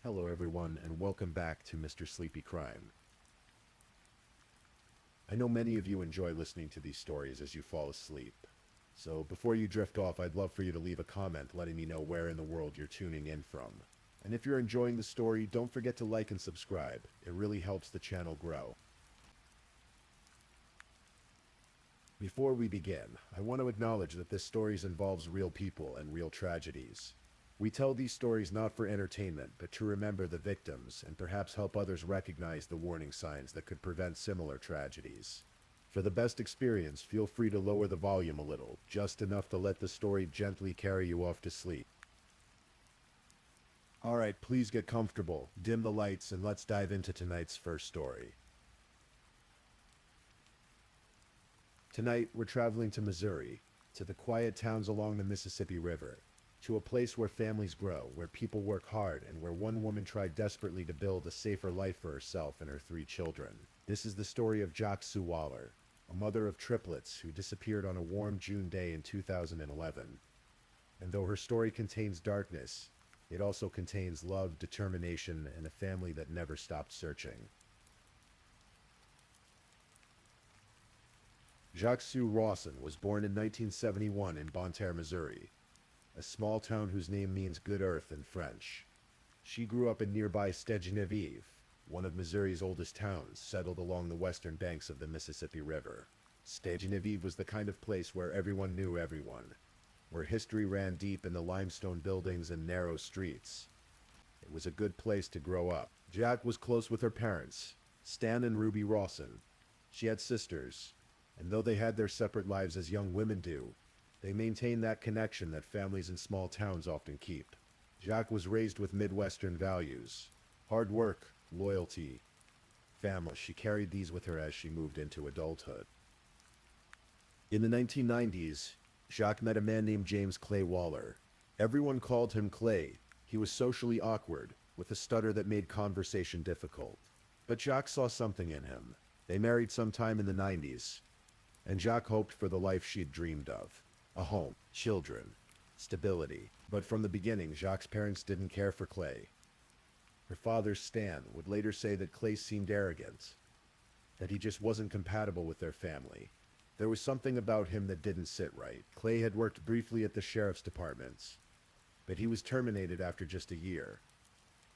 Hello everyone and welcome back to Mr. Sleepy Crime. I know many of you enjoy listening to these stories as you fall asleep. So before you drift off, I'd love for you to leave a comment letting me know where in the world you're tuning in from. And if you're enjoying the story, don't forget to like and subscribe. It really helps the channel grow. Before we begin, I want to acknowledge that this story involves real people and real tragedies. We tell these stories not for entertainment, but to remember the victims and perhaps help others recognize the warning signs that could prevent similar tragedies. For the best experience, feel free to lower the volume a little, just enough to let the story gently carry you off to sleep. Alright, please get comfortable, dim the lights, and let's dive into tonight's first story. Tonight, we're traveling to Missouri, to the quiet towns along the Mississippi River, to a place where families grow, where people work hard, and where one woman tried desperately to build a safer life for herself and her 3 children. This is the story of Jacques Sue Waller, a mother of triplets who disappeared on a warm June day in 2011. And though her story contains darkness, it also contains love, determination, and a family that never stopped searching. Jacques Sue Rawson was born in 1971 in Bonne Terre, Missouri, a small town whose name means good earth in French. She grew up in nearby Stege-Nevive, one of Missouri's oldest towns, settled along the western banks of the Mississippi River. Stege-Nevive was the kind of place where everyone knew everyone, where history ran deep in the limestone buildings and narrow streets. It was a good place to grow up. Jack was close with her parents, Stan and Ruby Rawson. She had sisters, and though they had their separate lives as young women do, they maintained that connection that families in small towns often keep. Jacques was raised with Midwestern values: hard work, loyalty, family. She carried these with her as she moved into adulthood. In the 1990s, Jacques met a man named James Clay Waller. Everyone called him Clay. He was socially awkward, with a stutter that made conversation difficult. But Jacques saw something in him. They married sometime in the 90s, and Jacques hoped for the life she'd dreamed of. A home, children, stability. But from the beginning, Jacques' parents didn't care for Clay. Her father, Stan, would later say that Clay seemed arrogant, that he just wasn't compatible with their family. There was something about him that didn't sit right. Clay had worked briefly at the sheriff's department, but he was terminated after just a year.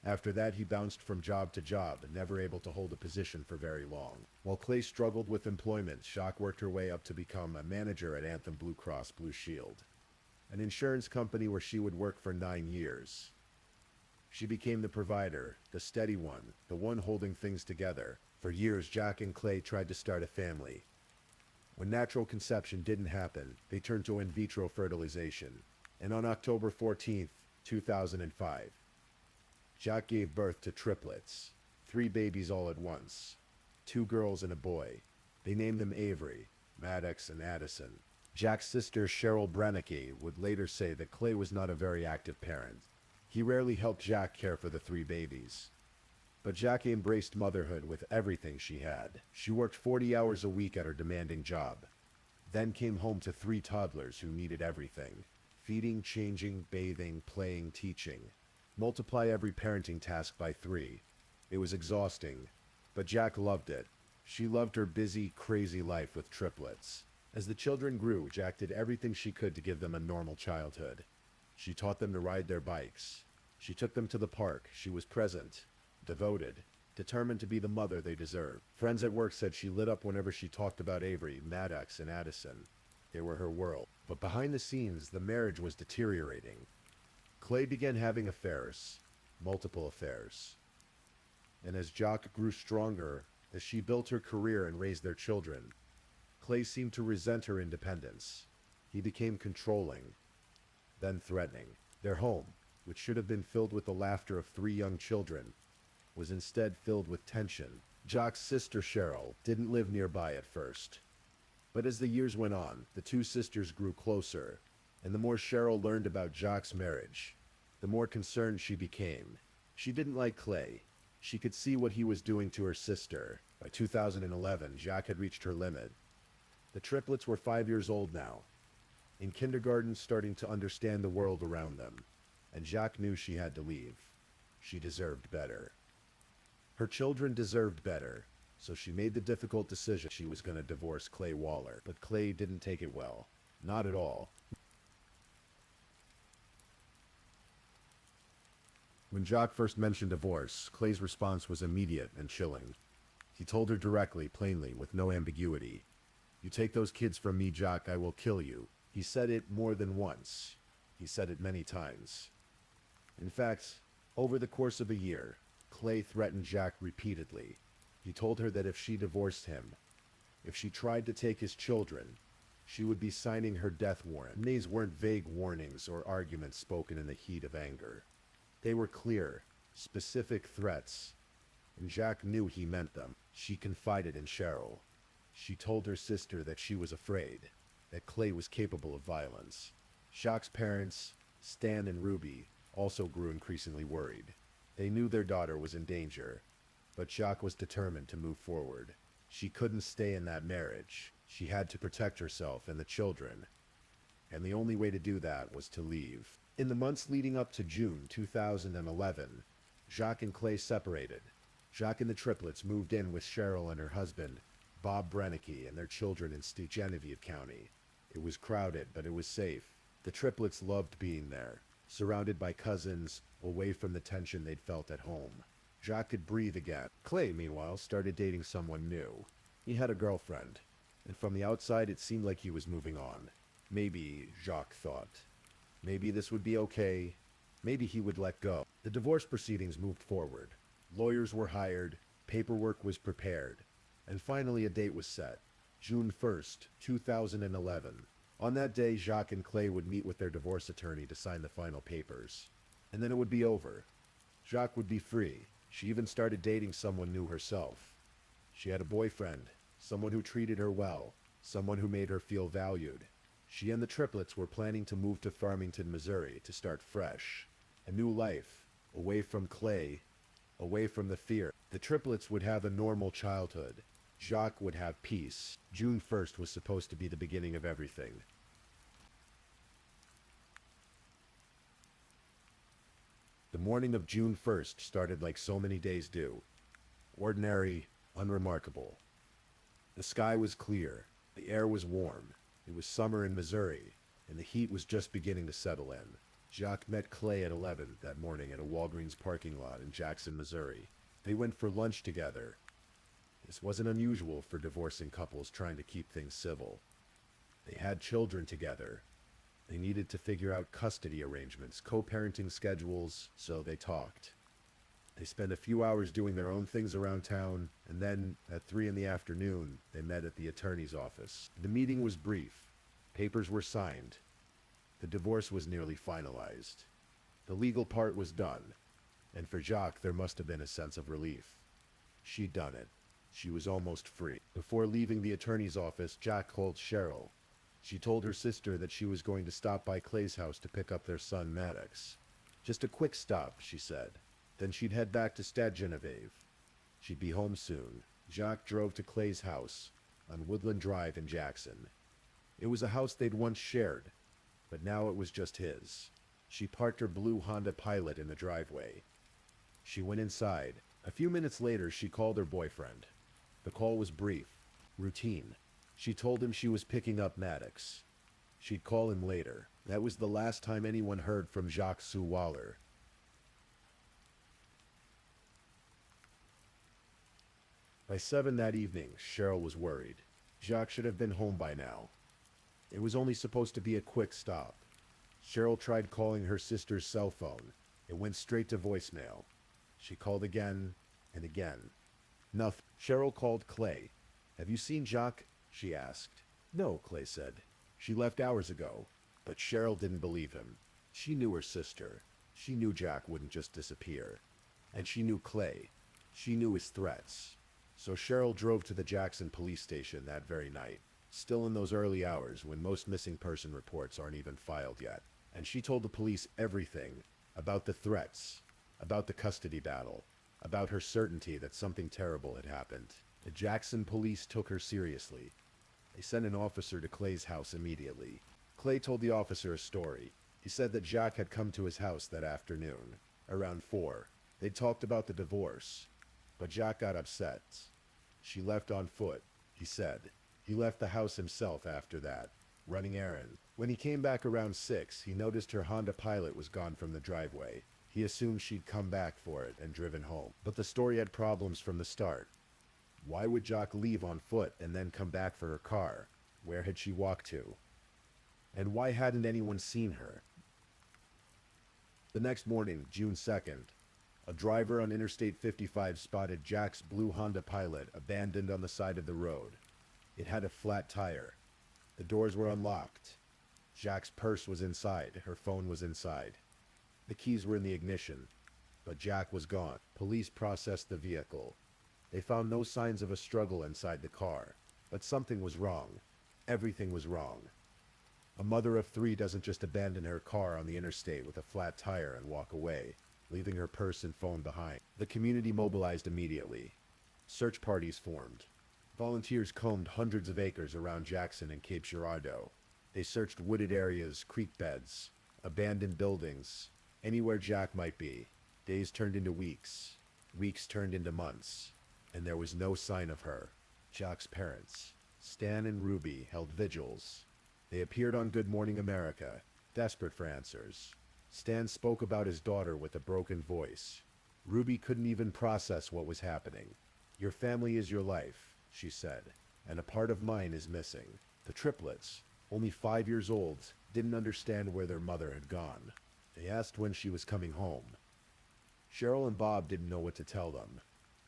After that, he bounced from job to job, never able to hold a position for very long. While Clay struggled with employment, Jacques worked her way up to become a manager at Anthem Blue Cross Blue Shield, an insurance company where she would work for 9 years. She became the provider, the steady one, the one holding things together. For years, Jacques and Clay tried to start a family. When natural conception didn't happen, they turned to in vitro fertilization. And on October 14th, 2005, Jacques gave birth to triplets, 3 babies all at once, 2 girls and a boy. They named them Avery, Maddox, and Addison. Jack's sister Cheryl Brennicke would later say that Clay was not a very active parent. He rarely helped Jacques care for the 3 babies. But Jacques embraced motherhood with everything she had. She worked 40 hours a week at her demanding job, then came home to 3 toddlers who needed everything: feeding, changing, bathing, playing, teaching. Multiply every parenting task by 3. It was exhausting, but Jacques loved it. She loved her busy, crazy life with triplets. As the children grew, Jacques did everything she could to give them a normal childhood. She taught them to ride their bikes. She took them to the park. She was present, devoted, determined to be the mother they deserved. Friends at work said she lit up whenever she talked about Avery, Maddox, and Addison. They were her world. But behind the scenes, the marriage was deteriorating. Clay began having affairs, multiple affairs. And as Jacques grew stronger, as she built her career and raised their children, Clay seemed to resent her independence. He became controlling, then threatening. Their home, which should have been filled with the laughter of 3 young children, was instead filled with tension. Jacques' sister Cheryl didn't live nearby at first. But as the years went on, the 2 sisters grew closer, and the more Cheryl learned about Jacques' marriage, the more concerned she became. She didn't like Clay. She could see what he was doing to her sister. By 2011, Jacques had reached her limit. The triplets were 5 years old now, in kindergarten, starting to understand the world around them, and Jacques knew she had to leave. She deserved better. Her children deserved better, so she made the difficult decision she was going to divorce Clay Waller. But Clay didn't take it well. Not at all. When Jacques first mentioned divorce, Clay's response was immediate and chilling. He told her directly, plainly, with no ambiguity. "You take those kids from me, Jacques, I will kill you." He said it more than once. He said it many times. In fact, over the course of a year, Clay threatened Jacques repeatedly. He told her that if she divorced him, if she tried to take his children, she would be signing her death warrant. These weren't vague warnings or arguments spoken in the heat of anger. They were clear, specific threats, and Jacques knew he meant them. She confided in Cheryl. She told her sister that she was afraid, that Clay was capable of violence. Jacques' parents, Stan and Ruby, also grew increasingly worried. They knew their daughter was in danger, but Jacques was determined to move forward. She couldn't stay in that marriage. She had to protect herself and the children, and the only way to do that was to leave. In the months leading up to June 2011, Jacques and Clay separated. Jacques and the triplets moved in with Cheryl and her husband, Bob Brennecke, and their children in Genevieve County. It was crowded, but it was safe. The triplets loved being there, surrounded by cousins, away from the tension they'd felt at home. Jacques could breathe again. Clay, meanwhile, started dating someone new. He had a girlfriend, and from the outside it seemed like he was moving on. Maybe, Jacques thought. Maybe this would be okay. Maybe he would let go. The divorce proceedings moved forward. Lawyers were hired, paperwork was prepared, and finally a date was set. June 1st, 2011. On that day, Jacques and Clay would meet with their divorce attorney to sign the final papers. And then it would be over. Jacques would be free. She even started dating someone new herself. She had a boyfriend, someone who treated her well, someone who made her feel valued. She and the triplets were planning to move to Farmington, Missouri to start fresh. A new life, away from Clay, away from the fear. The triplets would have a normal childhood. Jacques would have peace. June 1st was supposed to be the beginning of everything. The morning of June 1st started like so many days do. Ordinary, unremarkable. The sky was clear. The air was warm. It was summer in Missouri, and the heat was just beginning to settle in. Jacques met Clay at 11 that morning at a Walgreens parking lot in Jackson, Missouri. They went for lunch together. This wasn't unusual for divorcing couples trying to keep things civil. They had children together. They needed to figure out custody arrangements, co-parenting schedules, so they talked. They spent a few hours doing their own things around town, and then, at 3 in the afternoon, they met at the attorney's office. The meeting was brief. Papers were signed. The divorce was nearly finalized. The legal part was done, and for Jacques there must have been a sense of relief. She'd done it. She was almost free. Before leaving the attorney's office, Jacques called Cheryl. She told her sister that she was going to stop by Clay's house to pick up their son Maddox. Just a quick stop, she said. Then she'd head back to Genevieve. She'd be home soon. Jacques drove to Clay's house on Woodland Drive in Jackson. It was a house they'd once shared, but now it was just his. She parked her blue Honda Pilot in the driveway. She went inside. A few minutes later, she called her boyfriend. The call was brief, routine. She told him she was picking up Maddox. She'd call him later. That was the last time anyone heard from Jacques Sue Waller. By 7 that evening, Cheryl was worried. Jacques should have been home by now. It was only supposed to be a quick stop. Cheryl tried calling her sister's cell phone. It went straight to voicemail. She called again and again. Nothing. Cheryl called Clay. "Have you seen Jacques?" she asked. "No," Clay said. "She left hours ago." But Cheryl didn't believe him. She knew her sister. She knew Jacques wouldn't just disappear. And she knew Clay. She knew his threats. So Cheryl drove to the Jackson police station that very night, still in those early hours when most missing person reports aren't even filed yet. And she told the police everything about the threats, about the custody battle, about her certainty that something terrible had happened. The Jackson police took her seriously. They sent an officer to Clay's house immediately. Clay told the officer a story. He said that Jacques had come to his house that afternoon, around 4. They talked about the divorce, but Jack got upset. She left on foot, he said. He left the house himself after that, running errands. When he came back around 6, he noticed her Honda Pilot was gone from the driveway. He assumed she'd come back for it and driven home. But the story had problems from the start. Why would Jack leave on foot and then come back for her car? Where had she walked to? And why hadn't anyone seen her? The next morning, June 2nd, a driver on Interstate 55 spotted Jack's blue Honda Pilot abandoned on the side of the road. It had a flat tire. The doors were unlocked. Jack's purse was inside. Her phone was inside. The keys were in the ignition, but Jack was gone. Police processed the vehicle. They found no signs of a struggle inside the car, but something was wrong. Everything was wrong. A mother of 3 doesn't just abandon her car on the interstate with a flat tire and walk away, leaving her purse and phone behind. The community mobilized immediately. Search parties formed. Volunteers combed hundreds of acres around Jackson and Cape Girardeau. They searched wooded areas, creek beds, abandoned buildings, anywhere Jack might be. Days turned into weeks. Weeks turned into months. And there was no sign of her. Jack's parents, Stan and Ruby, held vigils. They appeared on Good Morning America, desperate for answers. Stan spoke about his daughter with a broken voice. Ruby couldn't even process what was happening. "Your family is your life," she said, "and a part of mine is missing." The triplets, only 5 years old, didn't understand where their mother had gone. They asked when she was coming home. Cheryl and Bob didn't know what to tell them.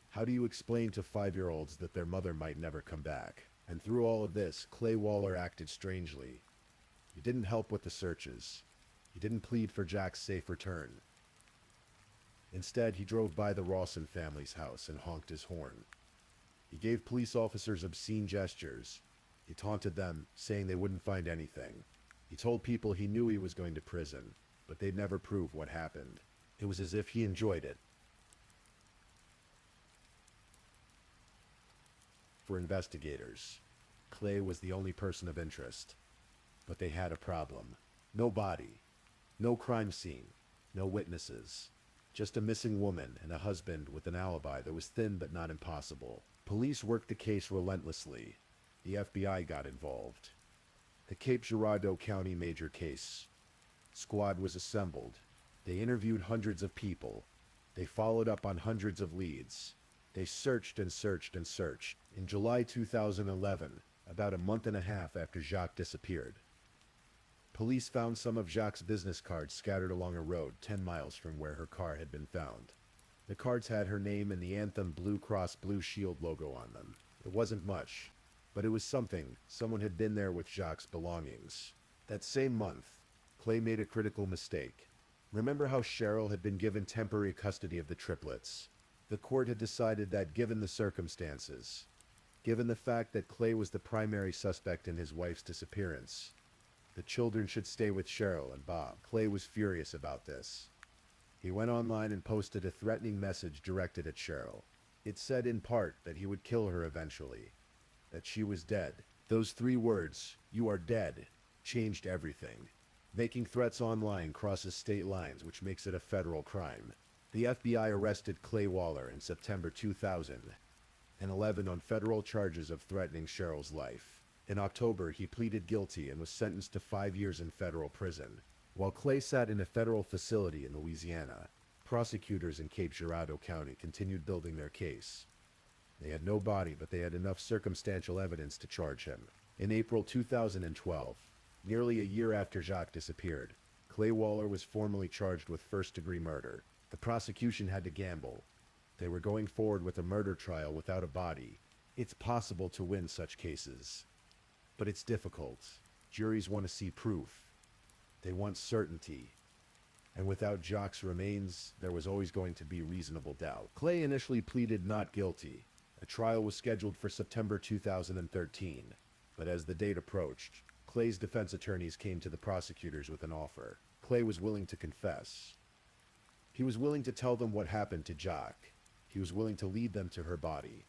How do you explain to 5-year-olds that their mother might never come back? And through all of this, Clay Waller acted strangely. He didn't help with the searches. He didn't plead for Jack's safe return. Instead, he drove by the Rawson family's house and honked his horn. He gave police officers obscene gestures. He taunted them, saying they wouldn't find anything. He told people he knew he was going to prison, but they'd never prove what happened. It was as if he enjoyed it. For investigators, Clay was the only person of interest. But they had a problem. No body, no crime scene, no witnesses. Just a missing woman and a husband with an alibi that was thin but not impossible. Police worked the case relentlessly. The FBI got involved. The Cape Girardeau County Major Case Squad was assembled. They interviewed hundreds of people. They followed up on hundreds of leads. They searched and searched and searched. In July 2011, about a month and a half after Jacques disappeared, police found some of Jacques' business cards scattered along a road 10 miles from where her car had been found. The cards had her name and the Anthem Blue Cross Blue Shield logo on them. It wasn't much, but it was something. Someone had been there with Jacques' belongings. That same month, Clay made a critical mistake. Remember how Cheryl had been given temporary custody of the triplets? The court had decided that given the circumstances, given the fact that Clay was the primary suspect in his wife's disappearance, the children should stay with Cheryl and Bob. Clay was furious about this. He went online and posted a threatening message directed at Cheryl. It said in part that he would kill her eventually, that she was dead. Those 3 words, "You are dead," changed everything. Making threats online crosses state lines, which makes it a federal crime. The FBI arrested Clay Waller in September 2011 on federal charges of threatening Cheryl's life. In October, he pleaded guilty and was sentenced to 5 years in federal prison. While Clay sat in a federal facility in Louisiana, prosecutors in Cape Girardeau County continued building their case. They had no body, but they had enough circumstantial evidence to charge him. In April 2012, nearly a year after Jacques disappeared, Clay Waller was formally charged with first-degree murder. The prosecution had to gamble. They were going forward with a murder trial without a body. It's possible to win such cases, but it's difficult. Juries want to see proof. They want certainty. And without Jacques' remains, there was always going to be reasonable doubt. Clay initially pleaded not guilty. A trial was scheduled for September 2013, but as the date approached, Clay's defense attorneys came to the prosecutors with an offer. Clay was willing to confess. He was willing to tell them what happened to Jacques. He was willing to lead them to her body,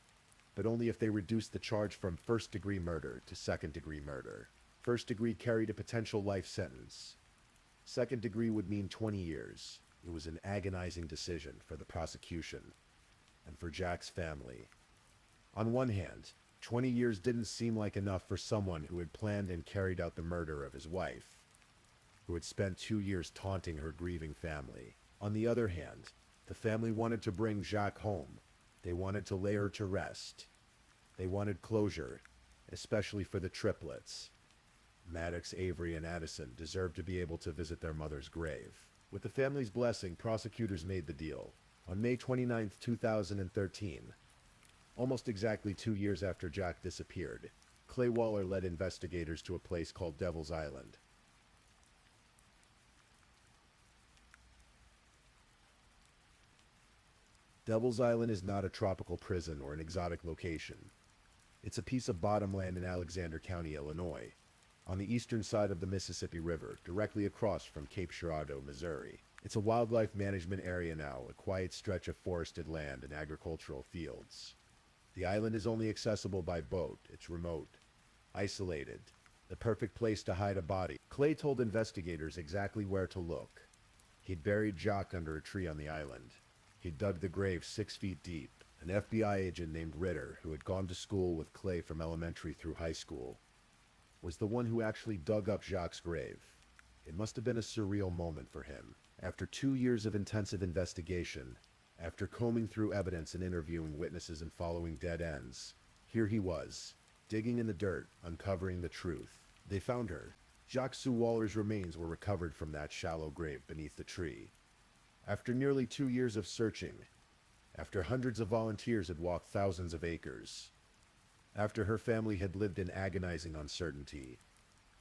but only if they reduced the charge from first-degree murder to second-degree murder. First degree carried a potential life sentence. Second degree would mean 20 years. It was an agonizing decision for the prosecution and for Jack's family. On one hand, 20 years didn't seem like enough for someone who had planned and carried out the murder of his wife, who had spent 2 years taunting her grieving family. On the other hand, the family wanted to bring Jacques home. They wanted to lay her to rest. They wanted closure, especially for the triplets. Maddox, Avery, and Addison deserved to be able to visit their mother's grave. With the family's blessing, prosecutors made the deal. On May 29, 2013, almost exactly 2 years after Jack disappeared, Clay Waller led investigators to a place called Devil's Island. Devil's Island is not a tropical prison or an exotic location. It's a piece of bottomland in Alexander County, Illinois, on the eastern side of the Mississippi River, directly across from Cape Girardeau, Missouri. It's a wildlife management area now, a quiet stretch of forested land and agricultural fields. The island is only accessible by boat. It's remote, isolated, the perfect place to hide a body. Clay told investigators exactly where to look. He'd buried Jacques under a tree on the island. He'd dug the grave 6 feet deep. An FBI agent named Ritter, who had gone to school with Clay from elementary through high school, was the one who actually dug up Jacques' grave. It must have been a surreal moment for him. After 2 years of intensive investigation, after combing through evidence and interviewing witnesses and following dead ends, here he was, digging in the dirt, uncovering the truth. They found her. Jacques Sue Waller's remains were recovered from that shallow grave beneath the tree. After nearly 2 years of searching, after hundreds of volunteers had walked thousands of acres, after her family had lived in agonizing uncertainty,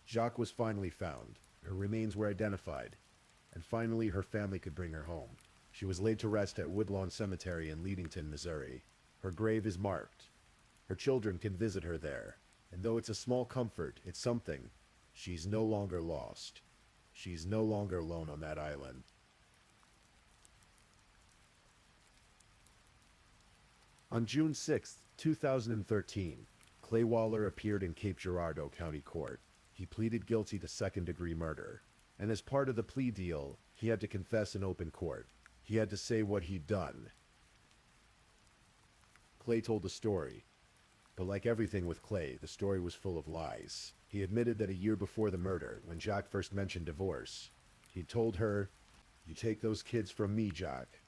Jacques was finally found. Her remains were identified, and finally her family could bring her home. She was laid to rest at Woodlawn Cemetery in Leadington, Missouri. Her grave is marked. Her children can visit her there, and though it's a small comfort, it's something. She's no longer lost. She's no longer alone on that island. On June 6, 2013, Clay Waller appeared in Cape Girardeau County Court. He pleaded guilty to second-degree murder, and as part of the plea deal, he had to confess in open court. He had to say what he'd done. Clay told the story, but like everything with Clay, the story was full of lies. He admitted that a year before the murder, when Jacques first mentioned divorce, he told her, "You take those kids from me, Jacques,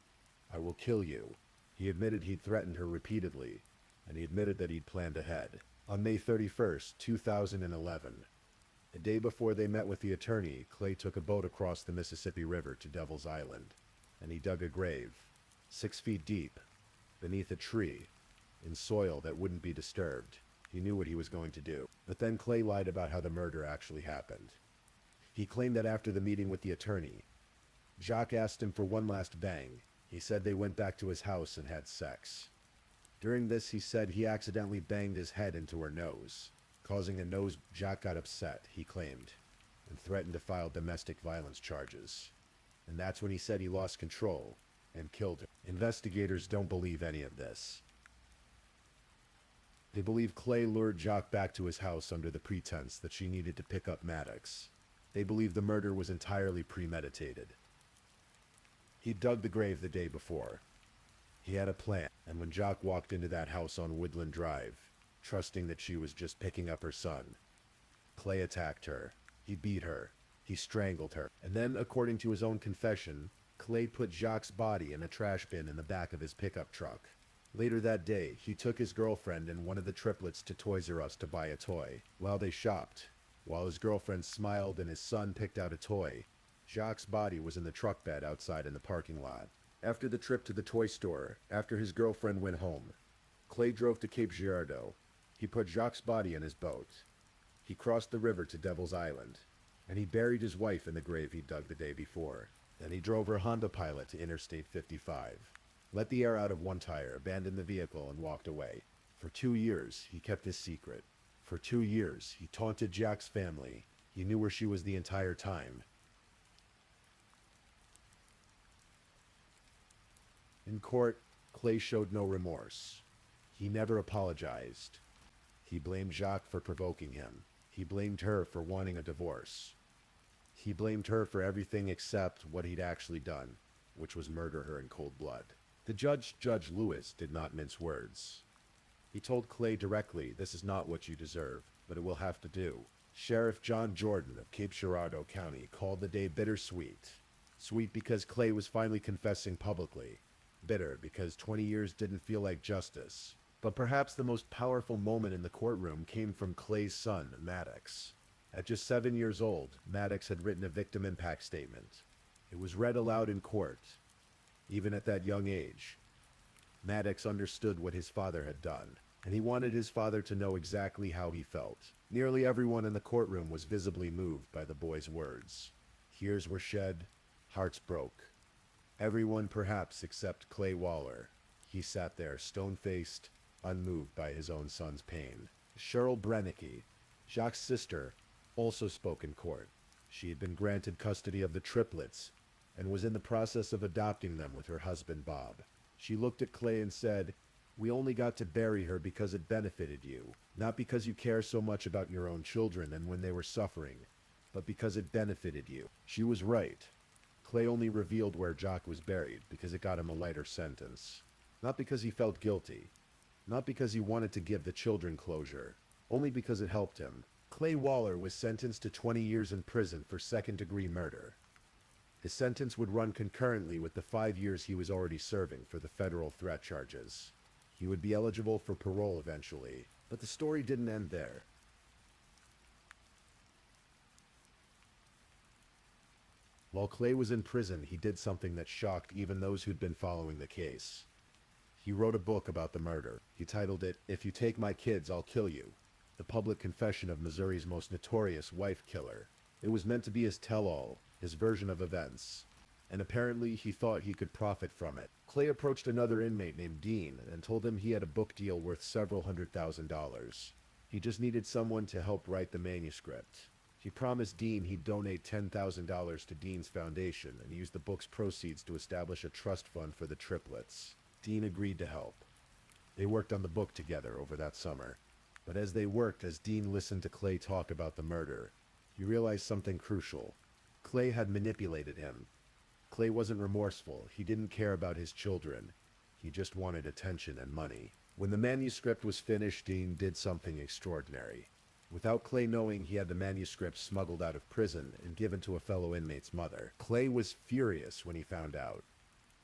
I will kill you." He admitted he'd threatened her repeatedly, and he admitted that he'd planned ahead. On May 31st, 2011, the day before they met with the attorney, Clay took a boat across the Mississippi River to Devil's Island, and he dug a grave, 6 feet deep, beneath a tree, in soil that wouldn't be disturbed. He knew what he was going to do. But then Clay lied about how the murder actually happened. He claimed that after the meeting with the attorney, Jacques asked him for one last bang. He said they went back to his house and had sex. During this, he said he accidentally banged his head into her nose, causing a nose. Jacques got upset, he claimed, and threatened to file domestic violence charges. And that's when he said he lost control and killed her. Investigators don't believe any of this. They believe Clay lured Jacques back to his house under the pretense that she needed to pick up Maddox. They believe the murder was entirely premeditated. He dug the grave the day before. He had a plan, and when Jacques walked into that house on Woodland Drive, trusting that she was just picking up her son, Clay attacked her. He beat her. He strangled her. And then, according to his own confession, Clay put Jacques' body in a trash bin in the back of his pickup truck. Later that day, he took his girlfriend and one of the triplets to Toys R Us to buy a toy. While they shopped, while his girlfriend smiled and his son picked out a toy, Jacques' body was in the truck bed outside in the parking lot. After the trip to the toy store, after his girlfriend went home, Clay drove to Cape Girardeau. He put Jacques' body in his boat. He crossed the river to Devil's Island, and he buried his wife in the grave he dug the day before. Then he drove her Honda Pilot to Interstate 55, let the air out of one tire, abandoned the vehicle, and walked away. For 2 years, he kept his secret. For 2 years, he taunted Jacques' family. He knew where she was the entire time. In court, Clay showed no remorse. He never apologized. He blamed Jacques for provoking him. He blamed her for wanting a divorce. He blamed her for everything except what he'd actually done. which was murder her in cold blood. The judge, Judge Lewis, did not mince words. He told Clay directly, "This is not what you deserve, but it will have to do." Sheriff John Jordan of Cape Girardeau County called the day bittersweet. Sweet because Clay was finally confessing publicly. Bitter because 20 years didn't feel like justice. But perhaps the most powerful moment in the courtroom came from Clay's son, Maddox. At just 7 years old, Maddox had written a victim impact statement. It was read aloud in court. Even at that young age, Maddox understood what his father had done, and he wanted his father to know exactly how he felt. Nearly everyone in the courtroom was visibly moved by the boy's words. Tears were shed, hearts broke. Everyone perhaps except Clay Waller. He sat there, stone-faced, unmoved by his own son's pain. Cheryl Brennicke, Jacques' sister, also spoke in court. She had been granted custody of the triplets and was in the process of adopting them with her husband Bob. She looked at Clay and said, "We only got to bury her because it benefited you, not because you care so much about your own children and when they were suffering, but because it benefited you." She was right. Clay only revealed where Jacques was buried because it got him a lighter sentence. Not because he felt guilty, not because he wanted to give the children closure, only because it helped him. Clay Waller was sentenced to 20 years in prison for second-degree murder. His sentence would run concurrently with the 5 years he was already serving for the federal threat charges. He would be eligible for parole eventually, but the story didn't end there. While Clay was in prison, he did something that shocked even those who'd been following the case. He wrote a book about the murder. He titled it, "If You Take My Kids, I'll Kill You," the public confession of Missouri's most notorious wife killer. It was meant to be his tell-all, his version of events, and apparently he thought he could profit from it. Clay approached another inmate named Dean and told him he had a book deal worth several $100,000. He just needed someone to help write the manuscript. He promised Dean he'd donate $10,000 to Dean's foundation and use the book's proceeds to establish a trust fund for the triplets. Dean agreed to help. They worked on the book together over that summer. But as Dean listened to Clay talk about the murder, he realized something crucial. Clay had manipulated him. Clay wasn't remorseful. He didn't care about his children. He just wanted attention and money. When the manuscript was finished, Dean did something extraordinary. Without Clay knowing, he had the manuscript smuggled out of prison and given to a fellow inmate's mother. Clay was furious when he found out.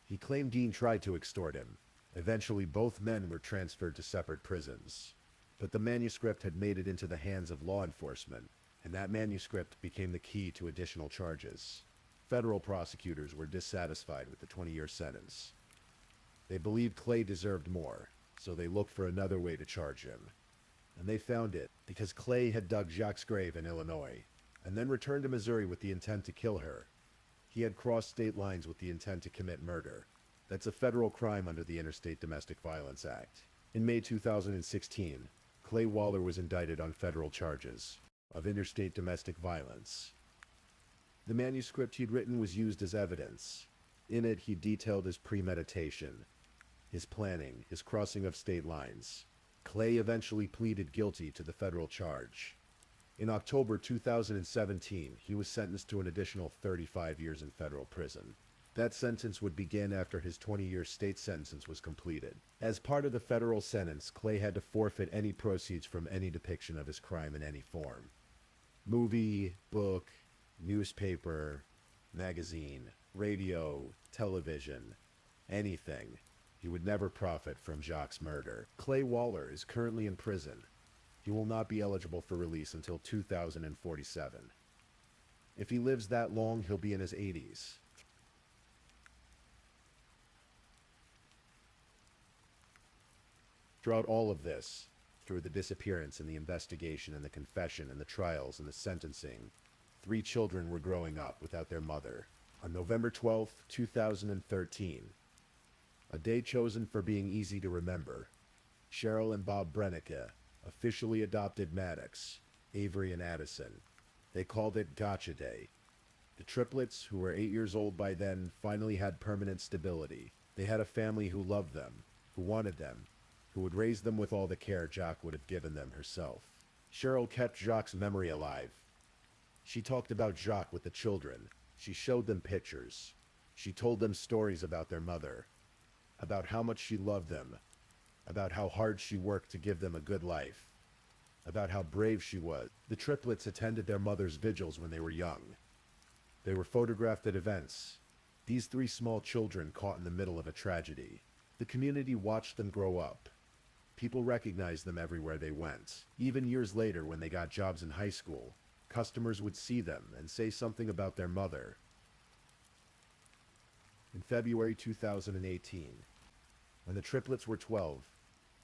He claimed Dean tried to extort him. Eventually, both men were transferred to separate prisons. But the manuscript had made it into the hands of law enforcement, and that manuscript became the key to additional charges. Federal prosecutors were dissatisfied with the 20-year sentence. They believed Clay deserved more, so they looked for another way to charge him. And they found it, because Clay had dug Jacques' grave in Illinois, and then returned to Missouri with the intent to kill her. He had crossed state lines with the intent to commit murder. That's a federal crime under the Interstate Domestic Violence Act. In May 2016, Clay Waller was indicted on federal charges of interstate domestic violence. The manuscript he'd written was used as evidence. In it, he detailed his premeditation, his planning, his crossing of state lines. Clay eventually pleaded guilty to the federal charge. In October 2017, he was sentenced to an additional 35 years in federal prison. That sentence would begin after his 20-year state sentence was completed. As part of the federal sentence, Clay had to forfeit any proceeds from any depiction of his crime in any form. Movie, book, newspaper, magazine, radio, television, anything. He would never profit from Jacques' murder. Clay Waller is currently in prison. He will not be eligible for release until 2047. If he lives that long, he'll be in his 80s. Throughout all of this, through the disappearance and the investigation and the confession and the trials and the sentencing, 3 children were growing up without their mother. On November 12, 2013, a day chosen for being easy to remember, Cheryl and Bob Brennicke officially adopted Maddox, Avery, and Addison. They called it Gotcha Day. The triplets, who were 8 years old by then, finally had permanent stability. They had a family who loved them, who wanted them, who would raise them with all the care Jacques would have given them herself. Cheryl kept Jacques' memory alive. She talked about Jacques with the children. She showed them pictures. She told them stories about their mother, about how much she loved them, about how hard she worked to give them a good life, about how brave she was. The triplets attended their mother's vigils when they were young. They were photographed at events. These three small children caught in the middle of a tragedy. The community watched them grow up. People recognized them everywhere they went. Even years later, when they got jobs in high school, customers would see them and say something about their mother. In February 2018, when the triplets were 12,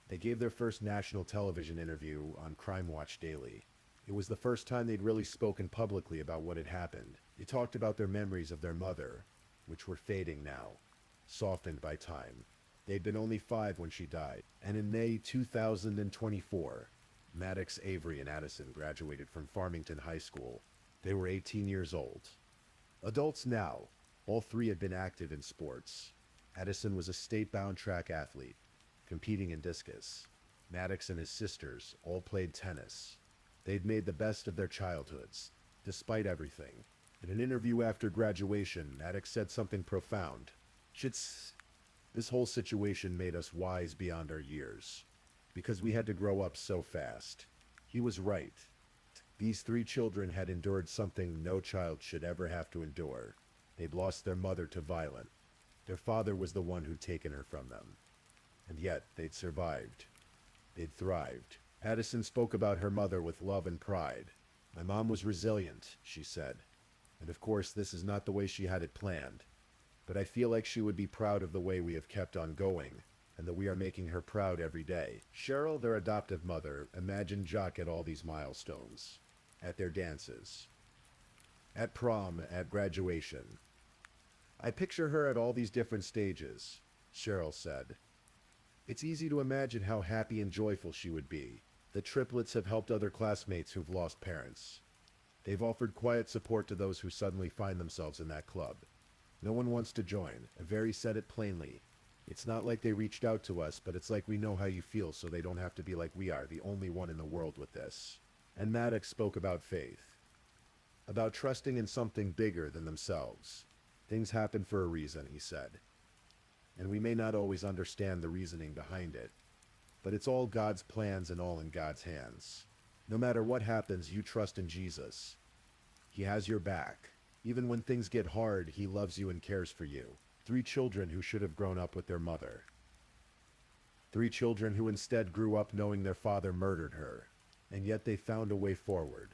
they gave their first national television interview on Crime Watch Daily. It was the first time they'd really spoken publicly about what had happened. They talked about their memories of their mother, which were fading now, softened by time. They'd been only 5 when she died, and in May 2024, Maddox, Avery, and Addison graduated from Farmington High School. They were 18 years old. Adults now, all 3 had been active in sports. Addison was a state-bound track athlete, competing in discus. Maddox and his sisters all played tennis. They'd made the best of their childhoods, despite everything. In an interview after graduation, Maddox said something profound. This whole situation made us wise beyond our years, because we had to grow up so fast. He was right. These 3 children had endured something no child should ever have to endure. They'd lost their mother to violence. Their father was the one who'd taken her from them. And yet, they'd survived. They'd thrived. Addison spoke about her mother with love and pride. My mom was resilient, she said. And of course, this is not the way she had it planned. But I feel like she would be proud of the way we have kept on going, and that we are making her proud every day. Cheryl, their adoptive mother, imagined Jacques at all these milestones. At their dances. At prom, at graduation. I picture her at all these different stages, Cheryl said. It's easy to imagine how happy and joyful she would be. The triplets have helped other classmates who've lost parents. They've offered quiet support to those who suddenly find themselves in that club. No one wants to join. Avery said it plainly. It's not like they reached out to us, but it's like we know how you feel, so they don't have to be like we are, the only one in the world with this. And Maddox spoke about faith. About trusting in something bigger than themselves. Things happen for a reason, he said. And we may not always understand the reasoning behind it, but it's all God's plans and all in God's hands. No matter what happens, you trust in Jesus. He has your back. Even when things get hard, he loves you and cares for you. 3 children who should have grown up with their mother. 3 children who instead grew up knowing their father murdered her. And yet they found a way forward.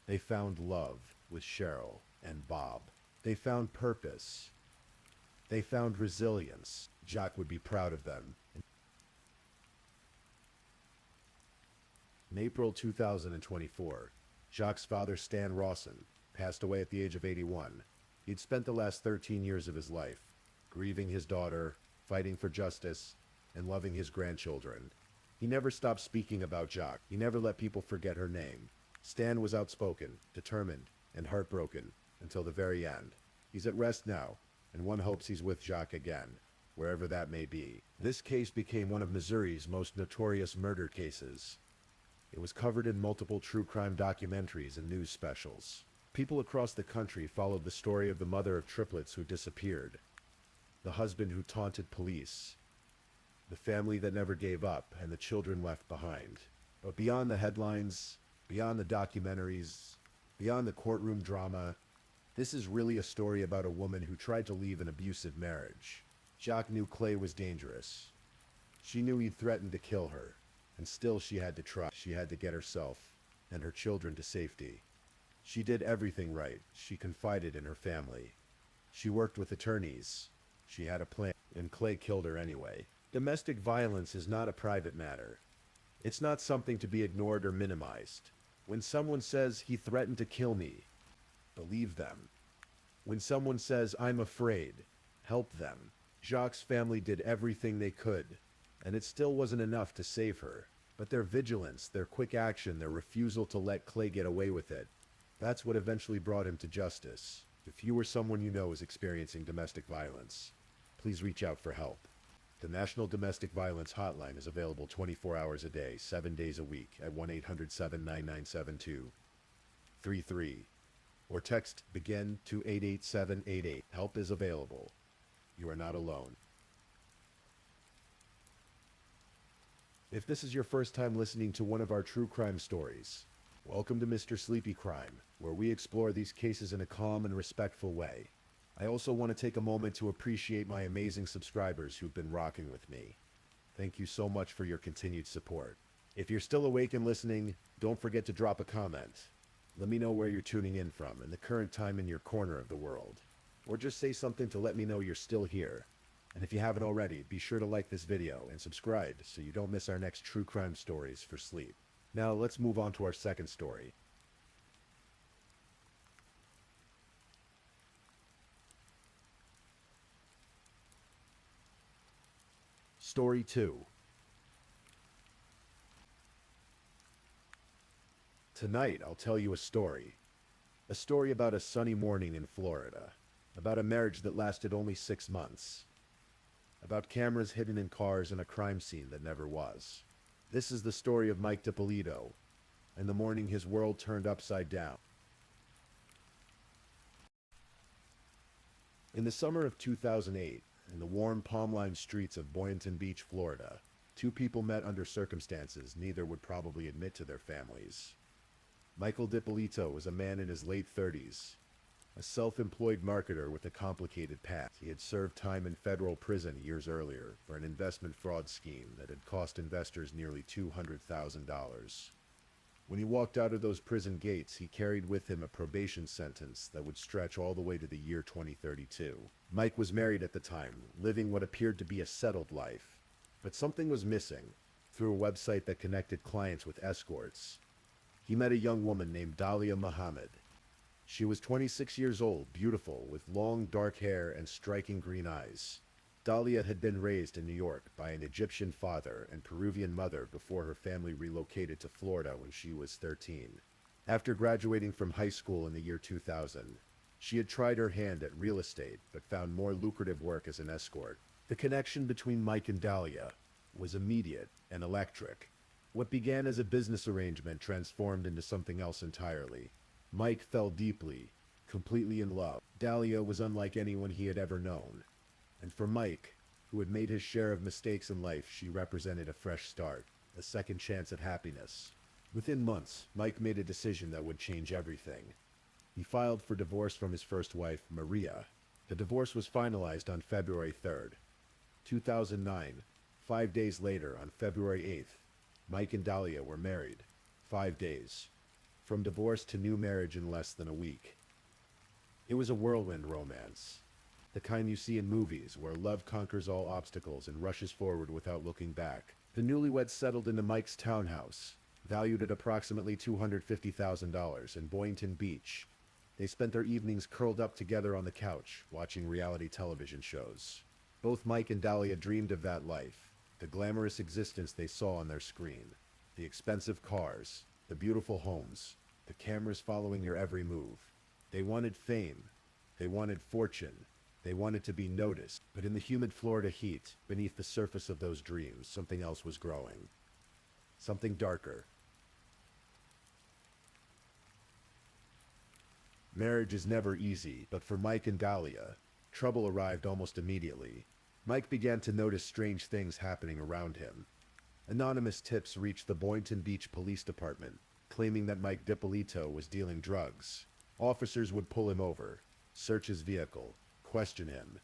They found love with Cheryl and Bob. They found purpose. They found resilience. Jacques would be proud of them. In April 2024, Jacques' father, Stan Rawson, passed away at the age of 81. He'd spent the last 13 years of his life, grieving his daughter, fighting for justice, and loving his grandchildren. He never stopped speaking about Jacques. He never let people forget her name. Stan was outspoken, determined, and heartbroken until the very end. He's at rest now, and one hopes he's with Jacques again, wherever that may be. This case became one of Missouri's most notorious murder cases. It was covered in multiple true crime documentaries and news specials. People across the country followed the story of the mother of triplets who disappeared, the husband who taunted police, the family that never gave up, and the children left behind. But beyond the headlines, beyond the documentaries, beyond the courtroom drama, this is really a story about a woman who tried to leave an abusive marriage. Jacques knew Clay was dangerous. She knew he'd threatened to kill her, and still she had to try. She had to get herself and her children to safety. She did everything right. She confided in her family. She worked with attorneys. She had a plan, and Clay killed her anyway. Domestic violence is not a private matter. It's not something to be ignored or minimized. When someone says, he threatened to kill me, believe them. When someone says, I'm afraid, help them. Jacques' family did everything they could, and it still wasn't enough to save her. But their vigilance, their quick action, their refusal to let Clay get away with it, that's what eventually brought him to justice. If you or someone you know is experiencing domestic violence, please reach out for help. The National Domestic Violence Hotline is available 24 hours a day, 7 days a week at 1-800-799-7233. or text BEGIN to 88788. Help is available. You are not alone. If this is your first time listening to one of our true crime stories, welcome to Mr. Sleepy Crime, where we explore these cases in a calm and respectful way. I also want to take a moment to appreciate my amazing subscribers who've been rocking with me. Thank you so much for your continued support. If you're still awake and listening, don't forget to drop a comment. Let me know where you're tuning in from and the current time in your corner of the world. Or just say something to let me know you're still here. And if you haven't already, be sure to like this video and subscribe so you don't miss our next true crime stories for sleep. Now let's move on to our second story. Story 2. Tonight I'll tell you a story. A story about a sunny morning in Florida. About a marriage that lasted only 6 months. About cameras hidden in cars and a crime scene that never was. This is the story of Mike DiPolito, and the morning his world turned upside down. In the summer of 2008, in the warm palm-lined streets of Boynton Beach, Florida, two people met under circumstances neither would probably admit to their families. Michael DiPolito was a man in his late 30s, a self-employed marketer with a complicated past. He had served time in federal prison years earlier for an investment fraud scheme that had cost investors nearly $200,000. When he walked out of those prison gates, he carried with him a probation sentence that would stretch all the way to the year 2032. Mike was married at the time, living what appeared to be a settled life. But something was missing. Through a website that connected clients with escorts, he met a young woman named Dalia Muhammad. She was 26 years old, beautiful, with long dark hair and striking green eyes. Dalia had been raised in New York by an Egyptian father and Peruvian mother before her family relocated to Florida when she was 13. After graduating from high school in the year 2000, she had tried her hand at real estate but found more lucrative work as an escort. The connection between Mike and Dalia was immediate and electric. What began as a business arrangement transformed into something else entirely. Mike fell deeply, completely in love. Dalia was unlike anyone he had ever known. And for Mike, who had made his share of mistakes in life, she represented a fresh start, a second chance at happiness. Within months, Mike made a decision that would change everything. He filed for divorce from his first wife, Maria. The divorce was finalized on February 3rd, 2009. 5 days later, on February 8th, Mike and Dalia were married. 5 days. From divorce to new marriage in less than a week. It was a whirlwind romance. The kind you see in movies, where love conquers all obstacles and rushes forward without looking back. The newlyweds settled into Mike's townhouse, valued at approximately $250,000 in Boynton Beach. They spent their evenings curled up together on the couch, watching reality television shows. Both Mike and Dalia dreamed of that life, the glamorous existence they saw on their screen. The expensive cars, the beautiful homes, the cameras following your every move. They wanted fame. They wanted fortune. They wanted to be noticed. But in the humid Florida heat, beneath the surface of those dreams, something else was growing. Something darker. Marriage is never easy, but for Mike and Dalia, trouble arrived almost immediately. Mike began to notice strange things happening around him. Anonymous tips reached the Boynton Beach Police Department, claiming that Mike DiPolito was dealing drugs. Officers would pull him over, search his vehicle, question him.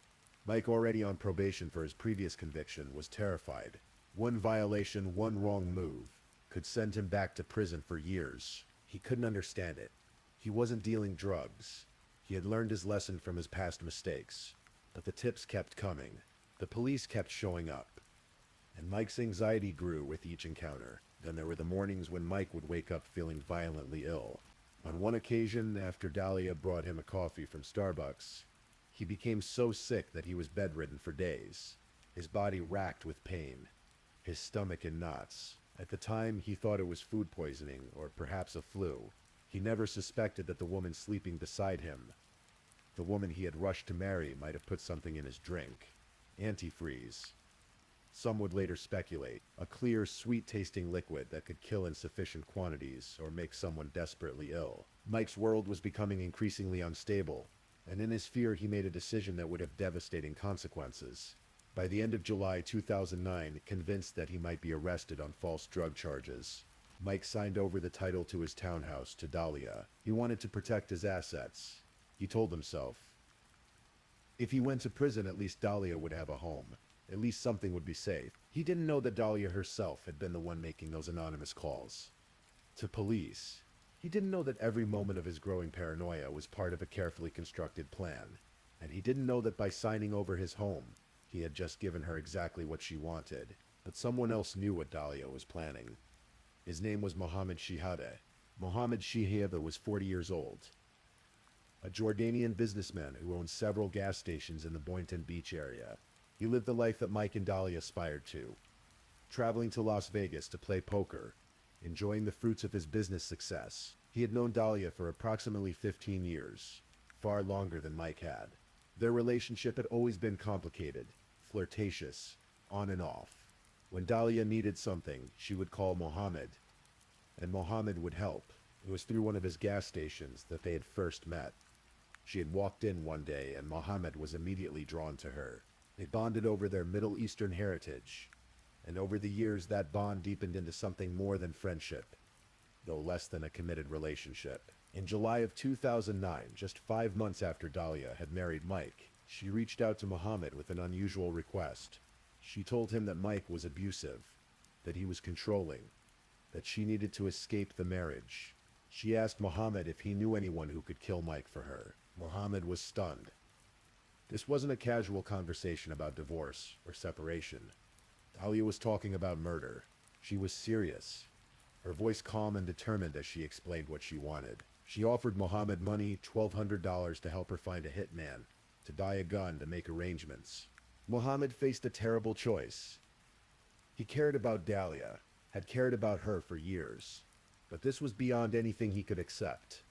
Mike, already on probation for his previous conviction, was terrified. One violation, one wrong move, could send him back to prison for years. He couldn't understand it. He wasn't dealing drugs. He had learned his lesson from his past mistakes. But the tips kept coming. The police kept showing up. And Mike's anxiety grew with each encounter. Then there were the mornings when Mike would wake up feeling violently ill. On one occasion, after Dalia brought him a coffee from Starbucks, he became so sick that he was bedridden for days, his body racked with pain, his stomach in knots. At the time, he thought it was food poisoning or perhaps a flu. He never suspected that the woman sleeping beside him, the woman he had rushed to marry, might have put something in his drink. Antifreeze. Some would later speculate, a clear, sweet-tasting liquid that could kill in sufficient quantities or make someone desperately ill. Mike's world was becoming increasingly unstable, and in his fear he made a decision that would have devastating consequences. By the end of July 2009, convinced that he might be arrested on false drug charges, Mike signed over the title to his townhouse to Dahlia. He wanted to protect his assets. He told himself, if he went to prison, at least Dahlia would have a home. At least something would be safe. He didn't know that Dahlia herself had been the one making those anonymous calls to police. He didn't know that every moment of his growing paranoia was part of a carefully constructed plan. And he didn't know that by signing over his home, he had just given her exactly what she wanted. But someone else knew what Dahlia was planning. His name was Mohammed Shihadeh. Mohammed Shihadeh was 40 years old, a Jordanian businessman who owned several gas stations in the Boynton Beach area. He lived the life that Mike and Dahlia aspired to, traveling to Las Vegas to play poker, enjoying the fruits of his business success. He had known Dahlia for approximately 15 years, far longer than Mike had. Their relationship had always been complicated, flirtatious, on and off. When Dahlia needed something, she would call Mohammed, and Mohammed would help. It was through one of his gas stations that they had first met. She had walked in one day, and Mohammed was immediately drawn to her. They bonded over their Middle Eastern heritage, and over the years that bond deepened into something more than friendship, though less than a committed relationship. In July of 2009, just 5 months after Dahlia had married Mike, she reached out to Mohammed with an unusual request. She told him that Mike was abusive, that he was controlling, that she needed to escape the marriage. She asked Mohammed if he knew anyone who could kill Mike for her. Mohammed was stunned. This wasn't a casual conversation about divorce or separation. Dahlia was talking about murder. She was serious, her voice calm and determined as she explained what she wanted. She offered Mohammed money, $1,200, to help her find a hitman, to buy a gun, to make arrangements. Mohammed faced a terrible choice. He cared about Dahlia, had cared about her for years, but this was beyond anything he could accept.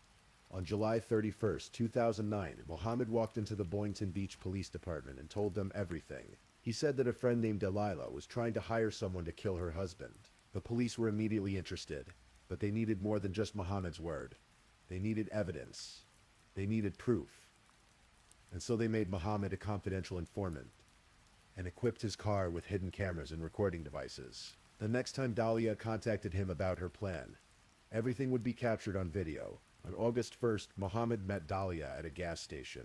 On July 31st, 2009, Mohammed walked into the Boynton Beach Police Department and told them everything. He said that a friend named Delilah was trying to hire someone to kill her husband. The police were immediately interested, but they needed more than just Mohammed's word. They needed evidence. They needed proof. And so they made Mohammed a confidential informant and equipped his car with hidden cameras and recording devices. The next time Dahlia contacted him about her plan, everything would be captured on video. On August 1st, Mohammed met Dahlia at a gas station.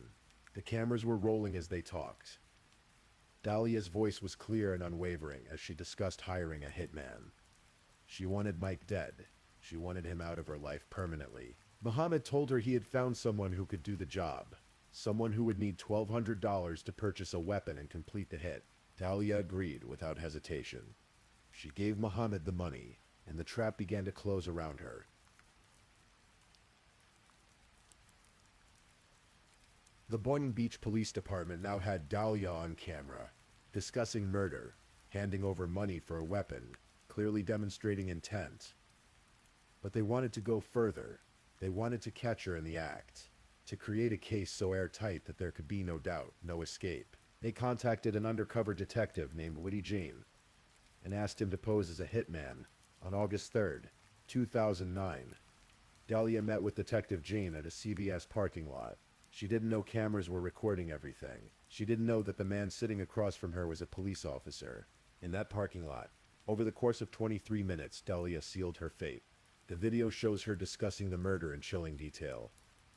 The cameras were rolling as they talked. Dahlia's voice was clear and unwavering as she discussed hiring a hitman. She wanted Mike dead. She wanted him out of her life permanently. Mohammed told her he had found someone who could do the job. Someone who would need $1,200 to purchase a weapon and complete the hit. Dahlia agreed without hesitation. She gave Mohammed the money, and the trap began to close around her. The Boynton Beach Police Department now had Dahlia on camera, discussing murder, handing over money for a weapon, clearly demonstrating intent. But they wanted to go further. They wanted to catch her in the act, to create a case so airtight that there could be no doubt, no escape. They contacted an undercover detective named Woody Jane and asked him to pose as a hitman. On August 3rd, 2009, Dahlia met with Detective Jane at a CVS parking lot. She didn't know cameras were recording everything. She didn't know that the man sitting across from her was a police officer. In that parking lot, over the course of 23 minutes, Dahlia sealed her fate. The video shows her discussing the murder in chilling detail.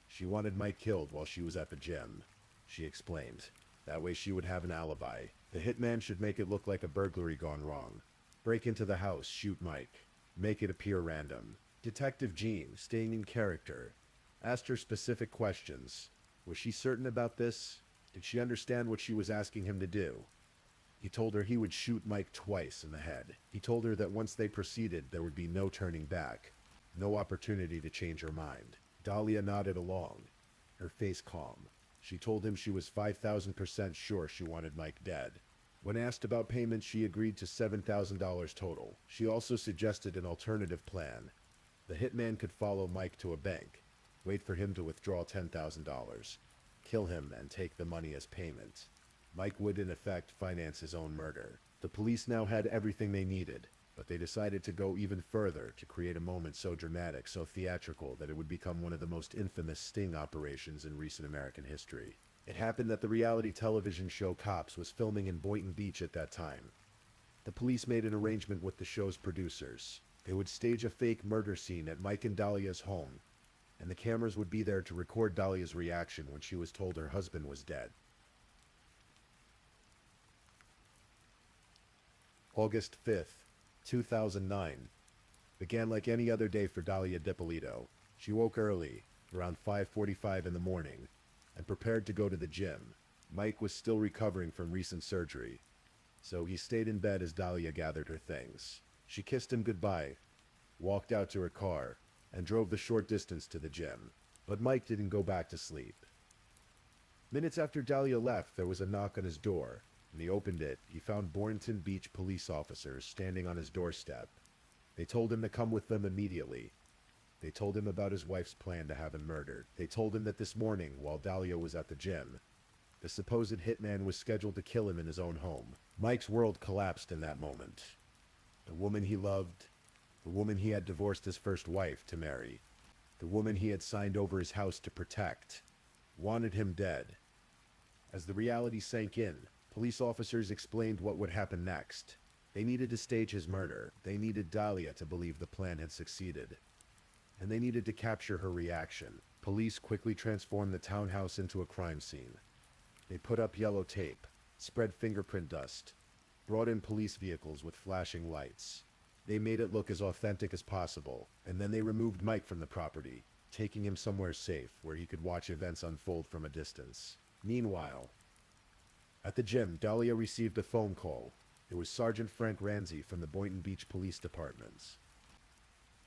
She wanted Mike killed while she was at the gym, she explained. That way she would have an alibi. The hitman should make it look like a burglary gone wrong. Break into the house, shoot Mike. Make it appear random. Detective Jean, staying in character, asked her specific questions. Was she certain about this? Did she understand what she was asking him to do? He told her he would shoot Mike twice in the head. He told her that once they proceeded, there would be no turning back, no opportunity to change her mind. Dahlia nodded along, her face calm. She told him she was 5,000% sure she wanted Mike dead. When asked about payment, she agreed to $7,000 total. She also suggested an alternative plan. The hitman could follow Mike to a bank, wait for him to withdraw $10,000, kill him, and take the money as payment. Mike would in effect finance his own murder. The police now had everything they needed: But they decided to go even further to create a moment so dramatic, so theatrical, that it would become one of the most infamous sting operations in recent American history. It happened that the reality television show Cops was filming in Boynton Beach at that time. The police made an arrangement with the show's producers. They would stage a fake murder scene at Mike and Dahlia's home, and the cameras would be there to record Dahlia's reaction when she was told her husband was dead. August 5th, 2009, began like any other day for Dahlia DiPolito. She woke early, around 5:45 in the morning, and prepared to go to the gym. Mike was still recovering from recent surgery, so he stayed in bed as Dahlia gathered her things. She kissed him goodbye, walked out to her car, and drove the short distance to the gym. But Mike didn't go back to sleep. Minutes after Dahlia left, there was a knock on his door. When he opened it, he found Boynton Beach police officers standing on his doorstep. They told him to come with them immediately. They told him about his wife's plan to have him murdered. They told him that this morning, while Dahlia was at the gym, the supposed hitman was scheduled to kill him in his own home. Mike's world collapsed in that moment. The woman he loved, the woman he had divorced his first wife to marry, the woman he had signed over his house to protect, wanted him dead. As the reality sank in, police officers explained what would happen next. They needed to stage his murder. They needed Dahlia to believe the plan had succeeded. And they needed to capture her reaction. Police quickly transformed the townhouse into a crime scene. They put up yellow tape, spread fingerprint dust, brought in police vehicles with flashing lights. They made it look as authentic as possible, and then they removed Mike from the property, taking him somewhere safe where he could watch events unfold from a distance. Meanwhile, at the gym, Dahlia received a phone call. It was Sergeant Frank Ranzi from the Boynton Beach Police Department.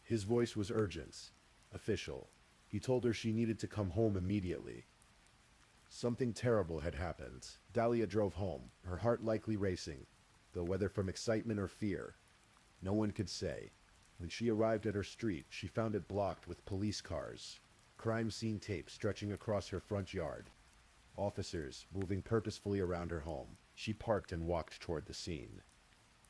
His voice was urgent, official. He told her she needed to come home immediately. Something terrible had happened. Dahlia drove home, her heart likely racing, though whether from excitement or fear, no one could say. When she arrived at her street, she found it blocked with police cars, crime scene tape stretching across her front yard, officers moving purposefully around her home. She parked and walked toward the scene.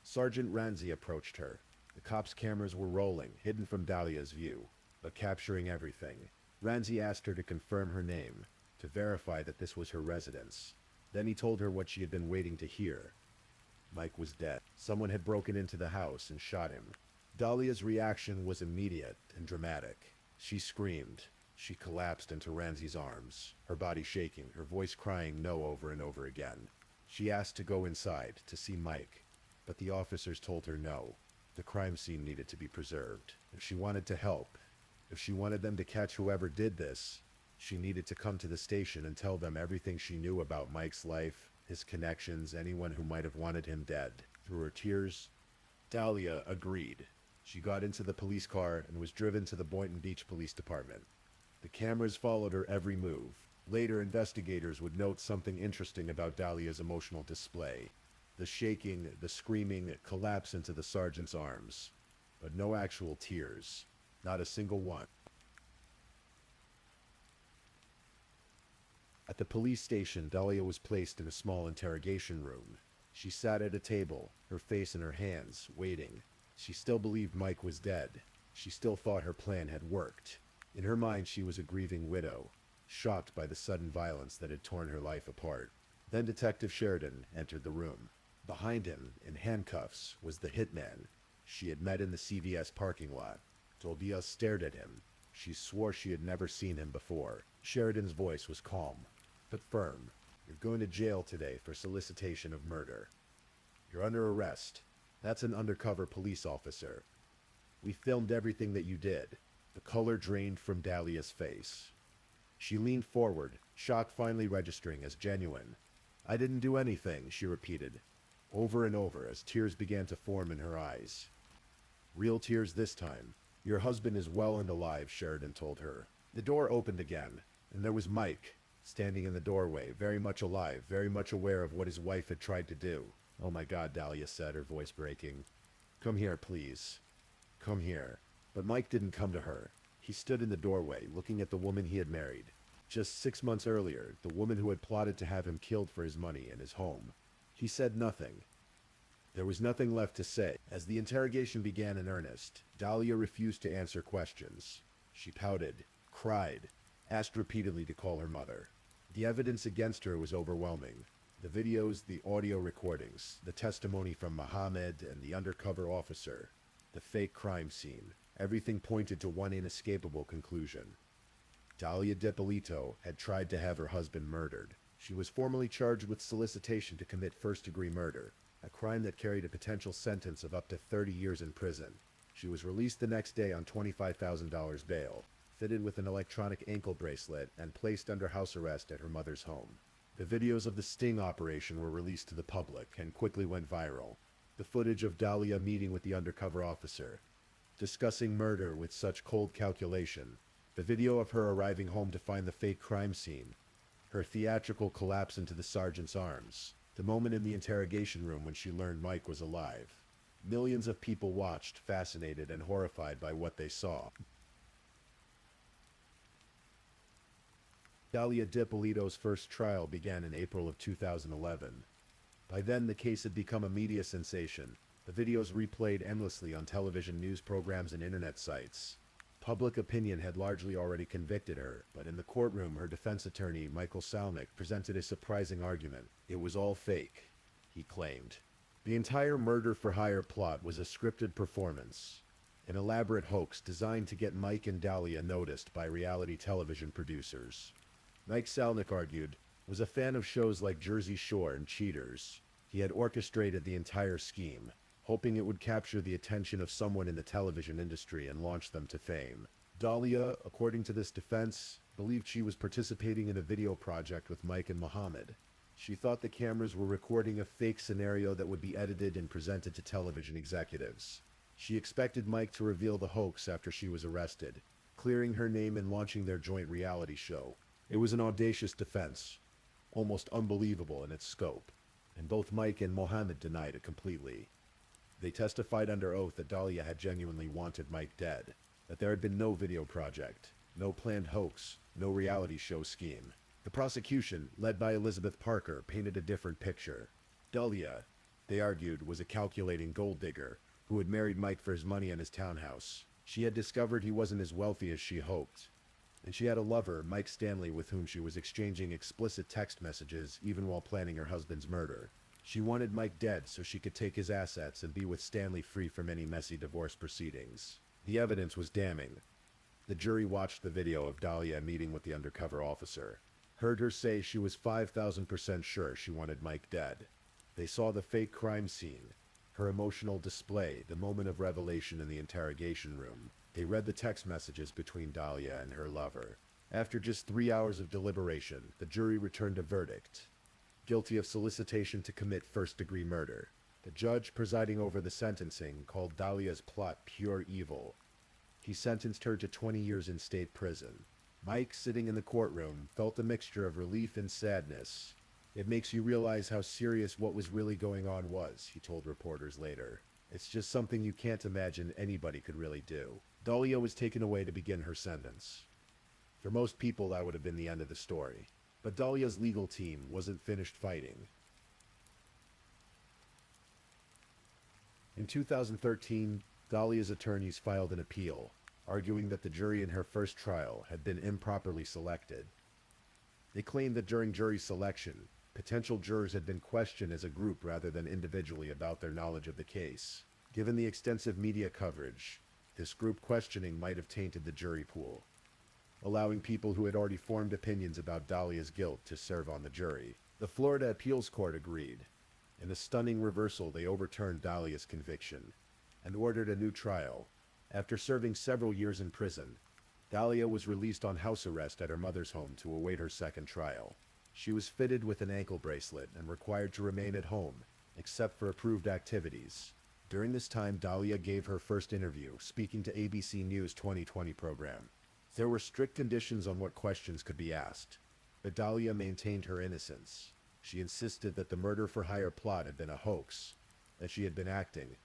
Sergeant Ranzi approached her. The cops' cameras were rolling, hidden from Dahlia's view, but capturing everything. Ranzi asked her to confirm her name, to verify that this was her residence. Then he told her what she had been waiting to hear. Mike was dead. Someone had broken into the house and shot him. Dahlia's reaction was immediate and dramatic. She screamed. She collapsed into Ranzi's arms, her body shaking, her voice crying no over and over again. She asked to go inside, to see Mike, but the officers told her no. The crime scene needed to be preserved. If she wanted to help, if she wanted them to catch whoever did this, she needed to come to the station and tell them everything she knew about Mike's life, his connections, anyone who might have wanted him dead. Through her tears, Dahlia agreed. She got into the police car and was driven to the Boynton Beach Police Department. The cameras followed her every move. Later, investigators would note something interesting about Dahlia's emotional display. The shaking, the screaming, collapse into the sergeant's arms. But no actual tears. Not a single one. At the police station, Dahlia was placed in a small interrogation room. She sat at a table, her face in her hands, waiting. She still believed Mike was dead. She still thought her plan had worked. In her mind, she was a grieving widow, shocked by the sudden violence that had torn her life apart. Then Detective Sheridan entered the room. Behind him, in handcuffs, was the hitman she had met in the CVS parking lot. Tobias stared at him. She swore she had never seen him before. Sheridan's voice was calm, but firm. You're going to jail today for solicitation of murder. You're under arrest. That's an undercover police officer. We filmed everything that you did. The color drained from Dahlia's face. She leaned forward, shock finally registering as genuine. I didn't do anything, she repeated, over and over as tears began to form in her eyes. Real tears this time. Your husband is well and alive, Sheridan told her. The door opened again, and there was Mike, standing in the doorway, very much alive, very much aware of what his wife had tried to do. Oh my God, Dahlia said, her voice breaking. Come here, please. Come here. But Mike didn't come to her. He stood in the doorway, looking at the woman he had married. Just 6 months earlier, the woman who had plotted to have him killed for his money and his home. He said nothing. There was nothing left to say. As the interrogation began in earnest, Dahlia refused to answer questions. She pouted, cried, asked repeatedly to call her mother. The evidence against her was overwhelming. The videos, the audio recordings, the testimony from Mohammed and the undercover officer, the fake crime scene, everything pointed to one inescapable conclusion. Dahlia Dippolito had tried to have her husband murdered. She was formally charged with solicitation to commit first-degree murder, a crime that carried a potential sentence of up to 30 years in prison. She was released the next day on $25,000 bail, fitted with an electronic ankle bracelet, and placed under house arrest at her mother's home. The videos of the sting operation were released to the public and quickly went viral. The footage of Dahlia meeting with the undercover officer, discussing murder with such cold calculation, the video of her arriving home to find the fake crime scene, her theatrical collapse into the sergeant's arms, the moment in the interrogation room when she learned Mike was alive. Millions of people watched, fascinated and horrified by what they saw. Dahlia Dippolito's first trial began in April of 2011. By then, the case had become a media sensation. The videos replayed endlessly on television news programs and internet sites. Public opinion had largely already convicted her, but in the courtroom, her defense attorney, Michael Salnick, presented a surprising argument. It was all fake, he claimed. The entire murder-for-hire plot was a scripted performance, an elaborate hoax designed to get Mike and Dahlia noticed by reality television producers. Mike Salnick argued, was a fan of shows like Jersey Shore and Cheaters. He had orchestrated the entire scheme, hoping it would capture the attention of someone in the television industry and launch them to fame. Dahlia, according to this defense, believed she was participating in a video project with Mike and Mohammed. She thought the cameras were recording a fake scenario that would be edited and presented to television executives. She expected Mike to reveal the hoax after she was arrested, clearing her name and launching their joint reality show. It was an audacious defense, almost unbelievable in its scope, and both Mike and Mohammed denied it completely. They testified under oath that Dahlia had genuinely wanted Mike dead, that there had been no video project, no planned hoax, no reality show scheme. The prosecution, led by Elizabeth Parker, painted a different picture. Dahlia, they argued, was a calculating gold digger who had married Mike for his money and his townhouse. She had discovered he wasn't as wealthy as she hoped, and she had a lover, Mike Stanley, with whom she was exchanging explicit text messages even while planning her husband's murder. She wanted Mike dead so she could take his assets and be with Stanley free from any messy divorce proceedings. The evidence was damning. The jury watched the video of Dahlia meeting with the undercover officer, heard her say she was 5,000% sure she wanted Mike dead. They saw the fake crime scene, her emotional display, the moment of revelation in the interrogation room. They read the text messages between Dahlia and her lover. After just 3 hours of deliberation, the jury returned a verdict: guilty of solicitation to commit first-degree murder. The judge presiding over the sentencing called Dahlia's plot pure evil. He sentenced her to 20 years in state prison. Mike, sitting in the courtroom, felt a mixture of relief and sadness. It makes you realize how serious what was really going on was, he told reporters later. It's just something you can't imagine anybody could really do. Dahlia was taken away to begin her sentence. For most people, that would have been the end of the story. But Dahlia's legal team wasn't finished fighting. In 2013, Dahlia's attorneys filed an appeal, arguing that the jury in her first trial had been improperly selected. They claimed that during jury selection, potential jurors had been questioned as a group rather than individually about their knowledge of the case. Given the extensive media coverage, this group questioning might have tainted the jury pool, allowing people who had already formed opinions about Dahlia's guilt to serve on the jury. The Florida Appeals Court agreed. In a stunning reversal, they overturned Dahlia's conviction and ordered a new trial. After serving several years in prison, Dahlia was released on house arrest at her mother's home to await her second trial. She was fitted with an ankle bracelet and required to remain at home, except for approved activities. During this time, Dahlia gave her first interview, speaking to ABC News' 2020 program. There were strict conditions on what questions could be asked, but Dahlia maintained her innocence. She insisted that the murder-for-hire plot had been a hoax, that she had been acting,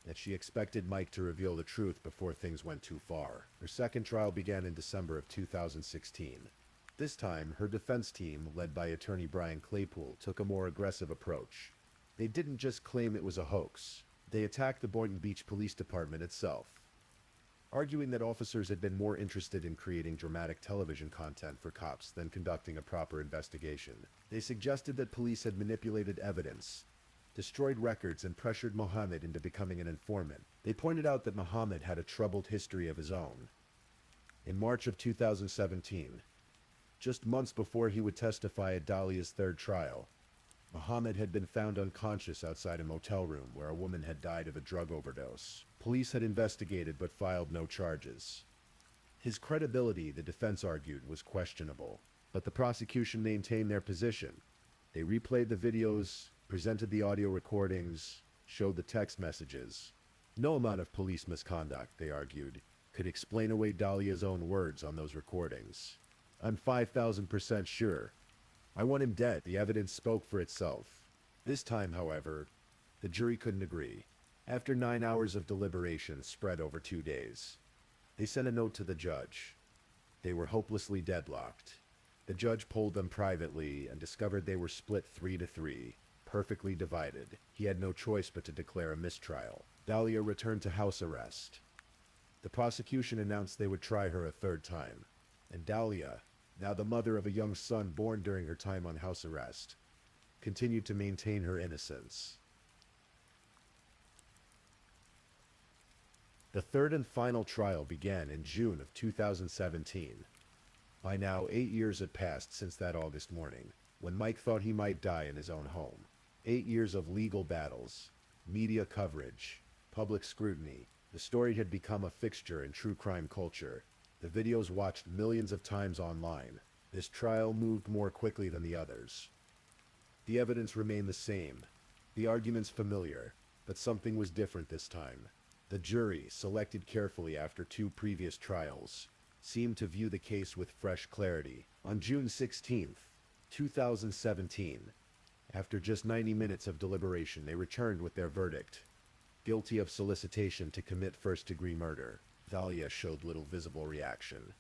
that she expected Mike to reveal the truth before things went too far. Her second trial began in December of 2016. This time, her defense team, led by attorney Brian Claypool, took a more aggressive approach. They didn't just claim it was a hoax. They attacked the Boynton Beach Police Department itself, arguing that officers had been more interested in creating dramatic television content for cops than conducting a proper investigation. They suggested that police had manipulated evidence, destroyed records, and pressured Mohammed into becoming an informant. They pointed out that Mohammed had a troubled history of his own. In March of 2017, just months before he would testify at Dalia's third trial, Mohammed had been found unconscious outside a motel room where a woman had died of a drug overdose. Police had investigated but filed no charges. His credibility, the defense argued, was questionable, but the prosecution maintained their position. They replayed the videos, presented the audio recordings, showed the text messages. No amount of police misconduct, they argued, could explain away Dalia's own words on those recordings. "I'm 5,000% sure. I want him dead." The evidence spoke for itself. This time, however, the jury couldn't agree. After 9 hours of deliberation spread over 2 days, they sent a note to the judge. They were hopelessly deadlocked. The judge polled them privately and discovered they were split 3-3, perfectly divided. He had no choice but to declare a mistrial. Dalia returned to house arrest. The prosecution announced they would try her a third time, and Dalia, now the mother of a young son born during her time on house arrest, continued to maintain her innocence. The third and final trial began in June of 2017. By now, 8 years had passed since that August morning, when Mike thought he might die in his own home. 8 years of legal battles, media coverage, public scrutiny. The story had become a fixture in true crime culture. The videos watched millions of times online. This trial moved more quickly than the others. The evidence remained the same, the arguments familiar, but something was different this time. The jury, selected carefully after 2 previous trials, seemed to view the case with fresh clarity. On June 16, 2017, after just 90 minutes of deliberation, they returned with their verdict: guilty of solicitation to commit first-degree murder. Dalia showed little visible reaction.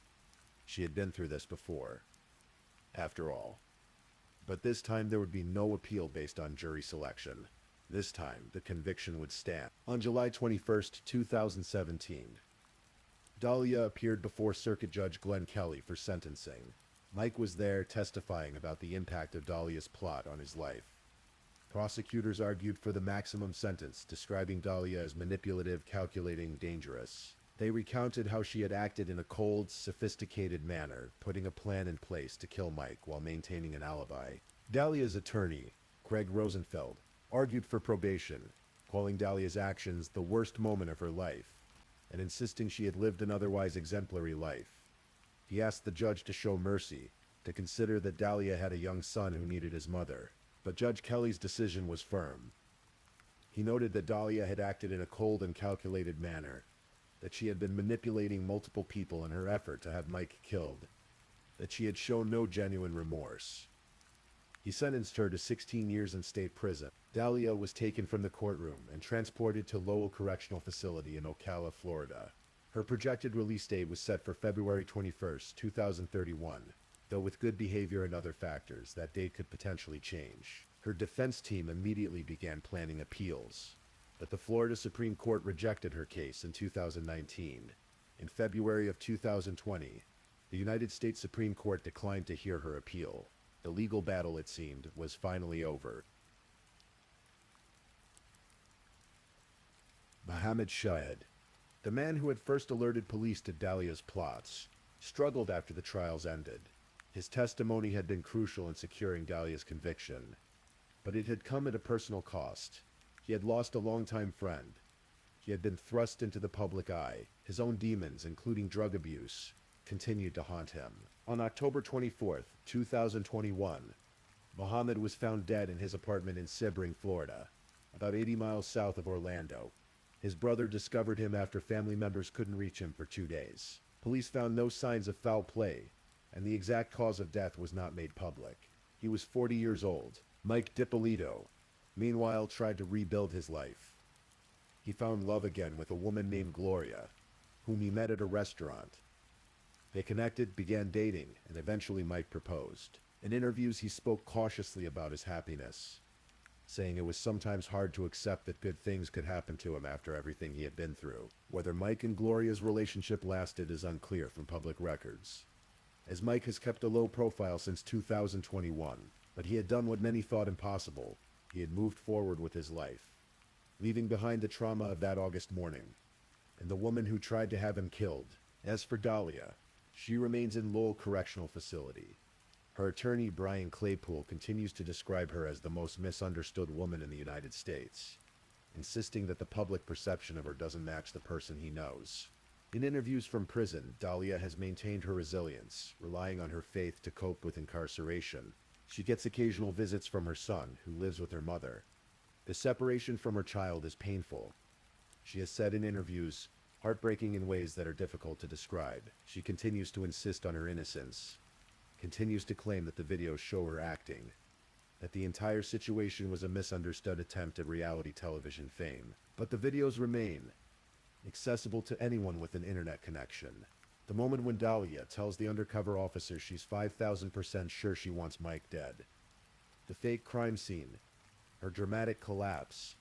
She had been through this before, after all. But this time there would be no appeal based on jury selection. This time, the conviction would stand. On July 21st, 2017, Dalia appeared before Circuit Judge Glenn Kelly for sentencing. Mike was there testifying about the impact of Dalia's plot on his life. Prosecutors argued for the maximum sentence, describing Dalia as manipulative, calculating, dangerous. They recounted how she had acted in a cold, sophisticated manner, putting a plan in place to kill Mike while maintaining an alibi. Dalia's attorney, Craig Rosenfeld, argued for probation, calling Dalia's actions the worst moment of her life, and insisting she had lived an otherwise exemplary life. He asked the judge to show mercy, to consider that Dalia had a young son who needed his mother. But Judge Kelly's decision was firm. He noted that Dalia had acted in a cold and calculated manner, that she had been manipulating multiple people in her effort to have Mike killed, that she had shown no genuine remorse. He sentenced her to 16 years in state prison. Dalia was taken from the courtroom and transported to Lowell Correctional Facility in Ocala, Florida. Her projected release date was set for February 21st, 2031, though with good behavior and other factors, that date could potentially change. Her defense team immediately began planning appeals, but the Florida Supreme Court rejected her case in 2019. In February of 2020, the United States Supreme Court declined to hear her appeal. The legal battle, it seemed, was finally over. Mohammed Shahed, the man who had first alerted police to Dalia's plots, struggled after the trials ended. His testimony had been crucial in securing Dalia's conviction, but it had come at a personal cost. He had lost a longtime friend. He had been thrust into the public eye. His own demons, including drug abuse, continued to haunt him. On October 24th, 2021, Mohammed was found dead in his apartment in Sebring, Florida, about 80 miles south of Orlando. His brother discovered him after family members couldn't reach him for 2 days. Police found no signs of foul play, and the exact cause of death was not made public. He was 40 years old. Mike DiPolito, meanwhile, tried to rebuild his life. He found love again with a woman named Gloria, whom he met at a restaurant. They connected, began dating, and eventually Mike proposed. In interviews, he spoke cautiously about his happiness. saying it was sometimes hard to accept that good things could happen to him after everything he had been through. Whether Mike and Gloria's relationship lasted is unclear from public records, as Mike has kept a low profile since 2021, but he had done what many thought impossible. He had moved forward with his life, leaving behind the trauma of that August morning, and the woman who tried to have him killed. As for Dahlia, she remains in Lowell Correctional Facility. Her attorney, Brian Claypool, continues to describe her as the most misunderstood woman in the United States, insisting that the public perception of her doesn't match the person he knows. In interviews from prison, Dahlia has maintained her resilience, relying on her faith to cope with incarceration. She gets occasional visits from her son, who lives with her mother. The separation from her child is painful. She has said in interviews, heartbreaking in ways that are difficult to describe. She continues to insist on her innocence, continues to claim that the videos show her acting, that the entire situation was a misunderstood attempt at reality television fame. But the videos remain accessible to anyone with an internet connection. The moment when Dahlia tells the undercover officer she's 5,000% sure she wants Mike dead. The fake crime scene, her dramatic collapse,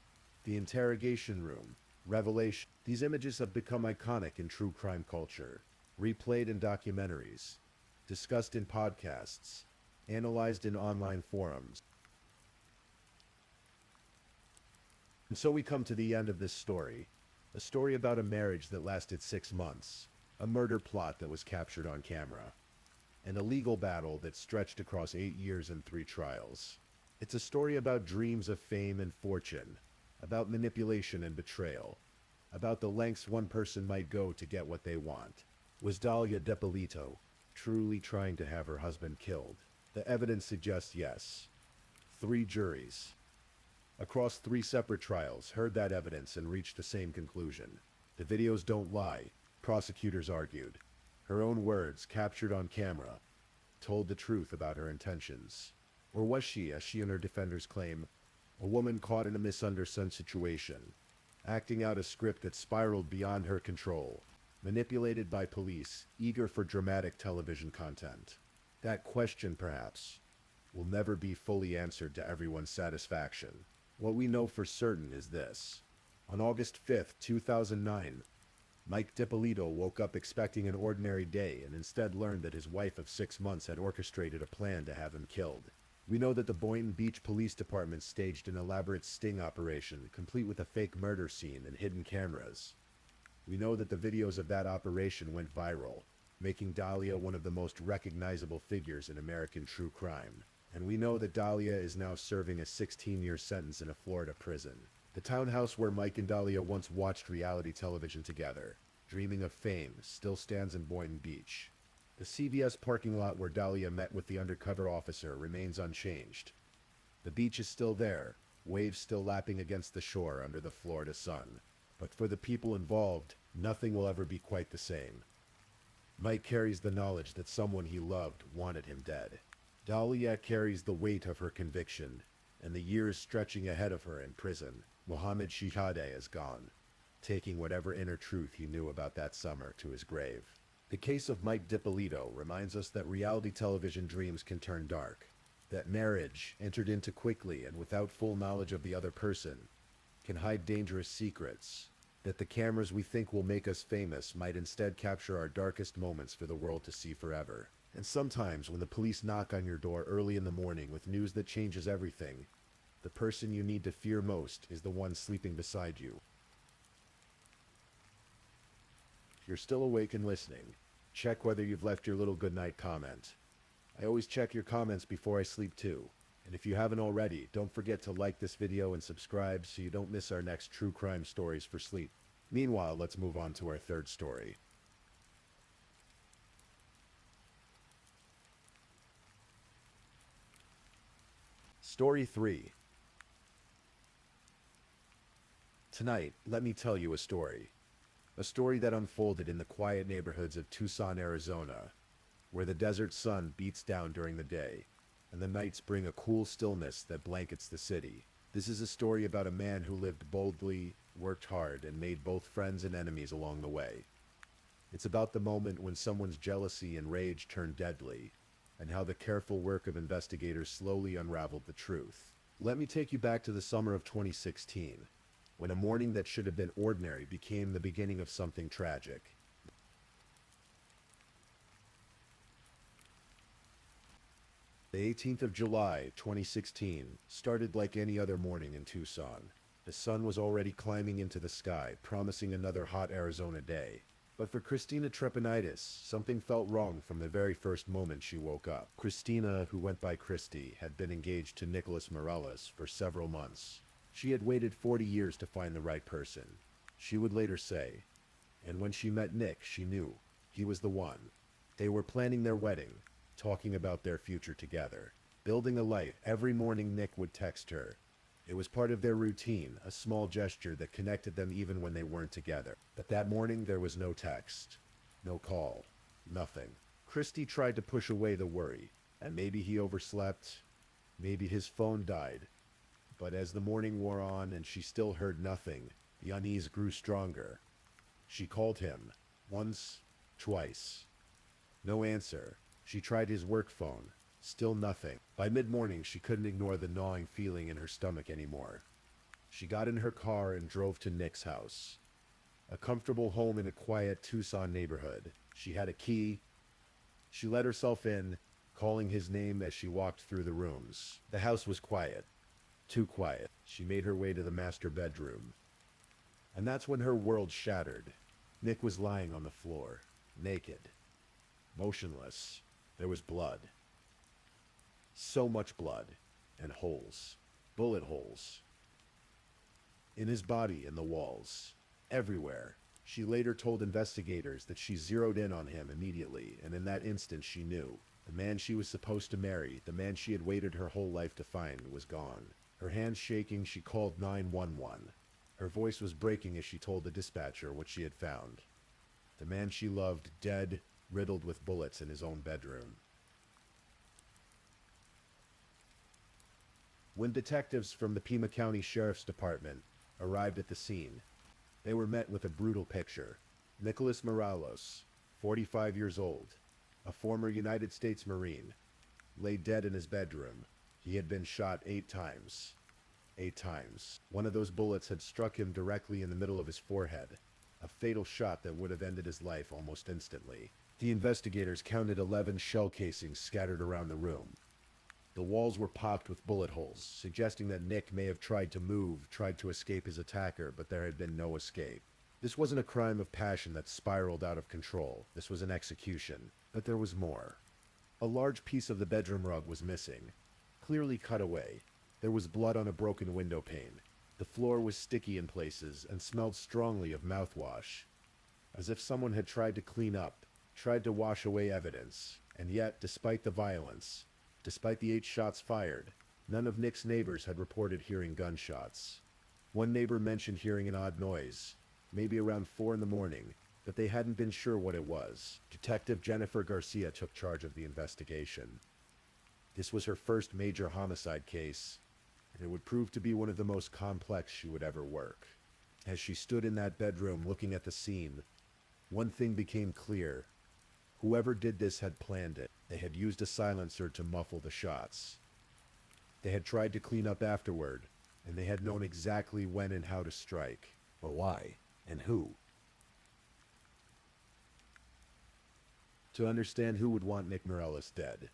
the interrogation room, revelation. These images have become iconic in true crime culture, replayed in documentaries, discussed in podcasts, analyzed in online forums. And so we come to the end of this story, a story about a marriage that lasted 6 months, a murder plot that was captured on camera, and a legal battle that stretched across 8 years and 3 trials. It's a story about dreams of fame and fortune, about manipulation and betrayal, about the lengths one person might go to get what they want. Was Dahlia DiPolito truly trying to have her husband killed? The evidence suggests yes. 3 juries, across 3 separate trials, heard that evidence and reached the same conclusion. The videos don't lie, prosecutors argued. Her own words, captured on camera, told the truth about her intentions. Or was she, as she and her defenders claim, a woman caught in a misunderstood situation, acting out a script that spiraled beyond her control, manipulated by police, eager for dramatic television content? That question, perhaps, will never be fully answered to everyone's satisfaction. What we know for certain is this. On August 5th, 2009, Mike DiPolito woke up expecting an ordinary day and instead learned that his wife of 6 months had orchestrated a plan to have him killed. We know that the Boynton Beach Police Department staged an elaborate sting operation, complete with a fake murder scene and hidden cameras. We know that the videos of that operation went viral, making Dahlia one of the most recognizable figures in American true crime. And we know that Dahlia is now serving a 16-year sentence in a Florida prison. The townhouse where Mike and Dahlia once watched reality television together, dreaming of fame, still stands in Boynton Beach. The CVS parking lot where Dahlia met with the undercover officer remains unchanged. The beach is still there, waves still lapping against the shore under the Florida sun. But for the people involved, nothing will ever be quite the same. Mike carries the knowledge that someone he loved wanted him dead. Dahlia carries the weight of her conviction, and the years stretching ahead of her in prison. Mohammed Shihadeh is gone, taking whatever inner truth he knew about that summer to his grave. The case of Mike DiPolito reminds us that reality television dreams can turn dark, that marriage, entered into quickly and without full knowledge of the other person, can hide dangerous secrets, that the cameras we think will make us famous might instead capture our darkest moments for the world to see forever. And sometimes when the police knock on your door early in the morning with news that changes everything, the person you need to fear most is the one sleeping beside you. If you're still awake and listening, check whether you've left your little goodnight comment. I always check your comments before I sleep too. And if you haven't already, don't forget to like this video and subscribe so you don't miss our next true crime stories for sleep. Meanwhile, let's move on to our third story. Story 3. Tonight, let me tell you a story. A story that unfolded in the quiet neighborhoods of Tucson, Arizona, where the desert sun beats down during the day, and the nights bring a cool stillness that blankets the city. This is a story about a man who lived boldly, worked hard, and made both friends and enemies along the way. It's about the moment when someone's jealousy and rage turned deadly, and how the careful work of investigators slowly unraveled the truth. Let me take you back to the summer of 2016, when a morning that should have been ordinary became the beginning of something tragic. The 18th of July, 2016, started like any other morning in Tucson. The sun was already climbing into the sky, promising another hot Arizona day. But for Christina Trepanitis, something felt wrong from the very first moment she woke up. Christina, who went by Christy, had been engaged to Nicholas Morales for several months. She had waited 40 years to find the right person. She would later say, and when she met Nick, she knew he was the one. They were planning their wedding, talking about their future together, building a life. Every morning Nick would text her. It was part of their routine, a small gesture that connected them even when they weren't together. But that morning there was no text, no call, nothing. Christy tried to push away the worry, and maybe he overslept, maybe his phone died. But as the morning wore on and she still heard nothing, the unease grew stronger. She called him, once, twice. No answer. She tried his work phone. Still nothing. By mid-morning, she couldn't ignore the gnawing feeling in her stomach anymore. She got in her car and drove to Nick's house. A comfortable home in a quiet Tucson neighborhood. She had a key. She let herself in, calling his name as she walked through the rooms. The house was quiet. Too quiet. She made her way to the master bedroom. And that's when her world shattered. Nick was lying on the floor, naked, motionless. There was blood. So much blood, and holes, bullet holes. In his body, in the walls, everywhere. She later told investigators that she zeroed in on him immediately, and in that instant she knew. The man she was supposed to marry, the man she had waited her whole life to find, was gone. Her hands shaking, she called 911. Her voice was breaking as she told the dispatcher what she had found. The man she loved, dead, riddled with bullets in his own bedroom. When detectives from the Pima County Sheriff's Department arrived at the scene, they were met with a brutal picture. Nicholas Morales, 45 years old, a former United States Marine, lay dead in his bedroom. He had been shot 8 times. 8 times. One of those bullets had struck him directly in the middle of his forehead, a fatal shot that would have ended his life almost instantly. The investigators counted 11 shell casings scattered around the room. The walls were pocked with bullet holes, suggesting that Nick may have tried to move, tried to escape his attacker, but there had been no escape. This wasn't a crime of passion that spiraled out of control. This was an execution. But there was more. A large piece of the bedroom rug was missing, clearly cut away. There was blood on a broken window pane. The floor was sticky in places and smelled strongly of mouthwash, as if someone had tried to clean up, tried to wash away evidence. And yet, despite the violence, despite the 8 shots fired, none of Nick's neighbors had reported hearing gunshots. One neighbor mentioned hearing an odd noise, maybe around 4 in the morning, but they hadn't been sure what it was. Detective Jennifer Garcia took charge of the investigation. This was her first major homicide case, and it would prove to be one of the most complex she would ever work. As she stood in that bedroom looking at the scene, one thing became clear. Whoever did this had planned it. They had used a silencer to muffle the shots. They had tried to clean up afterward, and they had known exactly when and how to strike. But why? And who? To understand who would want Nick Morales dead,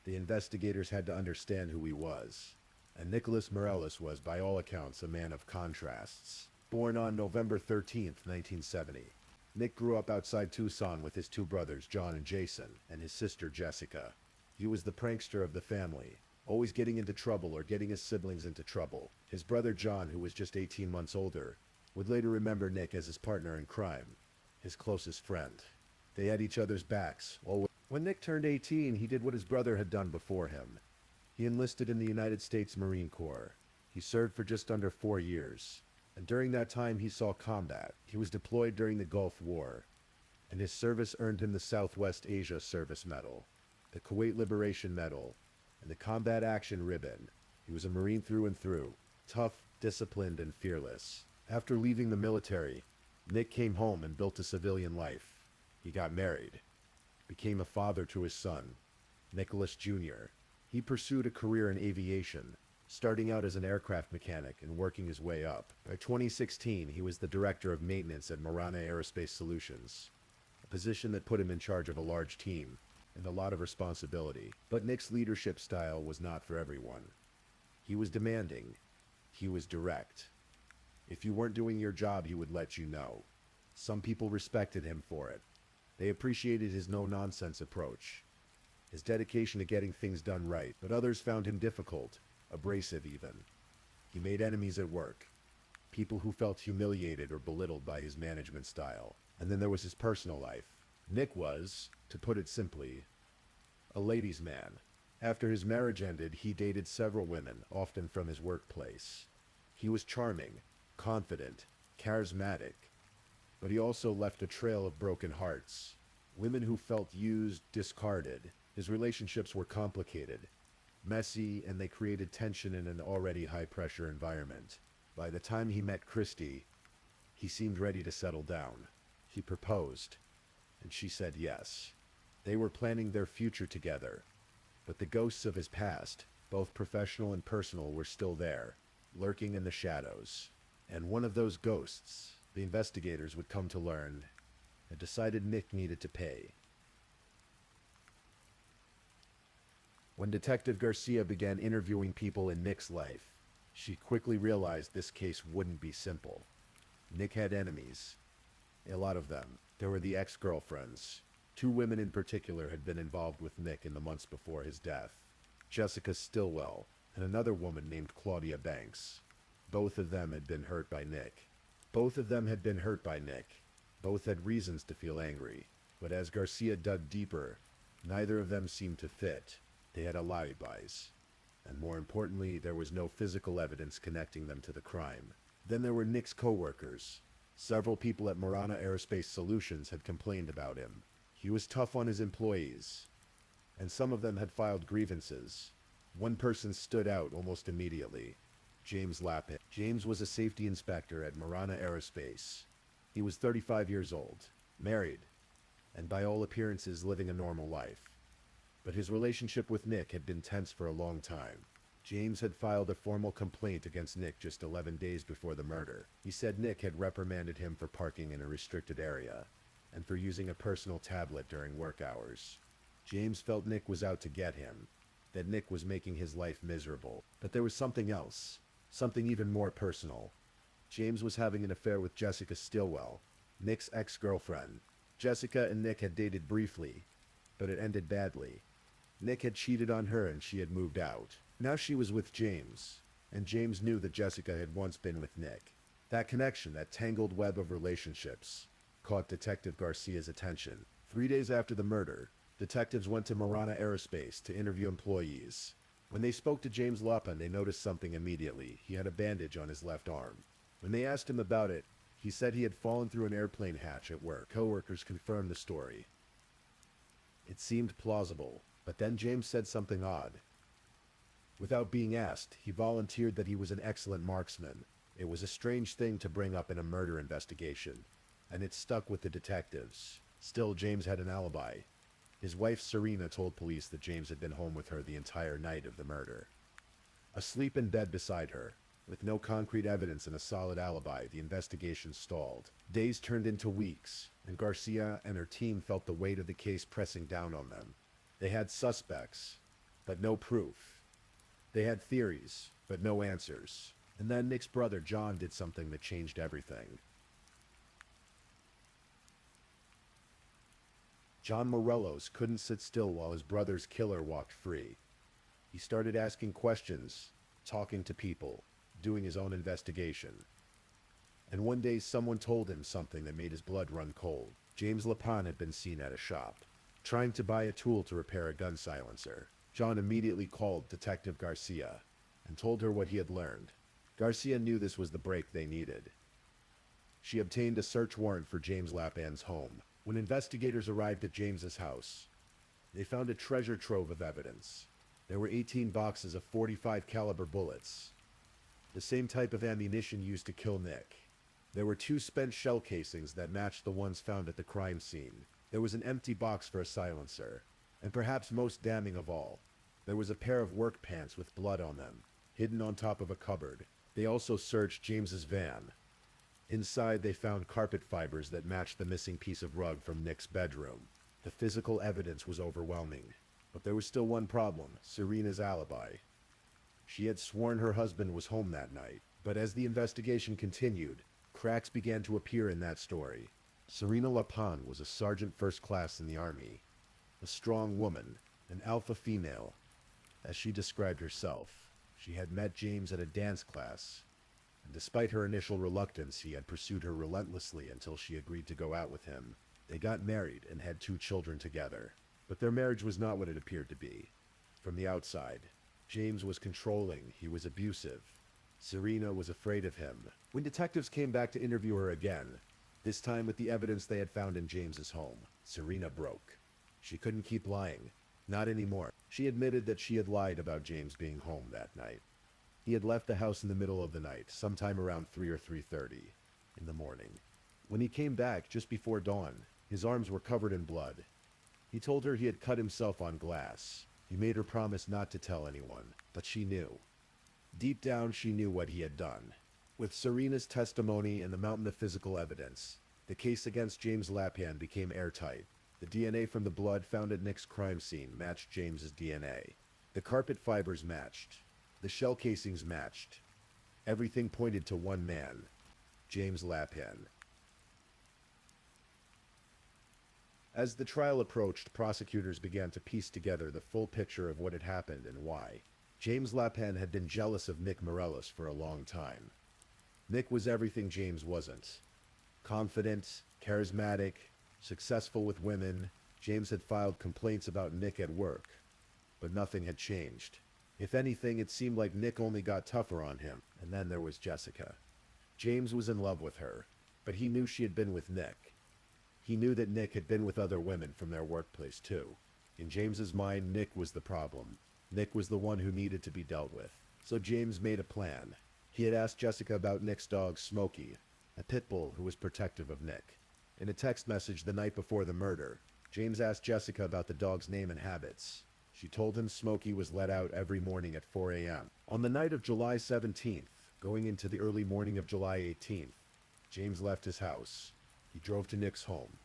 the investigators had to understand who he was. And Nicholas Morales was, by all accounts, a man of contrasts. Born on November 13th, 1970. Nick grew up outside Tucson with his 2 brothers, John and Jason, and his sister, Jessica. He was the prankster of the family, always getting into trouble or getting his siblings into trouble. His brother, John, who was just 18 months older, would later remember Nick as his partner in crime, his closest friend. They had each other's backs, always. When Nick turned 18, he did what his brother had done before him. He enlisted in the United States Marine Corps. He served for just under 4 years. And during that time he saw combat. He was deployed during the Gulf War, and his service earned him the Southwest Asia Service Medal, the Kuwait Liberation Medal, and the Combat Action Ribbon. He was a Marine through and through, tough, disciplined, and fearless. After leaving the military, Nick came home and built a civilian life. He got married, became a father to his son, Nicholas Jr. He pursued a career in aviation, starting out as an aircraft mechanic and working his way up. By 2016, he was the director of maintenance at Marana Aerospace Solutions, a position that put him in charge of a large team and a lot of responsibility. But Nick's leadership style was not for everyone. He was demanding. He was direct. If you weren't doing your job, he would let you know. Some people respected him for it. They appreciated his no-nonsense approach, his dedication to getting things done right, but others found him difficult, abrasive even. He made enemies at work, people who felt humiliated or belittled by his management style. And then there was his personal life. Nick was, to put it simply, a ladies' man. After his marriage ended, he dated several women, often from his workplace. He was charming, confident, charismatic, but he also left a trail of broken hearts. Women who felt used, discarded. His relationships were complicated, messy, and they created tension in an already high-pressure environment. By the time he met Christy, he seemed ready to settle down. He proposed, and she said yes. They were planning their future together, but the ghosts of his past, both professional and personal, were still there, lurking in the shadows. And one of those ghosts, the investigators would come to learn, had decided Nick needed to pay. When Detective Garcia began interviewing people in Nick's life, she quickly realized this case wouldn't be simple. Nick had enemies. A lot of them. There were the ex-girlfriends. 2 women in particular had been involved with Nick in the months before his death. Jessica Stillwell and another woman named Claudia Banks. Both of them had been hurt by Nick. Both had reasons to feel angry. But as Garcia dug deeper, neither of them seemed to fit. They had alibis. And more importantly, there was no physical evidence connecting them to the crime. Then there were Nick's co-workers. Several people at Marana Aerospace Solutions had complained about him. He was tough on his employees, and some of them had filed grievances. One person stood out almost immediately. James Lappin. James was a safety inspector at Marana Aerospace. He was 35 years old, married, and by all appearances living a normal life. But his relationship with Nick had been tense for a long time. James had filed a formal complaint against Nick just 11 days before the murder. He said Nick had reprimanded him for parking in a restricted area and for using a personal tablet during work hours. James felt Nick was out to get him, that Nick was making his life miserable. But there was something else, something even more personal. James was having an affair with Jessica Stillwell, Nick's ex-girlfriend. Jessica and Nick had dated briefly, but it ended badly. Nick had cheated on her and she had moved out. Now she was with James, and James knew that Jessica had once been with Nick. That connection, that tangled web of relationships, caught Detective Garcia's attention. 3 days after the murder, detectives went to Marana Aerospace to interview employees. When they spoke to James Lappin, they noticed something immediately. He had a bandage on his left arm. When they asked him about it, he said he had fallen through an airplane hatch at work. Coworkers confirmed the story. It seemed plausible, but then James said something odd. Without being asked, he volunteered that he was an excellent marksman. It was a strange thing to bring up in a murder investigation, and it stuck with the detectives. Still, James had an alibi. His wife Serena told police that James had been home with her the entire night of the murder. Asleep in bed beside her, with no concrete evidence and a solid alibi, the investigation stalled. Days turned into weeks, and Garcia and her team felt the weight of the case pressing down on them. They had suspects, but no proof. They had theories, but no answers. And then Nick's brother John did something that changed everything. John Morelos couldn't sit still while his brother's killer walked free. He started asking questions, talking to people, doing his own investigation. And one day someone told him something that made his blood run cold. James Lappin had been seen at a shop, trying to buy a tool to repair a gun silencer. John immediately called Detective Garcia and told her what he had learned. Garcia knew this was the break they needed. She obtained a search warrant for James Lappin's home. When investigators arrived at James's house, they found a treasure trove of evidence. There were 18 boxes of .45 caliber bullets, the same type of ammunition used to kill Nick. There were 2 spent shell casings that matched the ones found at the crime scene. There was an empty box for a silencer, and perhaps most damning of all, there was a pair of work pants with blood on them. hidden on top of a cupboard. They also searched James's van. Inside, they found carpet fibers that matched the missing piece of rug from Nick's bedroom. The physical evidence was overwhelming. But there was still one problem: Serena's alibi. She had sworn her husband was home that night, but as the investigation continued, cracks began to appear in that story. Serena Lapin was a sergeant first class in the Army, a strong woman, an alpha female. As she described herself, she had met James at a dance class, and despite her initial reluctance, he had pursued her relentlessly until she agreed to go out with him. They got married and had 2 children together. But their marriage was not what it appeared to be. From the outside, James was controlling, he was abusive. Serena was afraid of him. When detectives came back to interview her again, this time with the evidence they had found in James's home, Serena broke. She couldn't keep lying. Not anymore. She admitted that she had lied about James being home that night. He had left the house in the middle of the night, sometime around 3 or 3:30 in the morning. When he came back just before dawn, his arms were covered in blood. He told her he had cut himself on glass. He made her promise not to tell anyone, but she knew. Deep down, she knew what he had done. With Serena's testimony and the mountain of physical evidence, the case against James Lapin became airtight. The DNA from the blood found at Nick's crime scene matched James's DNA. The carpet fibers matched. The shell casings matched. Everything pointed to one man, James Lapin. As the trial approached, prosecutors began to piece together the full picture of what had happened and why. James Lapin had been jealous of Nick Morellis for a long time. Nick was everything James wasn't. Confident, charismatic, successful with women. James had filed complaints about Nick at work, but nothing had changed. If anything, it seemed like Nick only got tougher on him. And then there was Jessica. James was in love with her, but he knew she had been with Nick. He knew that Nick had been with other women from their workplace too. In James's mind, Nick was the problem. Nick was the one who needed to be dealt with. So James made a plan. He had asked Jessica about Nick's dog, Smokey, a pit bull who was protective of Nick. In a text message the night before the murder, James asked Jessica about the dog's name and habits. She told him Smokey was let out every morning at 4 a.m. On the night of July 17th, going into the early morning of July 18th, James left his house. He drove to Nick's home.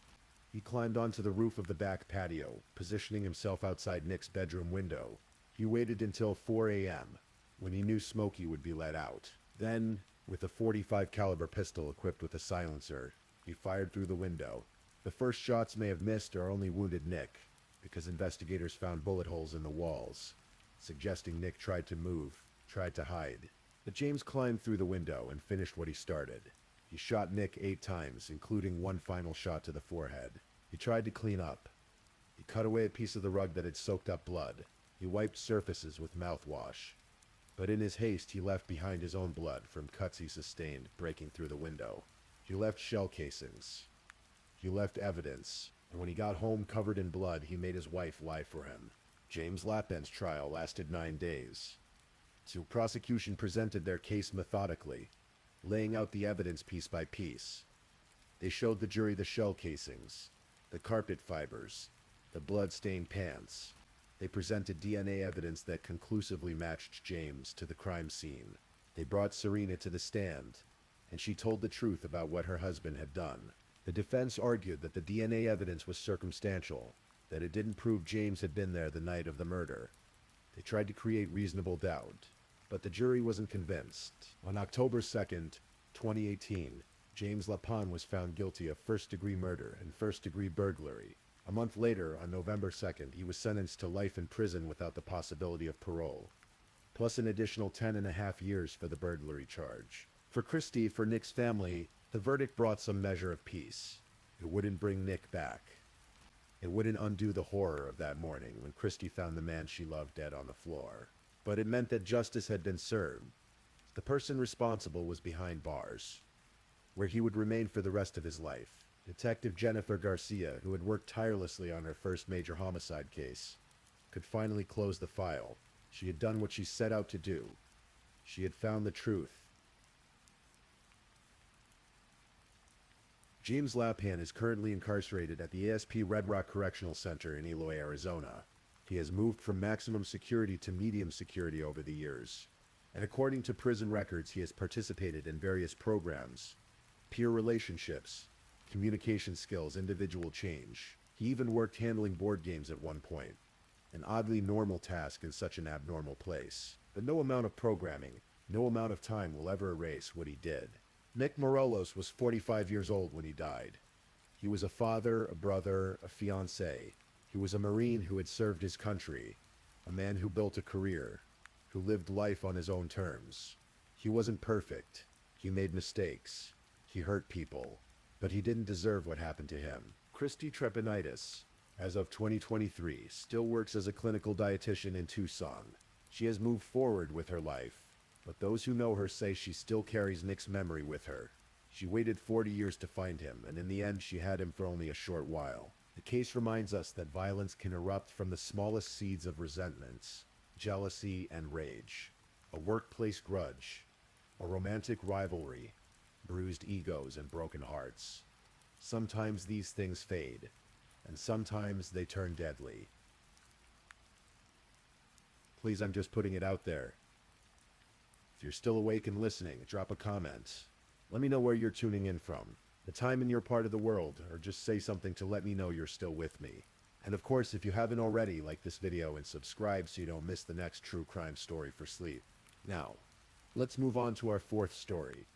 He climbed onto the roof of the back patio, positioning himself outside Nick's bedroom window. He waited until 4 a.m., when he knew Smokey would be let out. Then, with a .45 caliber pistol equipped with a silencer, he fired through the window. The first shots may have missed or only wounded Nick, because investigators found bullet holes in the walls, suggesting Nick tried to move, tried to hide. But James climbed through the window and finished what he started. He shot Nick 8 times, including one final shot to the forehead. He tried to clean up. He cut away a piece of the rug that had soaked up blood. He wiped surfaces with mouthwash. But in his haste, he left behind his own blood from cuts he sustained breaking through the window. He left shell casings. He left evidence. And when he got home covered in blood, he made his wife lie for him. James Lapin's trial lasted 9 days. So prosecution presented their case methodically, laying out the evidence piece by piece. They showed the jury the shell casings, the carpet fibers, the blood-stained pants. They presented DNA evidence that conclusively matched James to the crime scene. They brought Serena to the stand, and she told the truth about what her husband had done. The defense argued that the DNA evidence was circumstantial, that it didn't prove James had been there the night of the murder. They tried to create reasonable doubt, but the jury wasn't convinced. On October 2nd, 2018, James Lapin was found guilty of first-degree murder and first-degree burglary. A month later, on November 2nd, he was sentenced to life in prison without the possibility of parole, plus an additional 10.5 years for the burglary charge. For Christy, for Nick's family, the verdict brought some measure of peace. It wouldn't bring Nick back. It wouldn't undo the horror of that morning when Christy found the man she loved dead on the floor. But it meant that justice had been served. The person responsible was behind bars, where he would remain for the rest of his life. Detective Jennifer Garcia, who had worked tirelessly on her first major homicide case, could finally close the file. She had done what she set out to do. She had found the truth. James Lapin is currently incarcerated at the ASP Red Rock Correctional Center in Eloy, Arizona. He has moved from maximum security to medium security over the years. And according to prison records, he has participated in various programs, peer relationships, communication skills, individual change. He even worked handling board games at one point, an oddly normal task in such an abnormal place. But no amount of programming, no amount of time will ever erase what he did. Nick Morelos was 45 years old when he died. He was a father, a brother, a fiancé. He was a Marine who had served his country, a man who built a career, who lived life on his own terms. He wasn't perfect. He made mistakes. He hurt people. But he didn't deserve what happened to him. Christy Trepanitis, as of 2023, still works as a clinical dietitian in Tucson. She has moved forward with her life, but those who know her say she still carries Nick's memory with her. She waited 40 years to find him, and in the end she had him for only a short while. The case reminds us that violence can erupt from the smallest seeds of resentments, jealousy, and rage. A workplace grudge, a romantic rivalry, bruised egos and broken hearts. Sometimes these things fade, and sometimes they turn deadly. Please, I'm just putting it out there. If you're still awake and listening, drop a comment. Let me know where you're tuning in from, the time in your part of the world, or just say something to let me know you're still with me. And of course, if you haven't already, like this video and subscribe so you don't miss the next true crime story for sleep. Now, let's move on to our fourth story.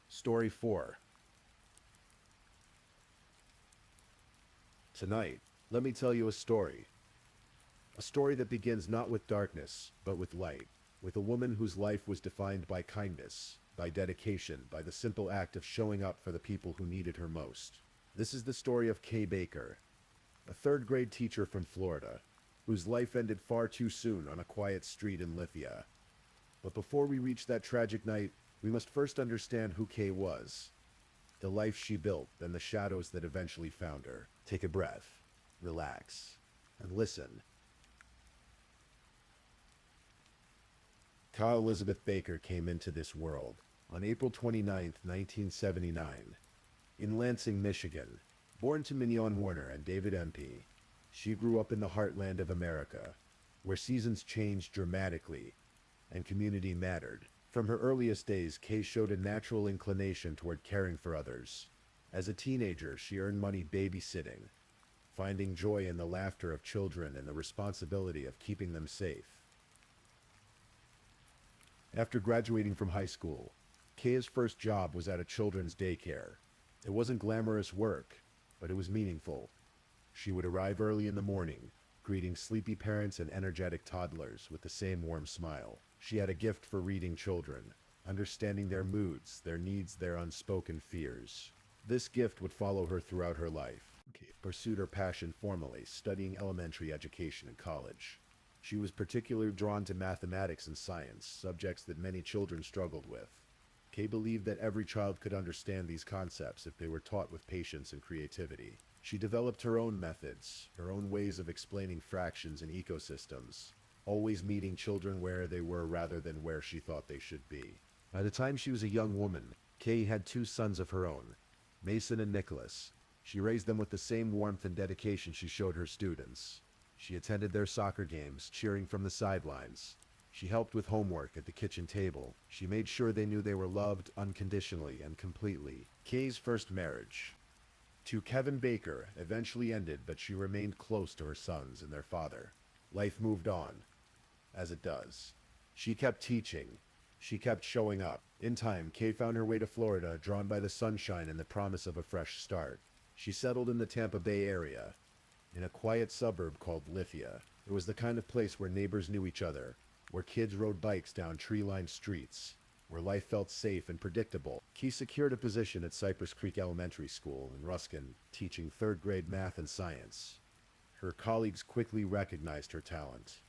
Story 4. Tonight, let me tell you a story. A story that begins not with darkness, but with light. With a woman whose life was defined by kindness, by dedication, by the simple act of showing up for the people who needed her most. This is the story of Kay Baker, a third-grade teacher from Florida, whose life ended far too soon on a quiet street in Lithia. But before we reach that tragic night, we must first understand who Kay was, the life she built, and the shadows that eventually found her. Take a breath, relax, and listen. Kyle Elizabeth Baker came into this world on April 29, 1979, in Lansing, Michigan. Born to Mignon Warner and David MP, she grew up in the heartland of America, where seasons changed dramatically and community mattered. From her earliest days, Kay showed a natural inclination toward caring for others. As a teenager, she earned money babysitting, finding joy in the laughter of children and the responsibility of keeping them safe. After graduating from high school, Kay's first job was at a children's daycare. It wasn't glamorous work, but it was meaningful. She would arrive early in the morning, greeting sleepy parents and energetic toddlers with the same warm smile. She had a gift for reading children, understanding their moods, their needs, their unspoken fears. This gift would follow her throughout her life. Kay pursued her passion formally, studying elementary education in college. She was particularly drawn to mathematics and science, subjects that many children struggled with. Kay believed that every child could understand these concepts if they were taught with patience and creativity. She developed her own methods, her own ways of explaining fractions and ecosystems, always meeting children where they were rather than where she thought they should be. By the time she was a young woman, Kay had 2 sons of her own, Mason and Nicholas. She raised them with the same warmth and dedication she showed her students. She attended their soccer games, cheering from the sidelines. She helped with homework at the kitchen table. She made sure they knew they were loved unconditionally and completely. Kay's first marriage to Kevin Baker eventually ended, but she remained close to her sons and their father. Life moved on, as it does. She kept teaching. She kept showing up. In time, Kay found her way to Florida, drawn by the sunshine and the promise of a fresh start. She settled in the Tampa Bay area, in a quiet suburb called Lithia. It was the kind of place where neighbors knew each other, where kids rode bikes down tree-lined streets, where life felt safe and predictable. Kay secured a position at Cypress Creek Elementary School in Ruskin, teaching third-grade math and science. Her colleagues quickly recognized her talent.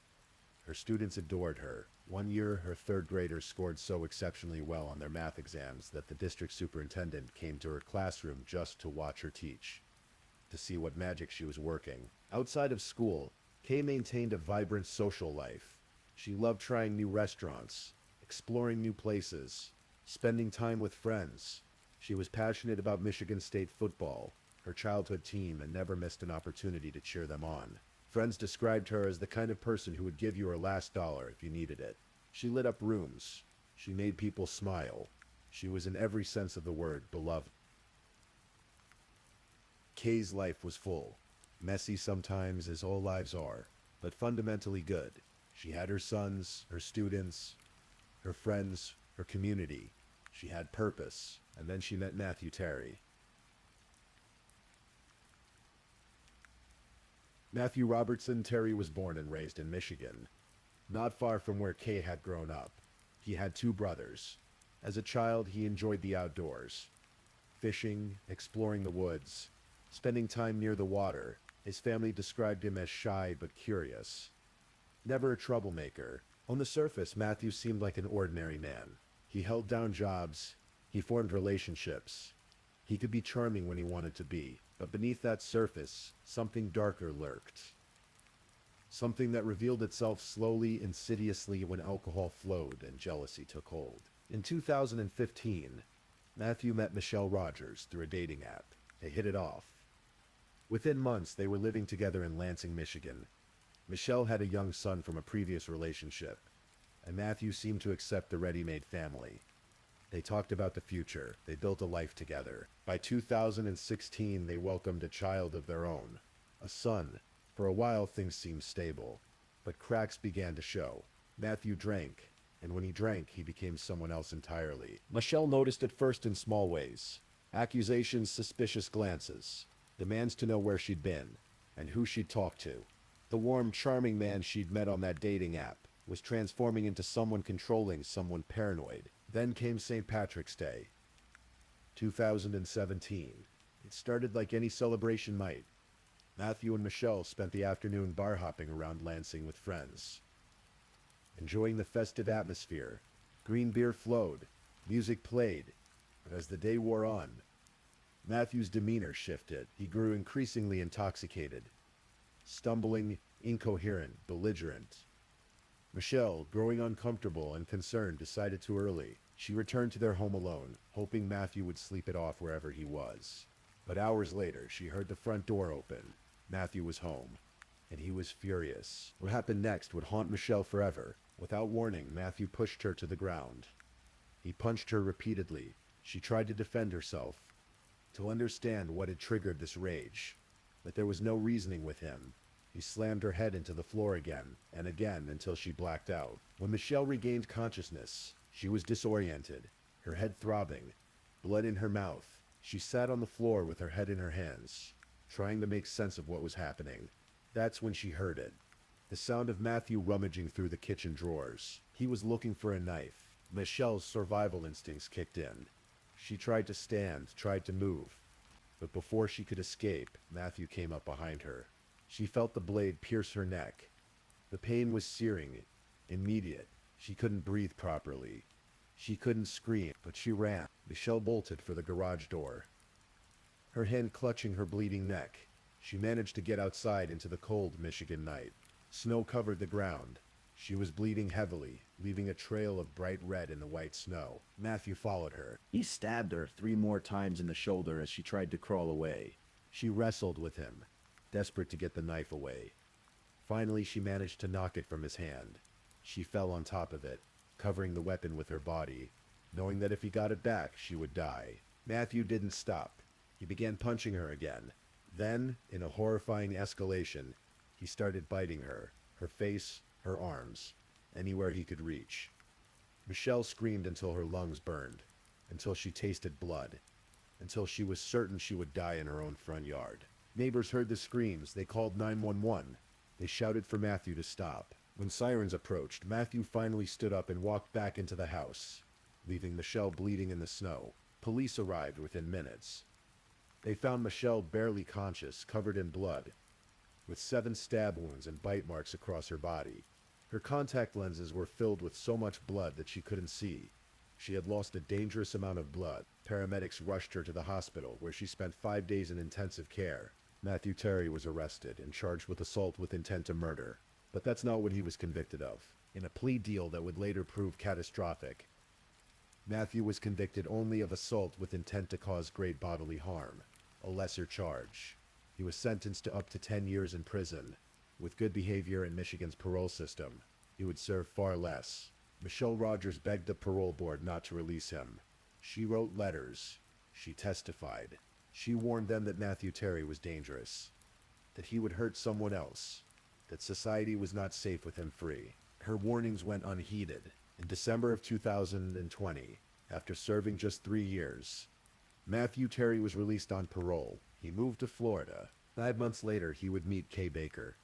Her students adored her. One year, her third graders scored so exceptionally well on their math exams that the district superintendent came to her classroom just to watch her teach, to see what magic she was working. Outside of school, Kay maintained a vibrant social life. She loved trying new restaurants, exploring new places, spending time with friends. She was passionate about Michigan State football, her childhood team, and never missed an opportunity to cheer them on. Friends described her as the kind of person who would give you her last dollar if you needed it. She lit up rooms. She made people smile. She was in every sense of the word beloved. Kay's life was full. Messy sometimes, as all lives are, but fundamentally good. She had her sons, her students, her friends, her community. She had purpose, and then she met Matthew Terry. Matthew Robertson Terry was born and raised in Michigan, not far from where Kay had grown up. He had two brothers. As a child, he enjoyed the outdoors, fishing, exploring the woods, spending time near the water. His family described him as shy but curious. Never a troublemaker. On the surface, Matthew seemed like an ordinary man. He held down jobs. He formed relationships. He could be charming when he wanted to be, but beneath that surface, something darker lurked. Something that revealed itself slowly, insidiously when alcohol flowed and jealousy took hold. In 2015, Matthew met Michelle Rogers through a dating app. They hit it off. Within months, they were living together in Lansing, Michigan. Michelle had a young son from a previous relationship, and Matthew seemed to accept the ready-made family. They talked about the future. They built a life together. By 2016, they welcomed a child of their own, a son. For a while, things seemed stable, but cracks began to show. Matthew drank, and when he drank, he became someone else entirely. Michelle noticed at first in small ways. Accusations, suspicious glances, demands to know where she'd been, and who she'd talked to. The warm, charming man she'd met on that dating app was transforming into someone controlling, someone paranoid. Then came St. Patrick's Day, 2017. It started like any celebration might. Matthew and Michelle spent the afternoon bar hopping around Lansing with friends, enjoying the festive atmosphere. Green beer flowed, music played, but as the day wore on, Matthew's demeanor shifted. He grew increasingly intoxicated, stumbling, incoherent, belligerent. Michelle, growing uncomfortable and concerned, decided too early. She returned to their home alone, hoping Matthew would sleep it off wherever he was. But hours later, she heard the front door open. Matthew was home, and he was furious. What happened next would haunt Michelle forever. Without warning, Matthew pushed her to the ground. He punched her repeatedly. She tried to defend herself, to understand what had triggered this rage. But there was no reasoning with him. He slammed her head into the floor again and again until she blacked out. When Michelle regained consciousness, she was disoriented, her head throbbing, blood in her mouth. She sat on the floor with her head in her hands, trying to make sense of what was happening. That's when she heard it. The sound of Matthew rummaging through the kitchen drawers. He was looking for a knife. Michelle's survival instincts kicked in. She tried to stand, tried to move. But before she could escape, Matthew came up behind her. She felt the blade pierce her neck. The pain was searing, immediate. She couldn't breathe properly. She couldn't scream, but she ran. Michelle bolted for the garage door, her hand clutching her bleeding neck. She managed to get outside into the cold Michigan night. Snow covered the ground. She was bleeding heavily, leaving a trail of bright red in the white snow. Matthew followed her. He stabbed her 3 more times in the shoulder as she tried to crawl away. She wrestled with him, desperate to get the knife away. Finally, she managed to knock it from his hand. She fell on top of it, covering the weapon with her body, knowing that if he got it back, she would die. Matthew didn't stop. He began punching her again. Then, in a horrifying escalation, he started biting her face, her arms, anywhere he could reach. Michelle screamed until her lungs burned, until she tasted blood, until she was certain she would die in her own front yard. Neighbors heard the screams. They called 911. They shouted for Matthew to stop. When sirens approached, Matthew finally stood up and walked back into the house, leaving Michelle bleeding in the snow. Police arrived within minutes. They found Michelle barely conscious, covered in blood, with 7 stab wounds and bite marks across her body. Her contact lenses were filled with so much blood that she couldn't see. She had lost a dangerous amount of blood. Paramedics rushed her to the hospital, where she spent 5 days in intensive care. Matthew Terry was arrested and charged with assault with intent to murder. But that's not what he was convicted of. In a plea deal that would later prove catastrophic, Matthew was convicted only of assault with intent to cause great bodily harm, a lesser charge. He was sentenced to up to 10 years in prison. With good behavior in Michigan's parole system, he would serve far less. Michelle Rogers begged the parole board not to release him. She wrote letters. She testified. She warned them that Matthew Terry was dangerous, that he would hurt someone else, that society was not safe with him free. Her warnings went unheeded. In December of 2020, after serving just 3 years, Matthew Terry was released on parole. He moved to Florida. 5 months later, he would meet Kay Baker.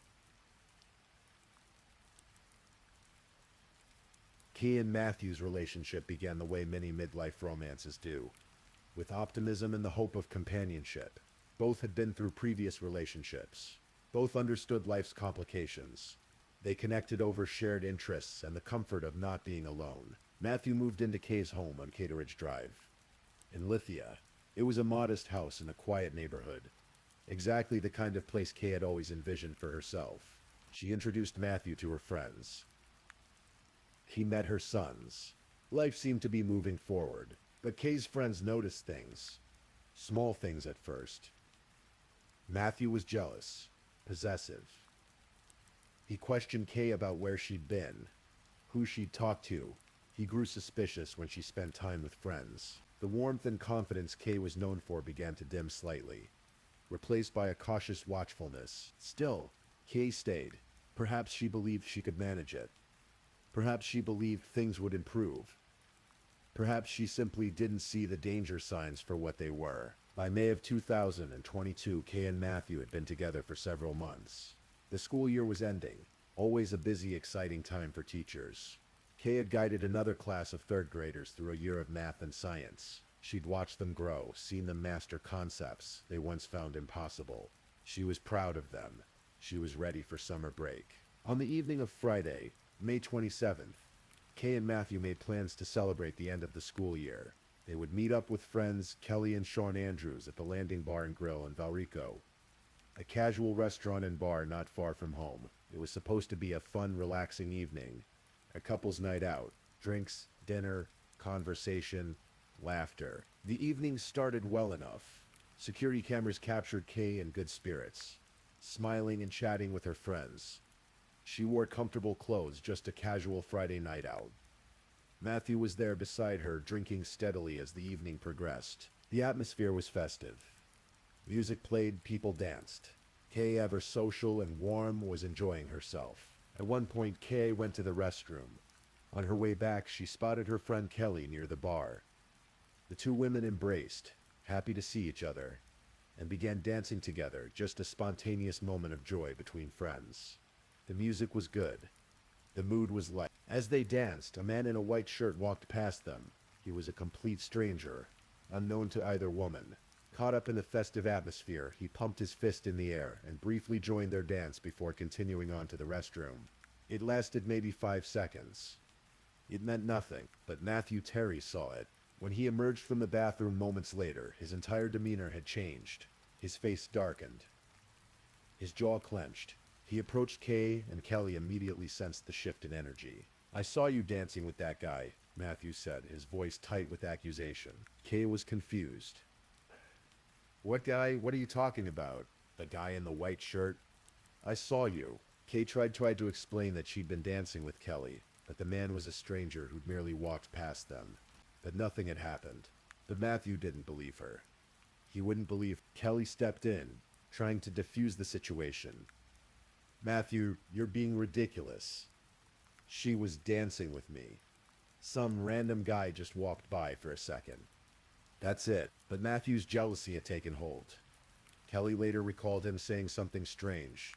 Kay and Matthew's relationship began the way many midlife romances do, with optimism and the hope of companionship. Both had been through previous relationships. Both understood life's complications. They connected over shared interests and the comfort of not being alone. Matthew moved into Kay's home on Cateridge Drive. In Lithia, it was a modest house in a quiet neighborhood. Exactly the kind of place Kay had always envisioned for herself. She introduced Matthew to her friends. He met her sons. Life seemed to be moving forward, but Kay's friends noticed things. Small things at first. Matthew was jealous, possessive. He questioned Kay about where she'd been, who she'd talked to. He grew suspicious when she spent time with friends. The warmth and confidence Kay was known for began to dim slightly, replaced by a cautious watchfulness. Still, Kay stayed. Perhaps she believed she could manage it. Perhaps she believed things would improve. Perhaps she simply didn't see the danger signs for what they were. By May of 2022, Kay and Matthew had been together for several months. The school year was ending, always a busy, exciting time for teachers. Kay had guided another class of third graders through a year of math and science. She'd watched them grow, seen them master concepts they once found impossible. She was proud of them. She was ready for summer break. On the evening of Friday, May 27th, Kay and Matthew made plans to celebrate the end of the school year. They would meet up with friends Kelly and Sean Andrews at the Landing Bar and Grill in Valrico, a casual restaurant and bar not far from home. It was supposed to be a fun, relaxing evening, a couple's night out. Drinks, dinner, conversation, laughter. The evening started well enough. Security cameras captured Kay in good spirits, smiling and chatting with her friends. She wore comfortable clothes, just a casual Friday night out. Matthew was there beside her, drinking steadily as the evening progressed. The atmosphere was festive. Music played, people danced. Kay, ever social and warm, was enjoying herself. At one point, Kay went to the restroom. On her way back, she spotted her friend Kelly near the bar. The two women embraced, happy to see each other, and began dancing together, just a spontaneous moment of joy between friends. The music was good. The mood was light. As they danced, a man in a white shirt walked past them. He was a complete stranger, unknown to either woman. Caught up in the festive atmosphere, he pumped his fist in the air and briefly joined their dance before continuing on to the restroom. It lasted maybe 5 seconds. It meant nothing, but Matthew Terry saw it. When he emerged from the bathroom moments later, his entire demeanor had changed. His face darkened. His jaw clenched. He approached Kay, and Kelly immediately sensed the shift in energy. "I saw you dancing with that guy," Matthew said, his voice tight with accusation. Kay was confused. "What guy? What are you talking about? The guy in the white shirt?" "I saw you." Kay tried to explain that she'd been dancing with Kelly, but the man was a stranger who'd merely walked past them, that nothing had happened. But Matthew didn't believe her. He wouldn't believe. Kelly stepped in, trying to defuse the situation. "Matthew, you're being ridiculous. She was dancing with me. Some random guy just walked by for a second." That's it. But Matthew's jealousy had taken hold. Kelly later recalled him saying something strange.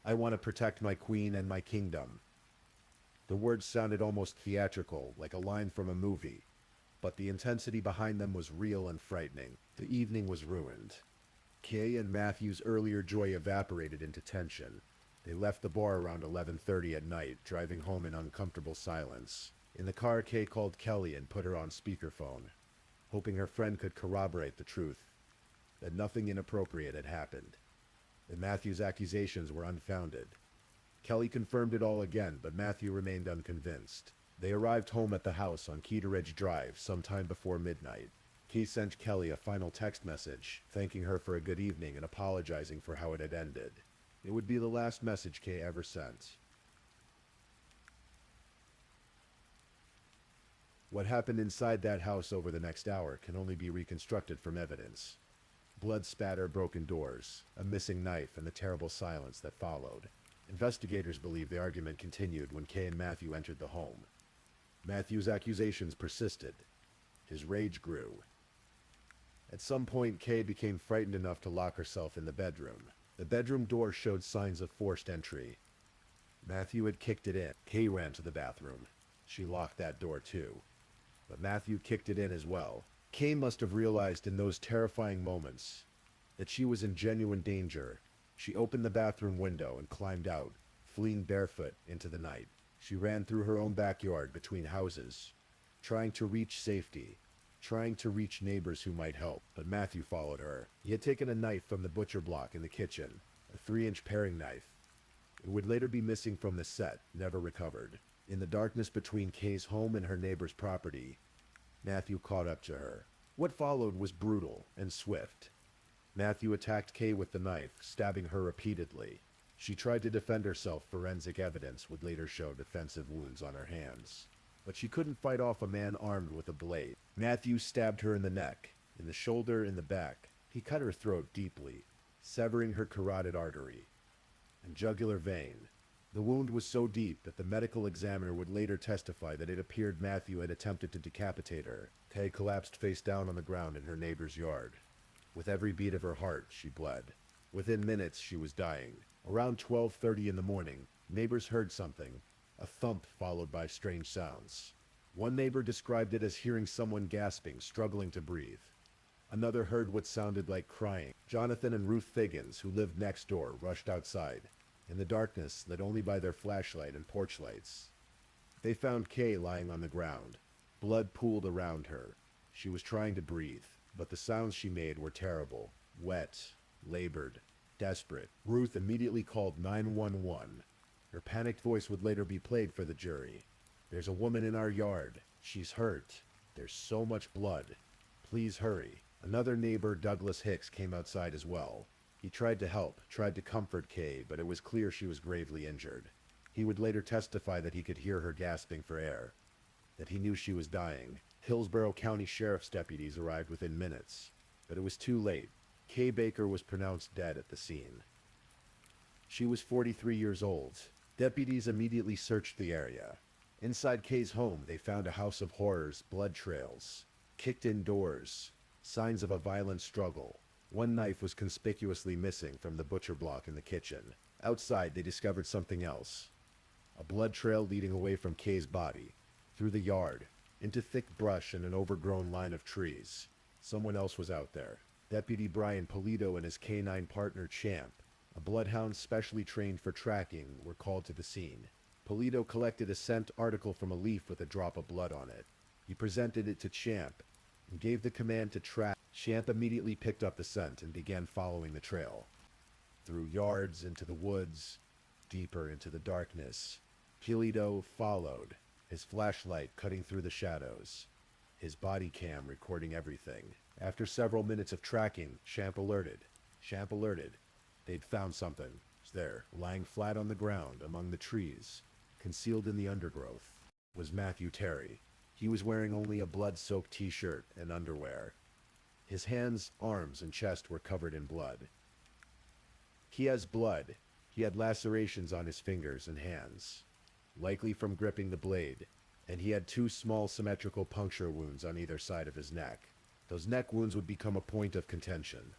"I want to protect my queen and my kingdom." The words sounded almost theatrical, like a line from a movie, but the intensity behind them was real and frightening. The evening was ruined. Kay and Matthew's earlier joy evaporated into tension. They left the bar around 11:30 at night, driving home in uncomfortable silence. In the car, Kay called Kelly and put her on speakerphone, hoping her friend could corroborate the truth, that nothing inappropriate had happened, that Matthew's accusations were unfounded. Kelly confirmed it all again, but Matthew remained unconvinced. They arrived home at the house on Keteridge Drive sometime before midnight. Kay sent Kelly a final text message, thanking her for a good evening and apologizing for how it had ended. It would be the last message Kay ever sent. What happened inside that house over the next hour can only be reconstructed from evidence. Blood spatter, broken doors, a missing knife, and the terrible silence that followed. Investigators believe the argument continued when Kay and Matthew entered the home. Matthew's accusations persisted. His rage grew. At some point, Kay became frightened enough to lock herself in the bedroom. The bedroom door showed signs of forced entry. Matthew had kicked it in. Kay ran to the bathroom. She locked that door too. But Matthew kicked it in as well. Kay must have realized in those terrifying moments that she was in genuine danger. She opened the bathroom window and climbed out, fleeing barefoot into the night. She ran through her own backyard between houses, trying to reach safety, trying to reach neighbors who might help. But Matthew followed her. He had taken a knife from the butcher block in the kitchen, a 3-inch paring knife. It would later be missing from the set, never recovered. In the darkness between Kay's home and her neighbor's property, Matthew caught up to her. What followed was brutal and swift. Matthew attacked Kay with the knife, stabbing her repeatedly. She tried to defend herself. Forensic evidence would later show defensive wounds on her hands. But she couldn't fight off a man armed with a blade. Matthew stabbed her in the neck, in the shoulder, in the back. He cut her throat deeply, severing her carotid artery and jugular vein. The wound was so deep that the medical examiner would later testify that it appeared Matthew had attempted to decapitate her. Kay collapsed face down on the ground in her neighbor's yard. With every beat of her heart, she bled. Within minutes, she was dying. Around 12:30 in the morning, neighbors heard something, a thump followed by strange sounds. One neighbor described it as hearing someone gasping, struggling to breathe. Another heard what sounded like crying. Jonathan and Ruth Figgins, who lived next door, rushed outside. In the darkness, lit only by their flashlight and porch lights, they found Kay lying on the ground. Blood pooled around her. She was trying to breathe, but the sounds she made were terrible. Wet, labored, desperate. Ruth immediately called 911. Her panicked voice would later be played for the jury. "There's a woman in our yard. She's hurt. There's so much blood. Please hurry." Another neighbor, Douglas Hicks, came outside as well. He tried to help, tried to comfort Kay, but it was clear she was gravely injured. He would later testify that he could hear her gasping for air, that he knew she was dying. Hillsborough County Sheriff's deputies arrived within minutes, but it was too late. Kay Baker was pronounced dead at the scene. She was 43 years old. Deputies immediately searched the area. Inside Kay's home, they found a house of horrors, blood trails, kicked-in doors, signs of a violent struggle. One knife was conspicuously missing from the butcher block in the kitchen. Outside, they discovered something else. A blood trail leading away from Kay's body, through the yard, into thick brush and an overgrown line of trees. Someone else was out there. Deputy Brian Polito and his canine partner Champ, a bloodhound specially trained for tracking, were called to the scene. Polito collected a scent article from a leaf with a drop of blood on it. He presented it to Champ and gave the command to track. Champ immediately picked up the scent and began following the trail. Through yards, into the woods, deeper into the darkness. Polito followed, his flashlight cutting through the shadows, his body cam recording everything. After several minutes of tracking, Champ alerted. They'd found something. It was there, lying flat on the ground among the trees, concealed in the undergrowth, was Matthew Terry. He was wearing only a blood-soaked t-shirt and underwear. His hands, arms, and chest were covered in blood. He has blood. He had lacerations on his fingers and hands, likely from gripping the blade, and he had 2 small symmetrical puncture wounds on either side of his neck. Those neck wounds would become a point of contention.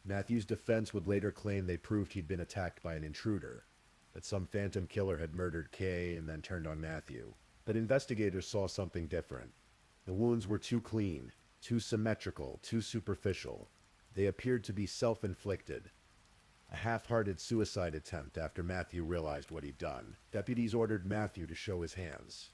Matthew's defense would later claim they proved he'd been attacked by an intruder, that some phantom killer had murdered Kay and then turned on Matthew. But investigators saw something different. The wounds were too clean, too symmetrical, too superficial. They appeared to be self-inflicted. A half-hearted suicide attempt after Matthew realized what he'd done. Deputies ordered Matthew to show his hands.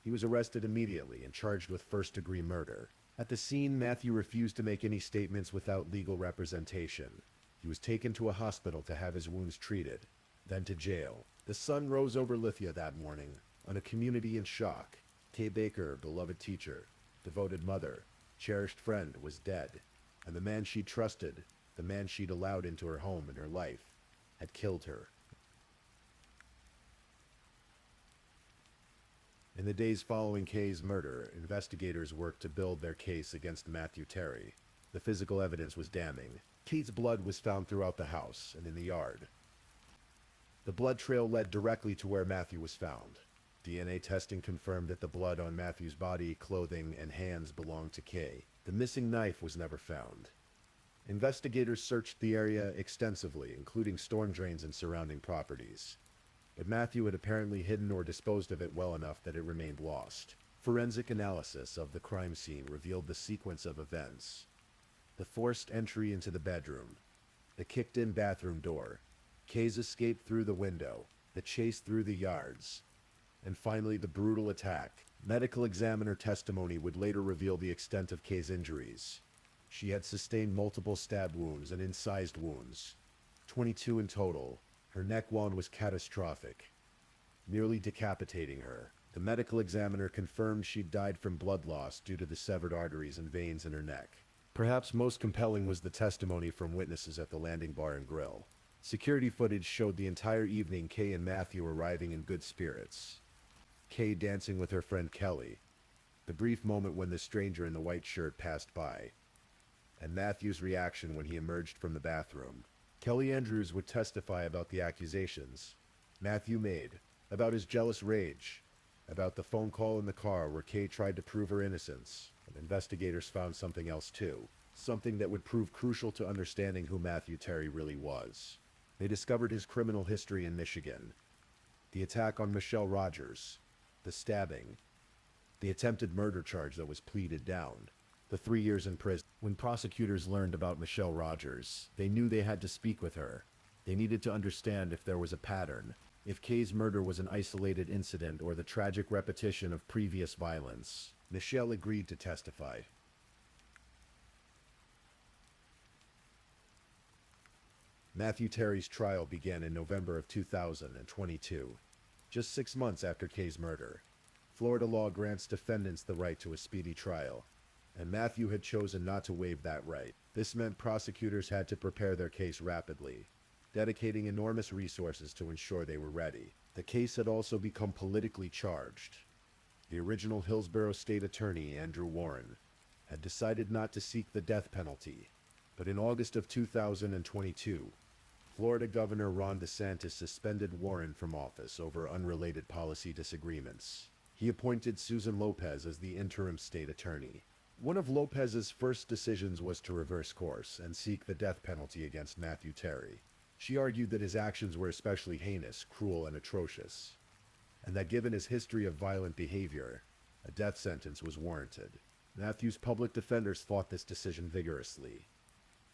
He was arrested immediately and charged with first-degree murder. At the scene, Matthew refused to make any statements without legal representation. He was taken to a hospital to have his wounds treated, then to jail. The sun rose over Lithia that morning. On a community in shock, Kay Baker, beloved teacher, devoted mother, cherished friend, was dead, and the man she trusted, the man she'd allowed into her home and her life, had killed her. In the days following Kay's murder, investigators worked to build their case against Matthew Terry. The physical evidence was damning. Kay's blood was found throughout the house and in the yard. The blood trail led directly to where Matthew was found. DNA testing confirmed that the blood on Matthew's body, clothing, and hands belonged to Kay. The missing knife was never found. Investigators searched the area extensively, including storm drains and surrounding properties. But Matthew had apparently hidden or disposed of it well enough that it remained lost. Forensic analysis of the crime scene revealed the sequence of events. The forced entry into the bedroom, the kicked-in bathroom door, Kay's escape through the window, the chase through the yards, and finally the brutal attack. Medical examiner testimony would later reveal the extent of Kay's injuries. She had sustained multiple stab wounds and incised wounds, 22 in total. Her neck wound was catastrophic, nearly decapitating her. The medical examiner confirmed she'd died from blood loss due to the severed arteries and veins in her neck. Perhaps most compelling was the testimony from witnesses at the Landing Bar and Grill. Security footage showed the entire evening Kay and Matthew arriving in good spirits. Kay dancing with her friend Kelly, the brief moment when the stranger in the white shirt passed by, and Matthew's reaction when he emerged from the bathroom. Kelly Andrews would testify about the accusations Matthew made, about his jealous rage, about the phone call in the car where Kay tried to prove her innocence. And investigators found something else too, something that would prove crucial to understanding who Matthew Terry really was. They discovered his criminal history in Michigan, the attack on Michelle Rogers, the stabbing, the attempted murder charge that was pleaded down, the 3 years in prison. When prosecutors learned about Michelle Rogers, they knew they had to speak with her. They needed to understand if there was a pattern, if Kay's murder was an isolated incident or the tragic repetition of previous violence. Michelle agreed to testify. Matthew Terry's trial began in November of 2022, just 6 months after Kay's murder. Florida law grants defendants the right to a speedy trial, and Matthew had chosen not to waive that right. This meant prosecutors had to prepare their case rapidly, dedicating enormous resources to ensure they were ready. The case had also become politically charged. The original Hillsborough State Attorney, Andrew Warren, had decided not to seek the death penalty, but in August of 2022, Florida Governor Ron DeSantis suspended Warren from office over unrelated policy disagreements. He appointed Susan Lopez as the interim state attorney. One of Lopez's first decisions was to reverse course and seek the death penalty against Matthew Terry. She argued that his actions were especially heinous, cruel, and atrocious, and that given his history of violent behavior, a death sentence was warranted. Matthew's public defenders fought this decision vigorously,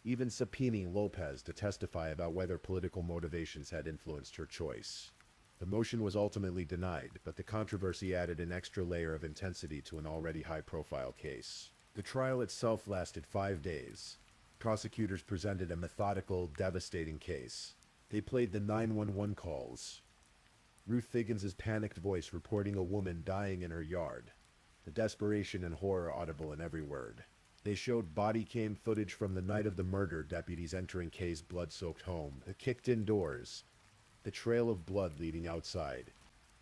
even subpoenaing Lopez to testify about whether political motivations had influenced her choice. The motion was ultimately denied, but the controversy added an extra layer of intensity to an already high-profile case. The trial itself lasted 5 days. Prosecutors presented a methodical, devastating case. They played the 911 calls, Ruth Figgins' panicked voice reporting a woman dying in her yard, the desperation and horror audible in every word. They showed body cam footage from the night of the murder, deputies entering Kay's blood-soaked home, the kicked-in doors, the trail of blood leading outside,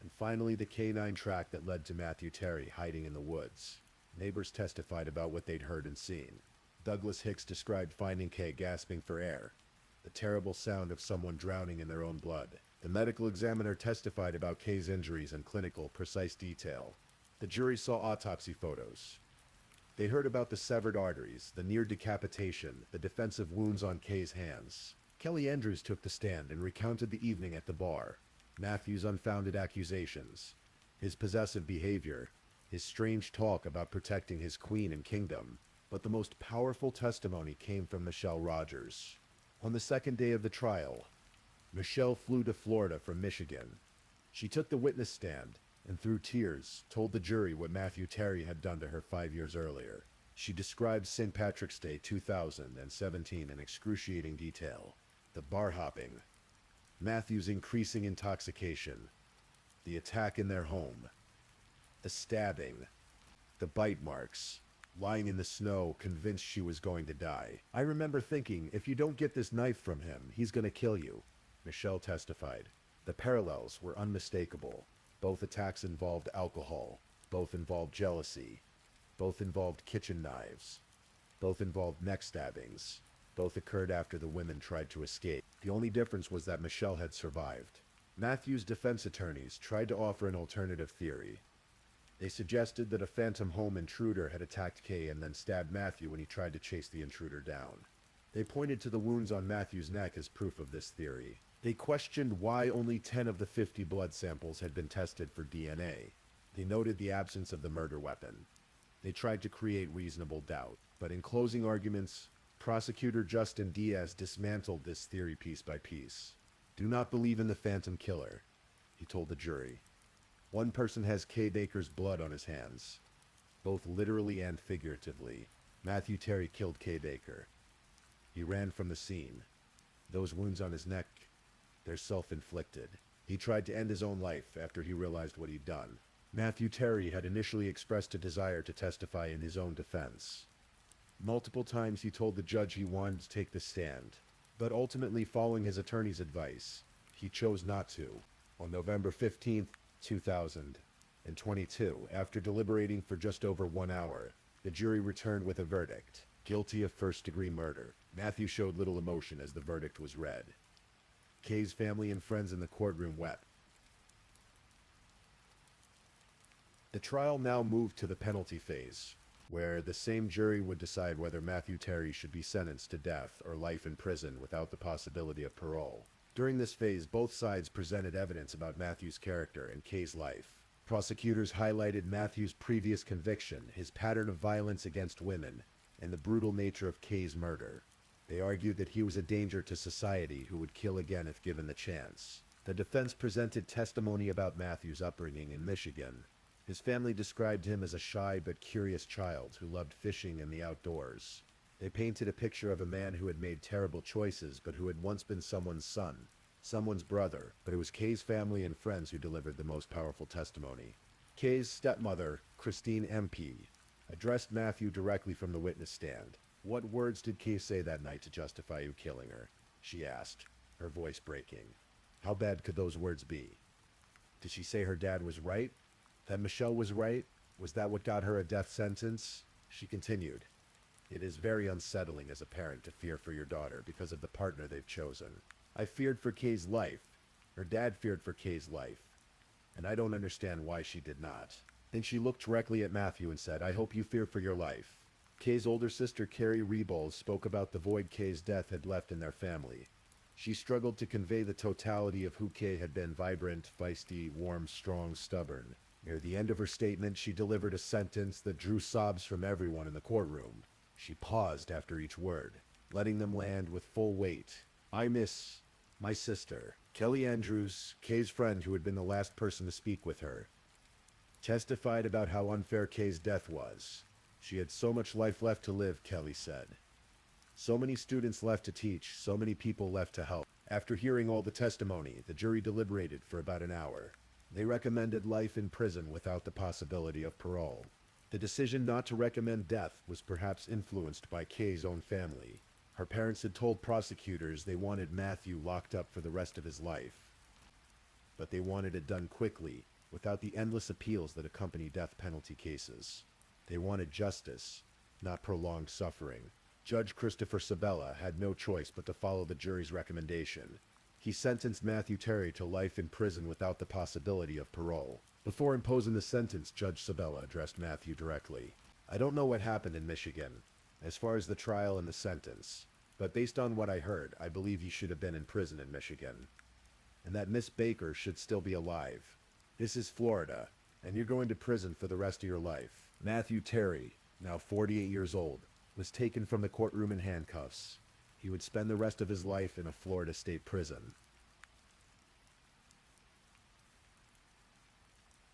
and finally the canine track that led to Matthew Terry hiding in the woods. Neighbors testified about what they'd heard and seen. Douglas Hicks described finding Kay gasping for air, the terrible sound of someone drowning in their own blood. The medical examiner testified about Kay's injuries in clinical, precise detail. The jury saw autopsy photos. They heard about the severed arteries, the near decapitation, the defensive wounds on Kay's hands. Kelly Andrews took the stand and recounted the evening at the bar, Matthew's unfounded accusations, his possessive behavior, his strange talk about protecting his queen and kingdom. But the most powerful testimony came from Michelle Rogers. On the second day of the trial, Michelle flew to Florida from Michigan. She took the witness stand and through tears told the jury what Matthew Terry had done to her 5 years earlier. She described St. Patrick's Day 2017 in excruciating detail. The bar hopping, Matthew's increasing intoxication, The attack in their home. The stabbing. The bite marks. Lying in the snow, convinced she was going to die. I remember thinking, if you don't get this knife from him, he's gonna kill you, Michelle testified. The parallels were unmistakable. Both attacks involved alcohol. Both involved jealousy. Both involved kitchen knives. Both involved neck stabbings. Both occurred after the women tried to escape. The only difference was that Michelle had survived. Matthew's defense attorneys tried to offer an alternative theory. They suggested that a phantom home intruder had attacked Kay and then stabbed Matthew when he tried to chase the intruder down. They pointed to the wounds on Matthew's neck as proof of this theory. They questioned why only 10 of the 50 blood samples had been tested for DNA. They noted the absence of the murder weapon. They tried to create reasonable doubt, but in closing arguments, prosecutor Justin Diaz dismantled this theory piece by piece. Do not believe in the phantom killer, he told the jury. One person has Kay Baker's blood on his hands, both literally and figuratively. Matthew Terry killed Kay Baker. He ran from the scene. Those wounds on his neck, they're self-inflicted. He tried to end his own life after he realized what he'd done. Matthew Terry had initially expressed a desire to testify in his own defense. Multiple times he told the judge he wanted to take the stand, but ultimately, following his attorney's advice, he chose not to. On November 15th, 2022, after deliberating for just over 1 hour, the jury returned with a verdict: guilty of first-degree murder. Matthew showed little emotion as the verdict was read. Kay's family and friends in the courtroom wept. The trial now moved to the penalty phase, where the same jury would decide whether Matthew Terry should be sentenced to death or life in prison without the possibility of parole. During this phase, both sides presented evidence about Matthew's character and Kay's life. Prosecutors highlighted Matthew's previous conviction, his pattern of violence against women, and the brutal nature of Kay's murder. They argued that he was a danger to society who would kill again if given the chance. The defense presented testimony about Matthew's upbringing in Michigan. His family described him as a shy but curious child who loved fishing and the outdoors. They painted a picture of a man who had made terrible choices but who had once been someone's son, someone's brother, but it was Kay's family and friends who delivered the most powerful testimony. Kay's stepmother, Christine MP, addressed Matthew directly from the witness stand. "What words did Kay say that night to justify you killing her?" she asked, her voice breaking. How bad could those words be? Did she say her dad was right? That Michelle was right? Was that what got her a death sentence? She continued, "It is very unsettling as a parent to fear for your daughter because of the partner they've chosen. I feared for Kay's life. Her dad feared for Kay's life. And I don't understand why she did not." Then she looked directly at Matthew and said, "I hope you fear for your life." Kay's older sister, Carrie Rebold, spoke about the void Kay's death had left in their family. She struggled to convey the totality of who Kay had been: vibrant, feisty, warm, strong, stubborn. Near the end of her statement, she delivered a sentence that drew sobs from everyone in the courtroom. She paused after each word, letting them land with full weight. "I miss my sister." Kelly Andrews, Kay's friend who had been the last person to speak with her, testified about how unfair Kay's death was. She had so much life left to live, Kelly said. So many students left to teach, so many people left to help. After hearing all the testimony, the jury deliberated for about an hour. They recommended life in prison without the possibility of parole. The decision not to recommend death was perhaps influenced by Kay's own family. Her parents had told prosecutors they wanted Matthew locked up for the rest of his life. But they wanted it done quickly, without the endless appeals that accompany death penalty cases. They wanted justice, not prolonged suffering. Judge Christopher Sabella had no choice but to follow the jury's recommendation. He sentenced Matthew Terry to life in prison without the possibility of parole. Before imposing the sentence, Judge Sabella addressed Matthew directly. "I don't know what happened in Michigan, as far as the trial and the sentence, but based on what I heard, I believe you should have been in prison in Michigan, and that Miss Baker should still be alive. This is Florida, and you're going to prison for the rest of your life." Matthew Terry, now 48 years old, was taken from the courtroom in handcuffs. He would spend the rest of his life in a Florida state prison.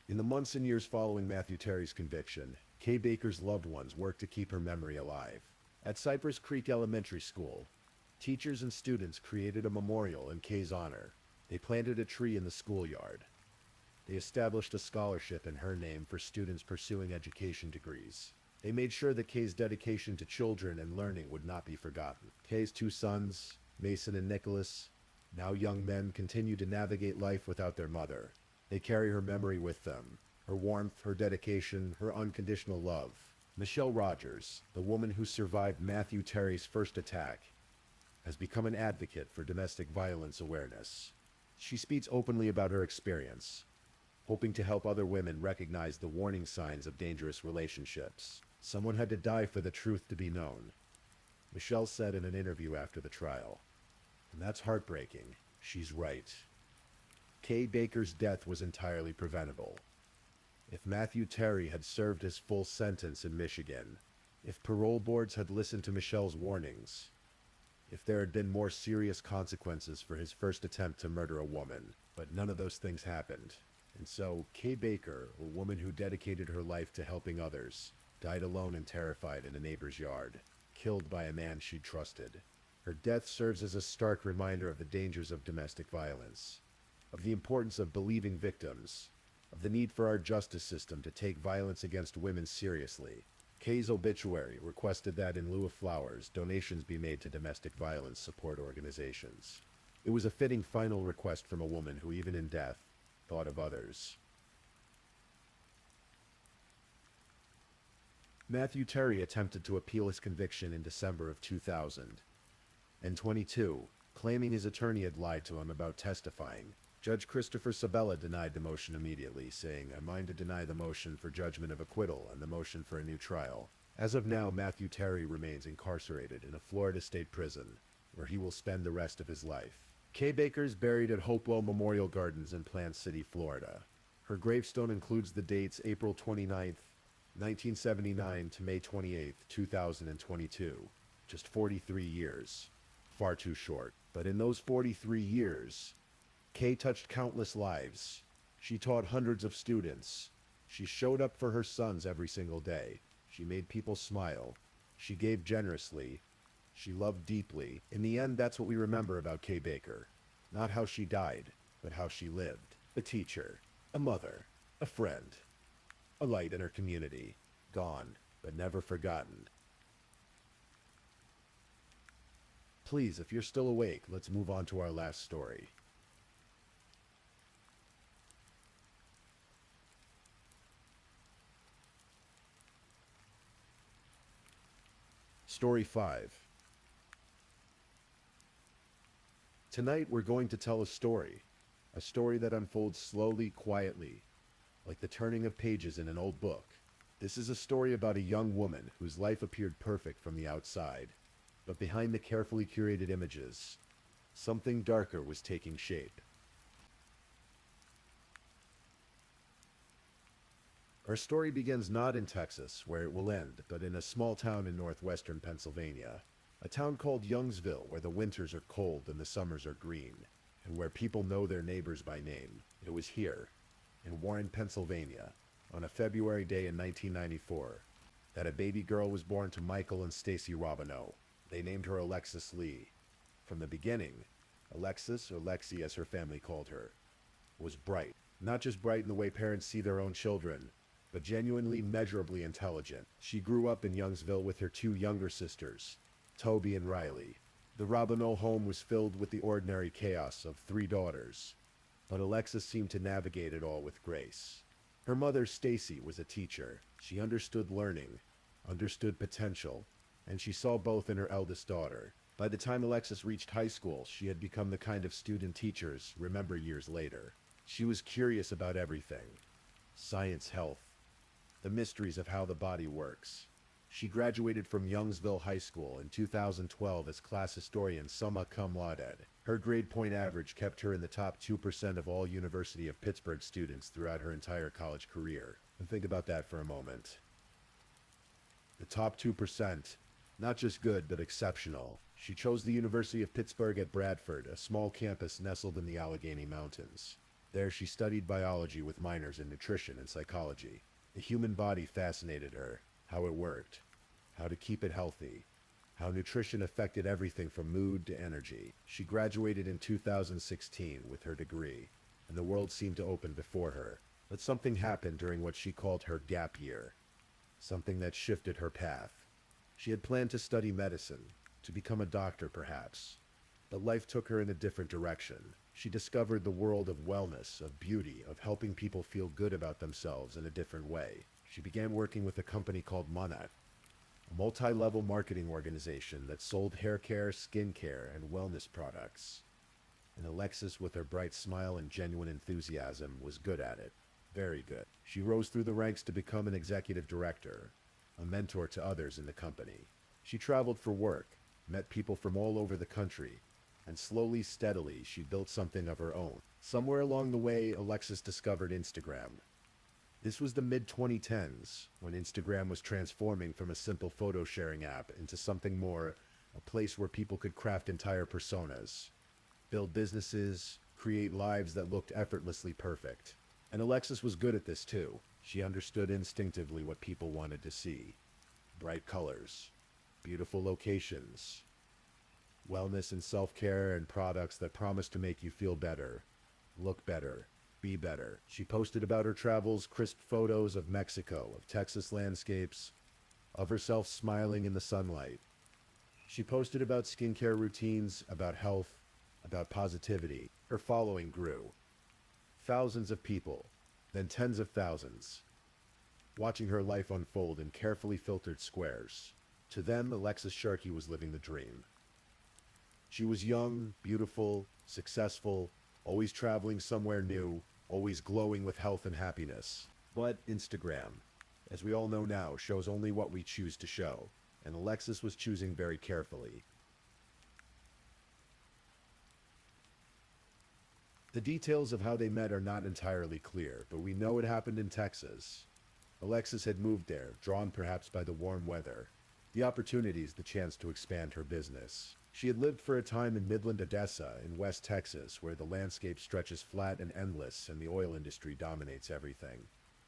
In the months and years following Matthew Terry's conviction, Kay Baker's loved ones worked to keep her memory alive. At Cypress Creek Elementary School, teachers and students created a memorial in Kay's honor. They planted a tree in the schoolyard. They established a scholarship in her name for students pursuing education degrees. They made sure that Kay's dedication to children and learning would not be forgotten. Kay's two sons, Mason and Nicholas, now young men, continue to navigate life without their mother. They carry her memory with them, her warmth, her dedication, her unconditional love. Michelle Rogers, the woman who survived Matthew Terry's first attack, has become an advocate for domestic violence awareness. She speaks openly about her experience, hoping to help other women recognize the warning signs of dangerous relationships. Someone had to die for the truth to be known, Michelle said in an interview after the trial. And that's heartbreaking. She's right. Kay Baker's death was entirely preventable. If Matthew Terry had served his full sentence in Michigan, if parole boards had listened to Michelle's warnings, if there had been more serious consequences for his first attempt to murder a woman, but none of those things happened. And so, Kay Baker, a woman who dedicated her life to helping others, died alone and terrified in a neighbor's yard, killed by a man she trusted. Her death serves as a stark reminder of the dangers of domestic violence, of the importance of believing victims, of the need for our justice system to take violence against women seriously. Kay's obituary requested that in lieu of flowers, donations be made to domestic violence support organizations. It was a fitting final request from a woman who, even in death, thought of others. Matthew Terry attempted to appeal his conviction in December of 2022, claiming his attorney had lied to him about testifying. Judge Christopher Sabella denied the motion immediately, saying, "I mind to deny the motion for judgment of acquittal and the motion for a new trial." As of now, Matthew Terry remains incarcerated in a Florida state prison, where he will spend the rest of his life. Kay Baker is buried at Hopewell Memorial Gardens in Plant City, Florida. Her gravestone includes the dates April 29th, 1979 to May 28th, 2022. Just 43 years. Far too short. But in those 43 years, Kay touched countless lives. She taught hundreds of students. She showed up for her sons every single day. She made people smile. She gave generously. She loved deeply. In the end, that's what we remember about Kay Baker. Not how she died, but how she lived. A teacher, a mother, a friend, a light in her community. Gone, but never forgotten. Please, if you're still awake, let's move on to our last story. Story 5. Tonight we're going to tell a story that unfolds slowly, quietly, like the turning of pages in an old book. This is a story about a young woman whose life appeared perfect from the outside, but behind the carefully curated images, something darker was taking shape. Our story begins not in Texas, where it will end, but in a small town in northwestern Pennsylvania. A town called Youngsville, where the winters are cold and the summers are green, and where people know their neighbors by name. It was here, in Warren, Pennsylvania, on a February day in 1994, that a baby girl was born to Michael and Stacy Robineau. They named her Alexis Lee. From the beginning, Alexis, or Lexi as her family called her, was bright. Not just bright in the way parents see their own children, but genuinely, measurably intelligent. She grew up in Youngsville with her two younger sisters, Toby and Riley. The Robineau home was filled with the ordinary chaos of three daughters, but Alexis seemed to navigate it all with grace. Her mother, Stacy, was a teacher. She understood learning, understood potential, and she saw both in her eldest daughter. By the time Alexis reached high school, she had become the kind of student teachers remember years later. She was curious about everything: science, health, the mysteries of how the body works. She graduated from Youngsville High School in 2012 as class historian summa cum laude. Her grade point average kept her in the top 2% of all University of Pittsburgh students throughout her entire college career. And think about that for a moment. The top 2%, not just good, but exceptional. She chose the University of Pittsburgh at Bradford, a small campus nestled in the Allegheny Mountains. There she studied biology with minors in nutrition and psychology. The human body fascinated her, how it worked, how to keep it healthy, how nutrition affected everything from mood to energy. She graduated in 2016 with her degree. and the world seemed to open before her. But something happened during what she called her gap year, something that shifted her path. She had planned to study medicine, to become a doctor perhaps, but life took her in a different direction. She discovered the world of wellness, of beauty, of helping people feel good about themselves in a different way. She began working with a company called Monat, a multi-level marketing organization that sold hair care, skin care, and wellness products. And Alexis, with her bright smile and genuine enthusiasm, was good at it. Very good. She rose through the ranks to become an executive director, a mentor to others in the company. She traveled for work, met people from all over the country, and slowly, steadily, she built something of her own. Somewhere along the way, Alexis discovered Instagram. This was the mid-2010s, when Instagram was transforming from a simple photo-sharing app into something more, a place where people could craft entire personas, build businesses, create lives that looked effortlessly perfect. And Alexis was good at this too. She understood instinctively what people wanted to see. Bright colors, beautiful locations, wellness and self-care, and products that promised to make you feel better, look better, be better. She posted about her travels, crisp photos of Mexico, of Texas landscapes, of herself smiling in the sunlight. She posted about skincare routines, about health, about positivity. Her following grew. Thousands of people, then tens of thousands, watching her life unfold in carefully filtered squares. To them, Alexis Sharkey was living the dream. She was young, beautiful, successful, always traveling somewhere new, always glowing with health and happiness. But Instagram, as we all know now, shows only what we choose to show, and Alexis was choosing very carefully. The details of how they met are not entirely clear, but we know it happened in Texas. Alexis had moved there, drawn perhaps by the warm weather, the opportunities, the chance to expand her business. She had lived for a time in Midland, Odessa, in West Texas, where the landscape stretches flat and endless and the oil industry dominates everything.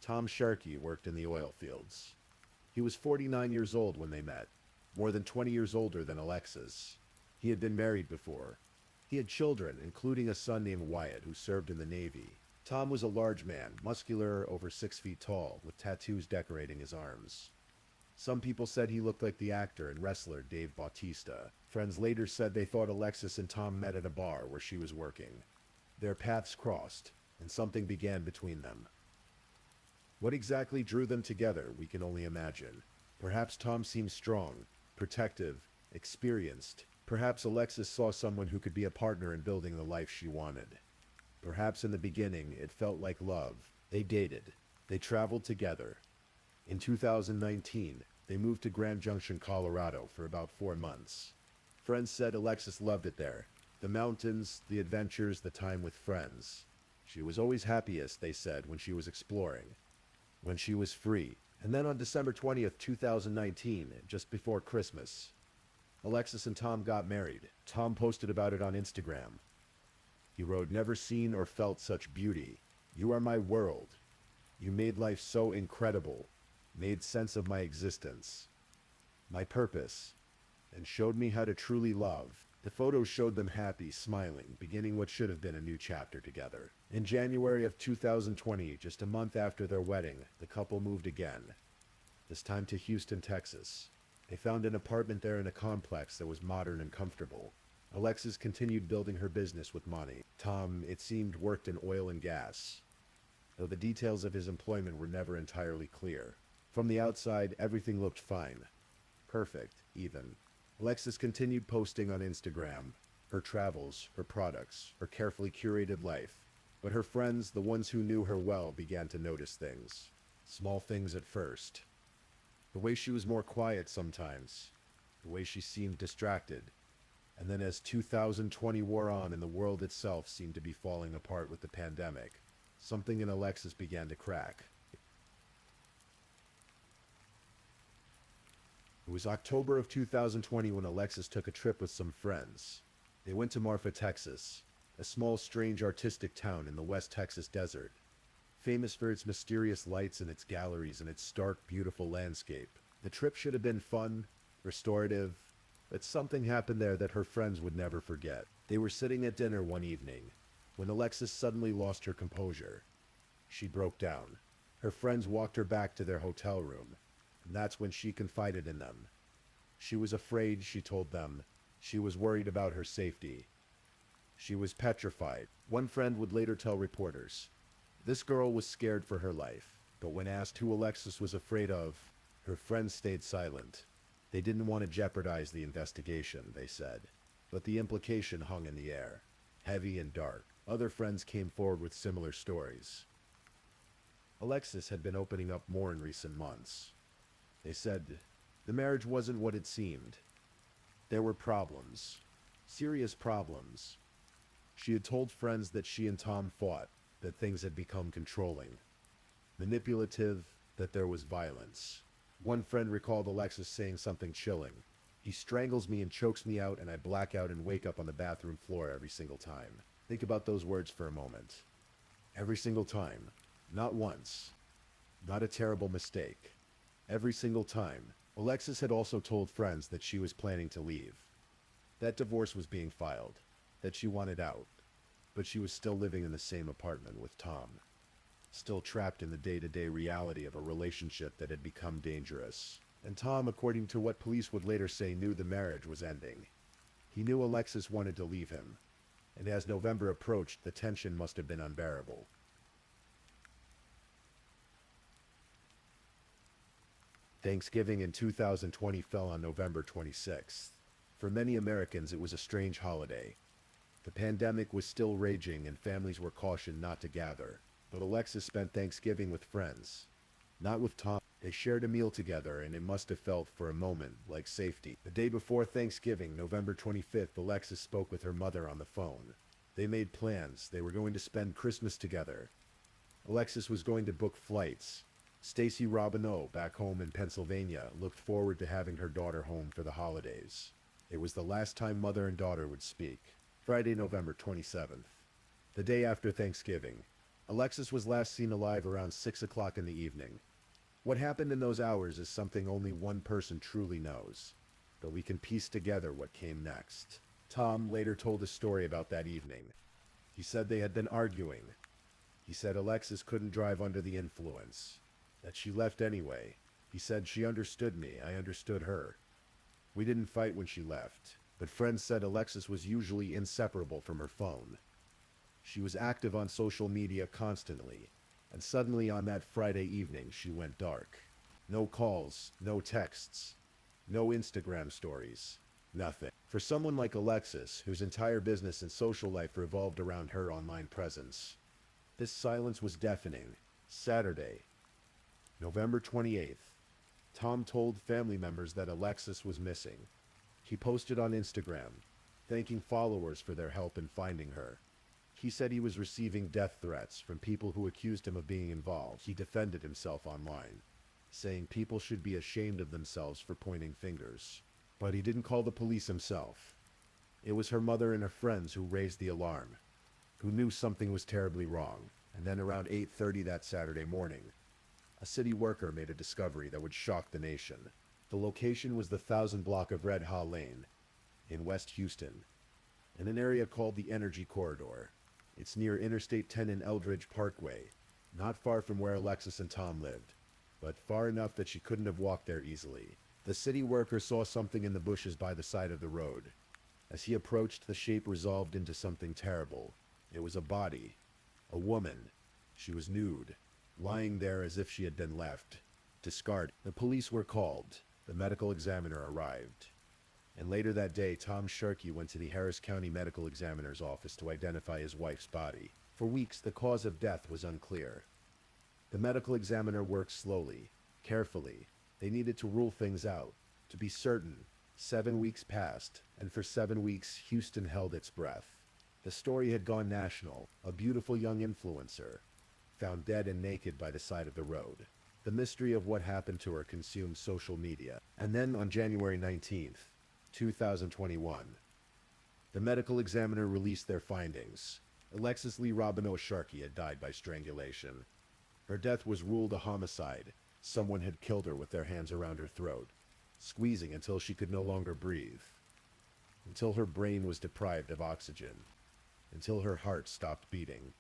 Tom Sharkey worked in the oil fields. He was 49 years old when they met, more than 20 years older than Alexis. He had been married before. He had children, including a son named Wyatt, who served in the Navy. Tom was a large man, muscular, over 6 feet tall, with tattoos decorating his arms. Some people said he looked like the actor and wrestler Dave Bautista. Friends later said they thought Alexis and Tom met at a bar where she was working. Their paths crossed, and something began between them. What exactly drew them together, we can only imagine. Perhaps Tom seemed strong, protective, experienced. Perhaps Alexis saw someone who could be a partner in building the life she wanted. Perhaps in the beginning it felt like love. They dated. They traveled together. In 2019, they moved to Grand Junction, Colorado for about 4 months. Friends said Alexis loved it there. The mountains, the adventures, the time with friends. She was always happiest, they said, when she was exploring, when she was free. And then on December 20th, 2019, just before Christmas, Alexis and Tom got married. Tom posted about it on Instagram. He wrote, "Never seen or felt such beauty. You are my world. You made life so incredible, made sense of my existence, my purpose, and showed me how to truly love." The photos showed them happy, smiling, beginning what should have been a new chapter together. In January of 2020, just a month after their wedding, the couple moved again, this time to Houston, Texas. They found an apartment there in a complex that was modern and comfortable. Alexis continued building her business with money. Tom, it seemed, worked in oil and gas, though the details of his employment were never entirely clear. From the outside, everything looked fine. Perfect, even. Alexis continued posting on Instagram, her travels, her products, her carefully curated life. But her friends, the ones who knew her well, began to notice things. Small things at first. The way she was more quiet sometimes. The way she seemed distracted. And then as 2020 wore on and the world itself seemed to be falling apart with the pandemic, something in Alexis began to crack. It was October of 2020 when Alexis took a trip with some friends. They went to Marfa, Texas, a small, strange, artistic town in the West Texas desert, famous for its mysterious lights and its galleries and its stark, beautiful landscape. The trip should have been fun, restorative, but something happened there that her friends would never forget. They were sitting at dinner one evening, when Alexis suddenly lost her composure. She broke down. Her friends walked her back to their hotel room, and that's when she confided in them. She was afraid, she told them. She was worried about her safety. She was petrified. One friend would later tell reporters, "This girl was scared for her life," but when asked who Alexis was afraid of, her friends stayed silent. They didn't want to jeopardize the investigation, they said, but the implication hung in the air, heavy and dark. Other friends came forward with similar stories. Alexis had been opening up more in recent months. They said, the marriage wasn't what it seemed. There were problems. Serious problems. She had told friends that she and Tom fought, that things had become controlling, manipulative, that there was violence. One friend recalled Alexis saying something chilling. "He strangles me and chokes me out, and I black out and wake up on the bathroom floor every single time." Think about those words for a moment. Every single time. Not once. Not a terrible mistake. Every single time. Alexis had also told friends that she was planning to leave. That divorce was being filed. That she wanted out. But she was still living in the same apartment with Tom. Still trapped in the day-to-day reality of a relationship that had become dangerous. And Tom, according to what police would later say, knew the marriage was ending. He knew Alexis wanted to leave him. And as November approached, the tension must have been unbearable. Thanksgiving in 2020 fell on November 26th. For many Americans, it was a strange holiday. The pandemic was still raging and families were cautioned not to gather. But Alexis spent Thanksgiving with friends. Not with Tom. They shared a meal together, and it must have felt for a moment like safety. The day before Thanksgiving, November 25th, Alexis spoke with her mother on the phone. They made plans. They were going to spend Christmas together. Alexis was going to book flights. Stacy Robineau, back home in Pennsylvania, looked forward to having her daughter home for the holidays. It was the last time mother and daughter would speak. Friday, November 27th. The day after Thanksgiving. Alexis was last seen alive around 6 o'clock in the evening. What happened in those hours is something only one person truly knows, but we can piece together what came next. Tom later told a story about that evening. He said they had been arguing. He said Alexis couldn't drive under the influence, that she left anyway. He said she understood me, I understood her. We didn't fight when she left, but friends said Alexis was usually inseparable from her phone. She was active on social media constantly, and suddenly on that Friday evening she went dark. No calls, no texts, no Instagram stories, nothing. For someone like Alexis, whose entire business and social life revolved around her online presence, this silence was deafening. Saturday, November 28th, Tom told family members that Alexis was missing. He posted on Instagram, thanking followers for their help in finding her. He said he was receiving death threats from people who accused him of being involved. He defended himself online, saying people should be ashamed of themselves for pointing fingers. But he didn't call the police himself. It was her mother and her friends who raised the alarm, who knew something was terribly wrong. And then around 8:30 that Saturday morning, a city worker made a discovery that would shock the nation. The location was the 1000 block of Red Haw Lane in West Houston, in an area called the Energy Corridor. It's near Interstate 10 and Eldridge Parkway, not far from where Alexis and Tom lived, but far enough that she couldn't have walked there easily. The city worker saw something in the bushes by the side of the road. As he approached, the shape resolved into something terrible. It was a body, a woman. She was nude, lying there as if she had been left, discarded. The police were called. The medical examiner arrived. And later that day, Tom Sharkey went to the Harris County Medical Examiner's office to identify his wife's body. For weeks, the cause of death was unclear. The medical examiner worked slowly, carefully. They needed to rule things out, to be certain. 7 weeks passed, and for 7 weeks, Houston held its breath. The story had gone national. A beautiful young influencer, found dead and naked by the side of the road. The mystery of what happened to her consumed social media. And then on January 19th, 2021, the medical examiner released their findings. Alexis Lee Robineau Sharkey had died by strangulation. Her death was ruled a homicide. Someone had killed her with their hands around her throat, squeezing until she could no longer breathe, until her brain was deprived of oxygen. until her heart stopped beating.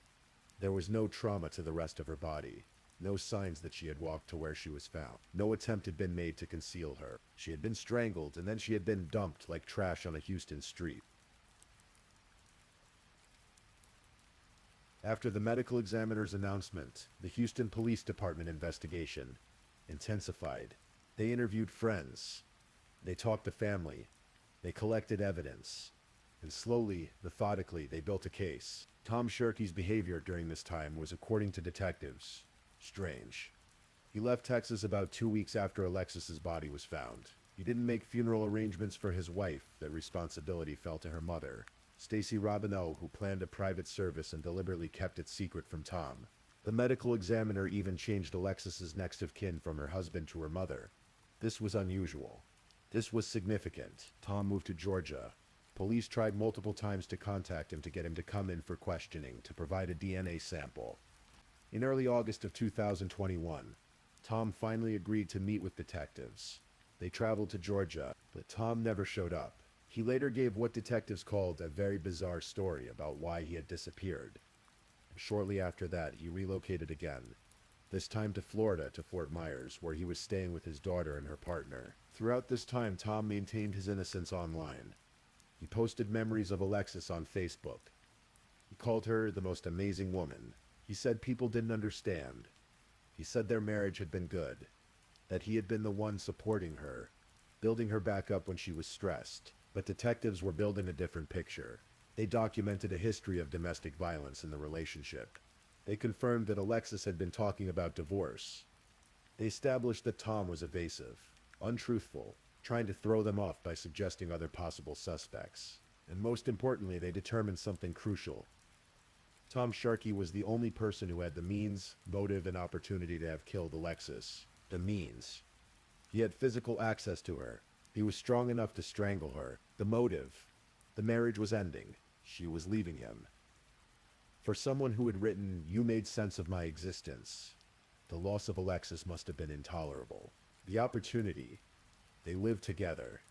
There was no trauma to the rest of her body. No signs that she had walked to where she was found. No attempt had been made to conceal her. She had been strangled, and then she had been dumped like trash on a Houston street. After the medical examiner's announcement, the Houston Police Department investigation intensified. They interviewed friends. They talked to family. They collected evidence. And slowly, methodically, they built a case. Tom Sherkey's behavior during this time was, according to detectives, strange. He left Texas about 2 weeks after Alexis's body was found. He didn't make funeral arrangements for his wife. That responsibility fell to her mother, Stacy Robineau, who planned a private service and deliberately kept it secret from Tom. The medical examiner even changed Alexis's next of kin from her husband to her mother. This was unusual. This was significant. Tom moved to Georgia. Police tried multiple times to contact him to get him to come in for questioning, to provide a DNA sample. In early August of 2021, Tom finally agreed to meet with detectives. They traveled to Georgia, but Tom never showed up. He later gave what detectives called a very bizarre story about why he had disappeared. Shortly after that, he relocated again, this time to Florida, to Fort Myers, where he was staying with his daughter and her partner. Throughout this time, Tom maintained his innocence online. He posted memories of Alexis on Facebook. He called her the most amazing woman. He said people didn't understand. He said their marriage had been good, that he had been the one supporting her, building her back up when she was stressed. But detectives were building a different picture. They documented a history of domestic violence in the relationship. They confirmed that Alexis had been talking about divorce. They established that Tom was evasive, untruthful, trying to throw them off by suggesting other possible suspects. And most importantly, they determined something crucial. Tom Sharkey was the only person who had the means, motive, and opportunity to have killed Alexis. The means. He had physical access to her. He was strong enough to strangle her. The motive. The marriage was ending. She was leaving him. For someone who had written, "You made sense of my existence," the loss of Alexis must have been intolerable. The opportunity. They lived together.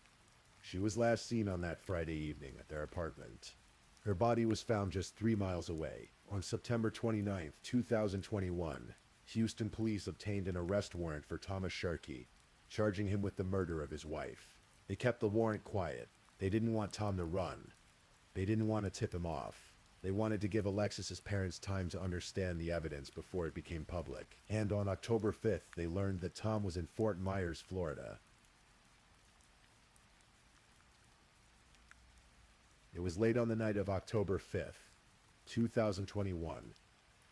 She was last seen on that Friday evening at their apartment. Her body was found just 3 miles away. On September 29, 2021, Houston police obtained an arrest warrant for Thomas Sharkey, charging him with the murder of his wife. They kept the warrant quiet. They didn't want Tom to run. They didn't want to tip him off. They wanted to give Alexis's parents time to understand the evidence before it became public. And on October 5th, they learned that Tom was in Fort Myers, Florida. It was late on the night of October 5th, 2021,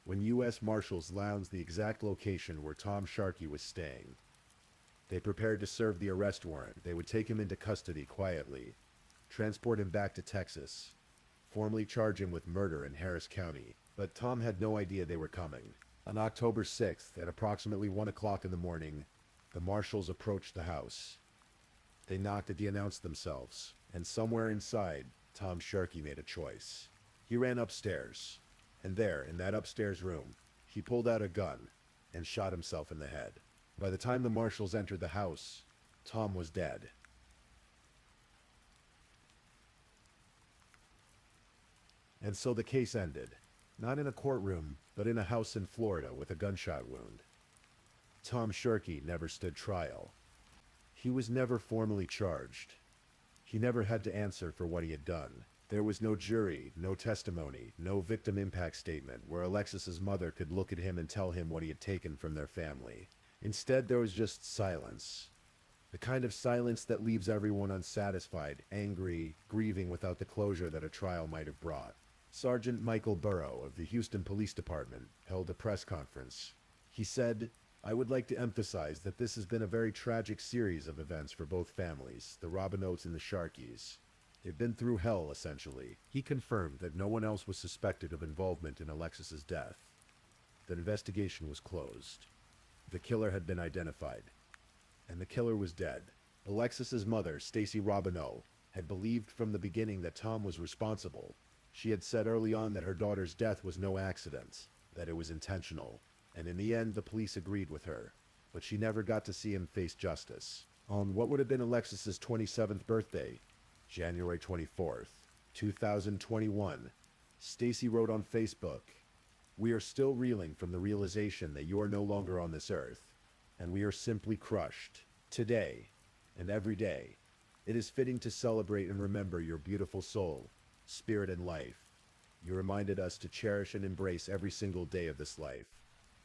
when U.S. Marshals lounged the exact location where Tom Sharkey was staying. They prepared to serve the arrest warrant. They would take him into custody quietly, transport him back to Texas, formally charge him with murder in Harris County. But Tom had no idea they were coming. On October 6th, at approximately 1 o'clock in the morning, the marshals approached the house. They knocked as they announced themselves, and somewhere inside, Tom Sharkey made a choice. He ran upstairs, and there, in that upstairs room, he pulled out a gun and shot himself in the head. By the time the marshals entered the house, Tom was dead. And so the case ended, not in a courtroom, but in a house in Florida with a gunshot wound. Tom Sharkey never stood trial. He was never formally charged. He never had to answer for what he had done. There was no jury, no testimony, no victim impact statement where Alexis's mother could look at him and tell him what he had taken from their family. Instead, there was just silence. The kind of silence that leaves everyone unsatisfied, angry, grieving without the closure that a trial might have brought. Sergeant Michael Burrow of the Houston Police Department held a press conference. He said, "I would like to emphasize that this has been a very tragic series of events for both families, the Robineaus and the Sharkeys. They've been through hell, essentially." He confirmed that no one else was suspected of involvement in Alexis's death. The investigation was closed. The killer had been identified, and the killer was dead. Alexis's mother, Stacy Robineau, had believed from the beginning that Tom was responsible. She had said early on that her daughter's death was no accident, that it was intentional, and in the end the police agreed with her, but she never got to see him face justice. On what would have been Alexis's 27th birthday, January 24th, 2021, Stacy wrote on Facebook, "We are still reeling from the realization that you are no longer on this earth, and we are simply crushed. Today, and every day, it is fitting to celebrate and remember your beautiful soul, spirit, and life. You reminded us to cherish and embrace every single day of this life,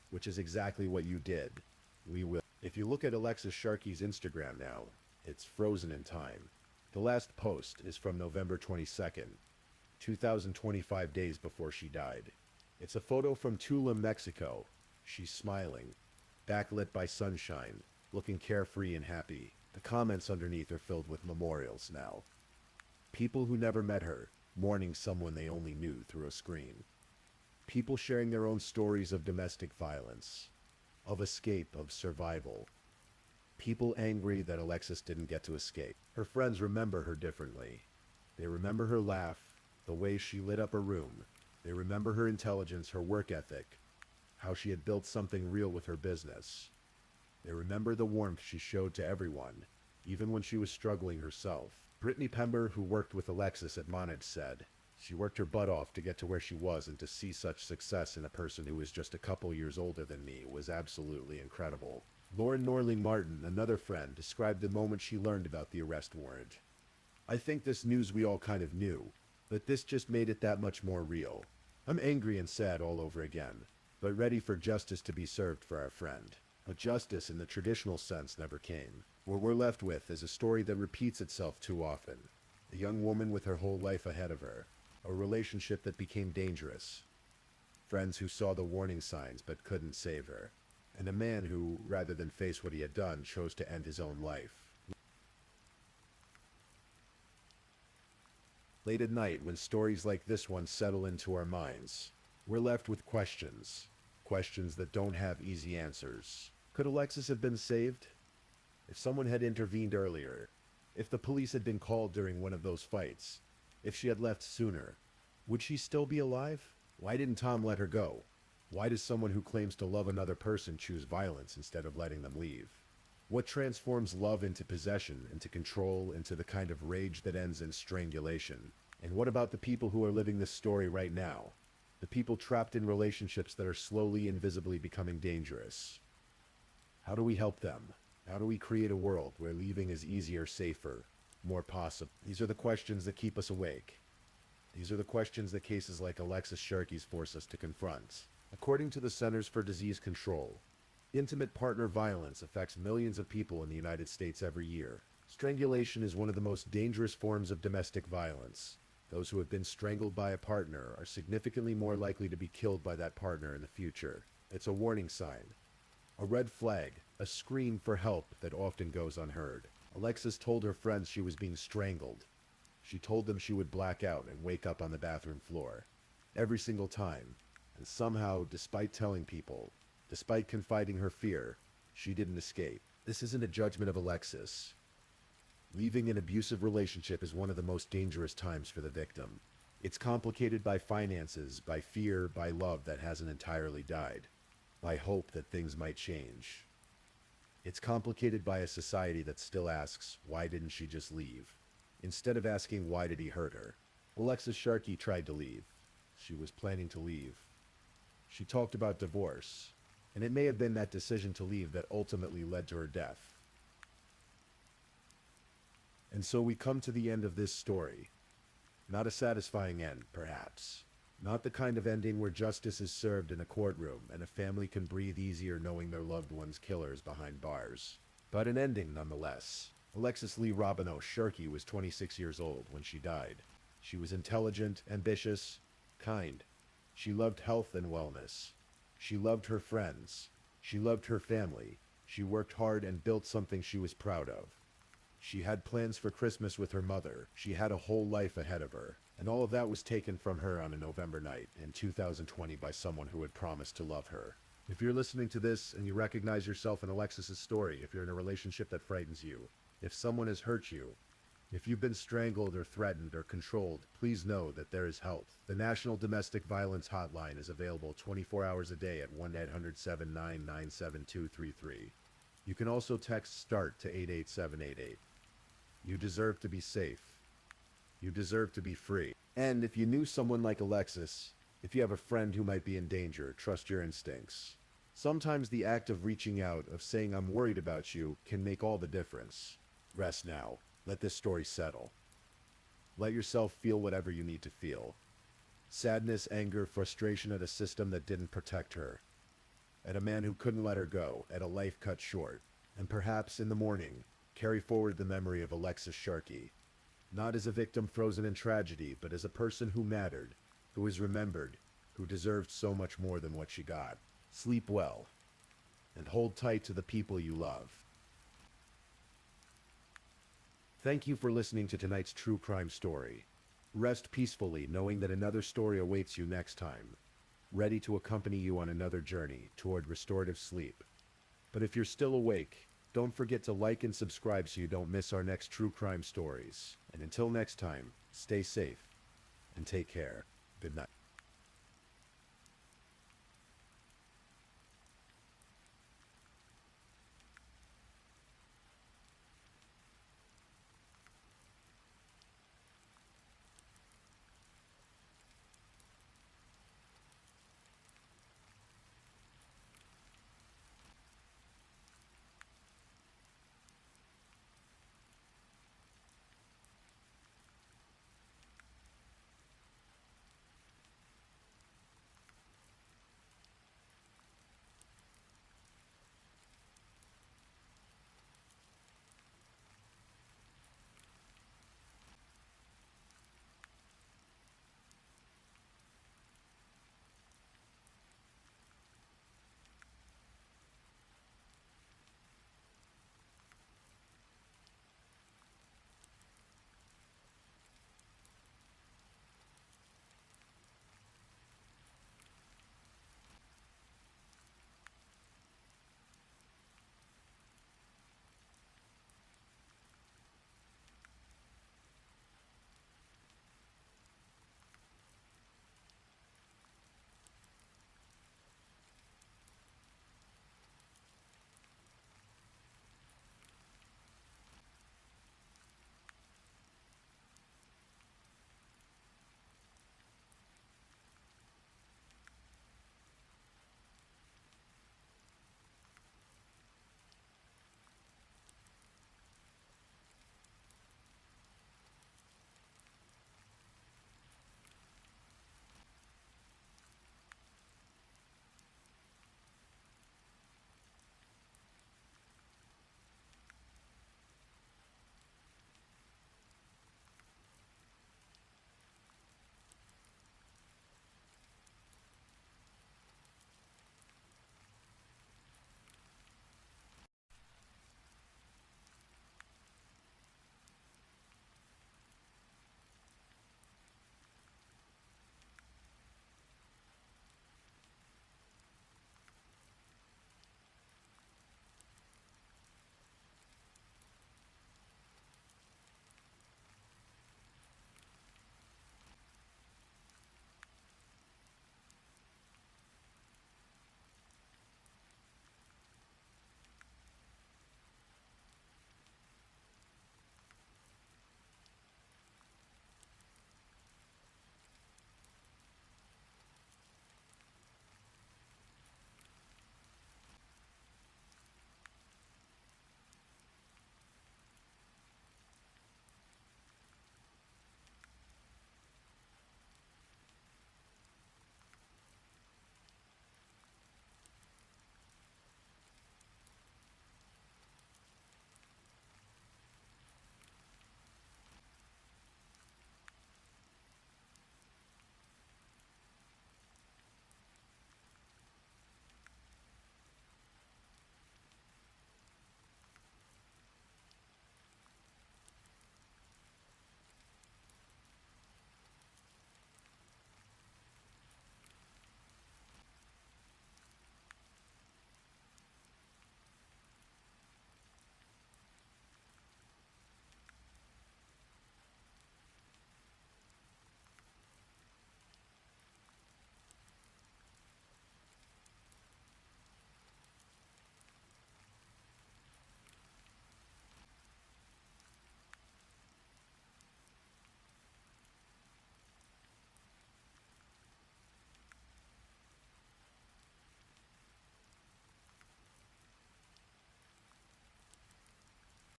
which is exactly what you did. We will." If you look at Alexis Sharkey's Instagram now, it's frozen in time. The last post is from November 22nd, 2025 days before she died. It's a photo from Tulum, Mexico. She's smiling, backlit by sunshine, looking carefree and happy. The comments underneath are filled with memorials now. People who never met her, mourning someone they only knew through a screen. People sharing their own stories of domestic violence, of escape, of survival. People angry that Alexis didn't get to escape. Her friends remember her differently. They remember her laugh, the way she lit up a room. They remember her intelligence, her work ethic, how she had built something real with her business. They remember the warmth she showed to everyone, even when she was struggling herself. Brittany Pember, who worked with Alexis at Monage, said, "She worked her butt off to get to where she was, and to see such success in a person who was just a couple years older than me was absolutely incredible." Lauren Norling Martin, another friend, described the moment she learned about the arrest warrant. "I think this news we all kind of knew, but this just made it that much more real. I'm angry and sad all over again, but ready for justice to be served for our friend." But justice in the traditional sense never came. What we're left with is a story that repeats itself too often. A young woman with her whole life ahead of her. A relationship that became dangerous. Friends who saw the warning signs but couldn't save her. And a man who, rather than face what he had done, chose to end his own life. Late at night, when stories like this one settle into our minds, we're left with questions. Questions that don't have easy answers. Could Alexis have been saved? If someone had intervened earlier, if the police had been called during one of those fights, if she had left sooner, would she still be alive? Why didn't Tom let her go? Why does someone who claims to love another person choose violence instead of letting them leave? What transforms love into possession, into control, into the kind of rage that ends in strangulation? And what about the people who are living this story right now? The people trapped in relationships that are slowly and visibly becoming dangerous. How do we help them? How do we create a world where leaving is easier, safer, more possible? These are the questions that keep us awake. These are the questions that cases like Alexis Sharkey's force us to confront. According to the Centers for Disease Control, intimate partner violence affects millions of people in the United States every year. Strangulation is one of the most dangerous forms of domestic violence. Those who have been strangled by a partner are significantly more likely to be killed by that partner in the future. It's a warning sign, a red flag, a scream for help that often goes unheard. Alexis told her friends she was being strangled. She told them she would black out and wake up on the bathroom floor. Every single time. And somehow, despite telling people, despite confiding her fear, she didn't escape. This isn't a judgment of Alexis. Leaving an abusive relationship is one of the most dangerous times for the victim. It's complicated by finances, by fear, by love that hasn't entirely died, by hope that things might change. It's complicated by a society that still asks, why didn't she just leave? Instead of asking, why did he hurt her? Alexis Sharkey tried to leave. She was planning to leave. She talked about divorce, and it may have been that decision to leave that ultimately led to her death. And so we come to the end of this story. Not a satisfying end, perhaps. Not the kind of ending where justice is served in a courtroom and a family can breathe easier knowing their loved one's killer is behind bars. But an ending nonetheless. Alexis Lee Robinow Sharkey was 26 years old when she died. She was intelligent, ambitious, kind. She loved health and wellness. She loved her friends. She loved her family. She worked hard and built something she was proud of. She had plans for Christmas with her mother. She had a whole life ahead of her. And all of that was taken from her on a November night in 2020 by someone who had promised to love her. If you're listening to this and you recognize yourself in Alexis's story, if you're in a relationship that frightens you, if someone has hurt you, if you've been strangled or threatened or controlled, please know that there is help. The National Domestic Violence Hotline is available 24 hours a day at 1-800-799-7233. You can also text START to 88788. You deserve to be safe. You deserve to be free. And if you knew someone like Alexis, if you have a friend who might be in danger, trust your instincts. Sometimes the act of reaching out, of saying I'm worried about you, can make all the difference. Rest now. Let this story settle. Let yourself feel whatever you need to feel. Sadness, anger, frustration at a system that didn't protect her. At a man who couldn't let her go, at a life cut short. And perhaps in the morning, carry forward the memory of Alexis Sharkey. Not as a victim frozen in tragedy, but as a person who mattered, who is remembered, who deserved so much more than what she got. Sleep well, and hold tight to the people you love. Thank you for listening to tonight's true crime story. Rest peacefully knowing that another story awaits you next time, ready to accompany you on another journey toward restorative sleep. But if you're still awake, don't forget to like and subscribe so you don't miss our next true crime stories. And until next time, stay safe and take care. Good night.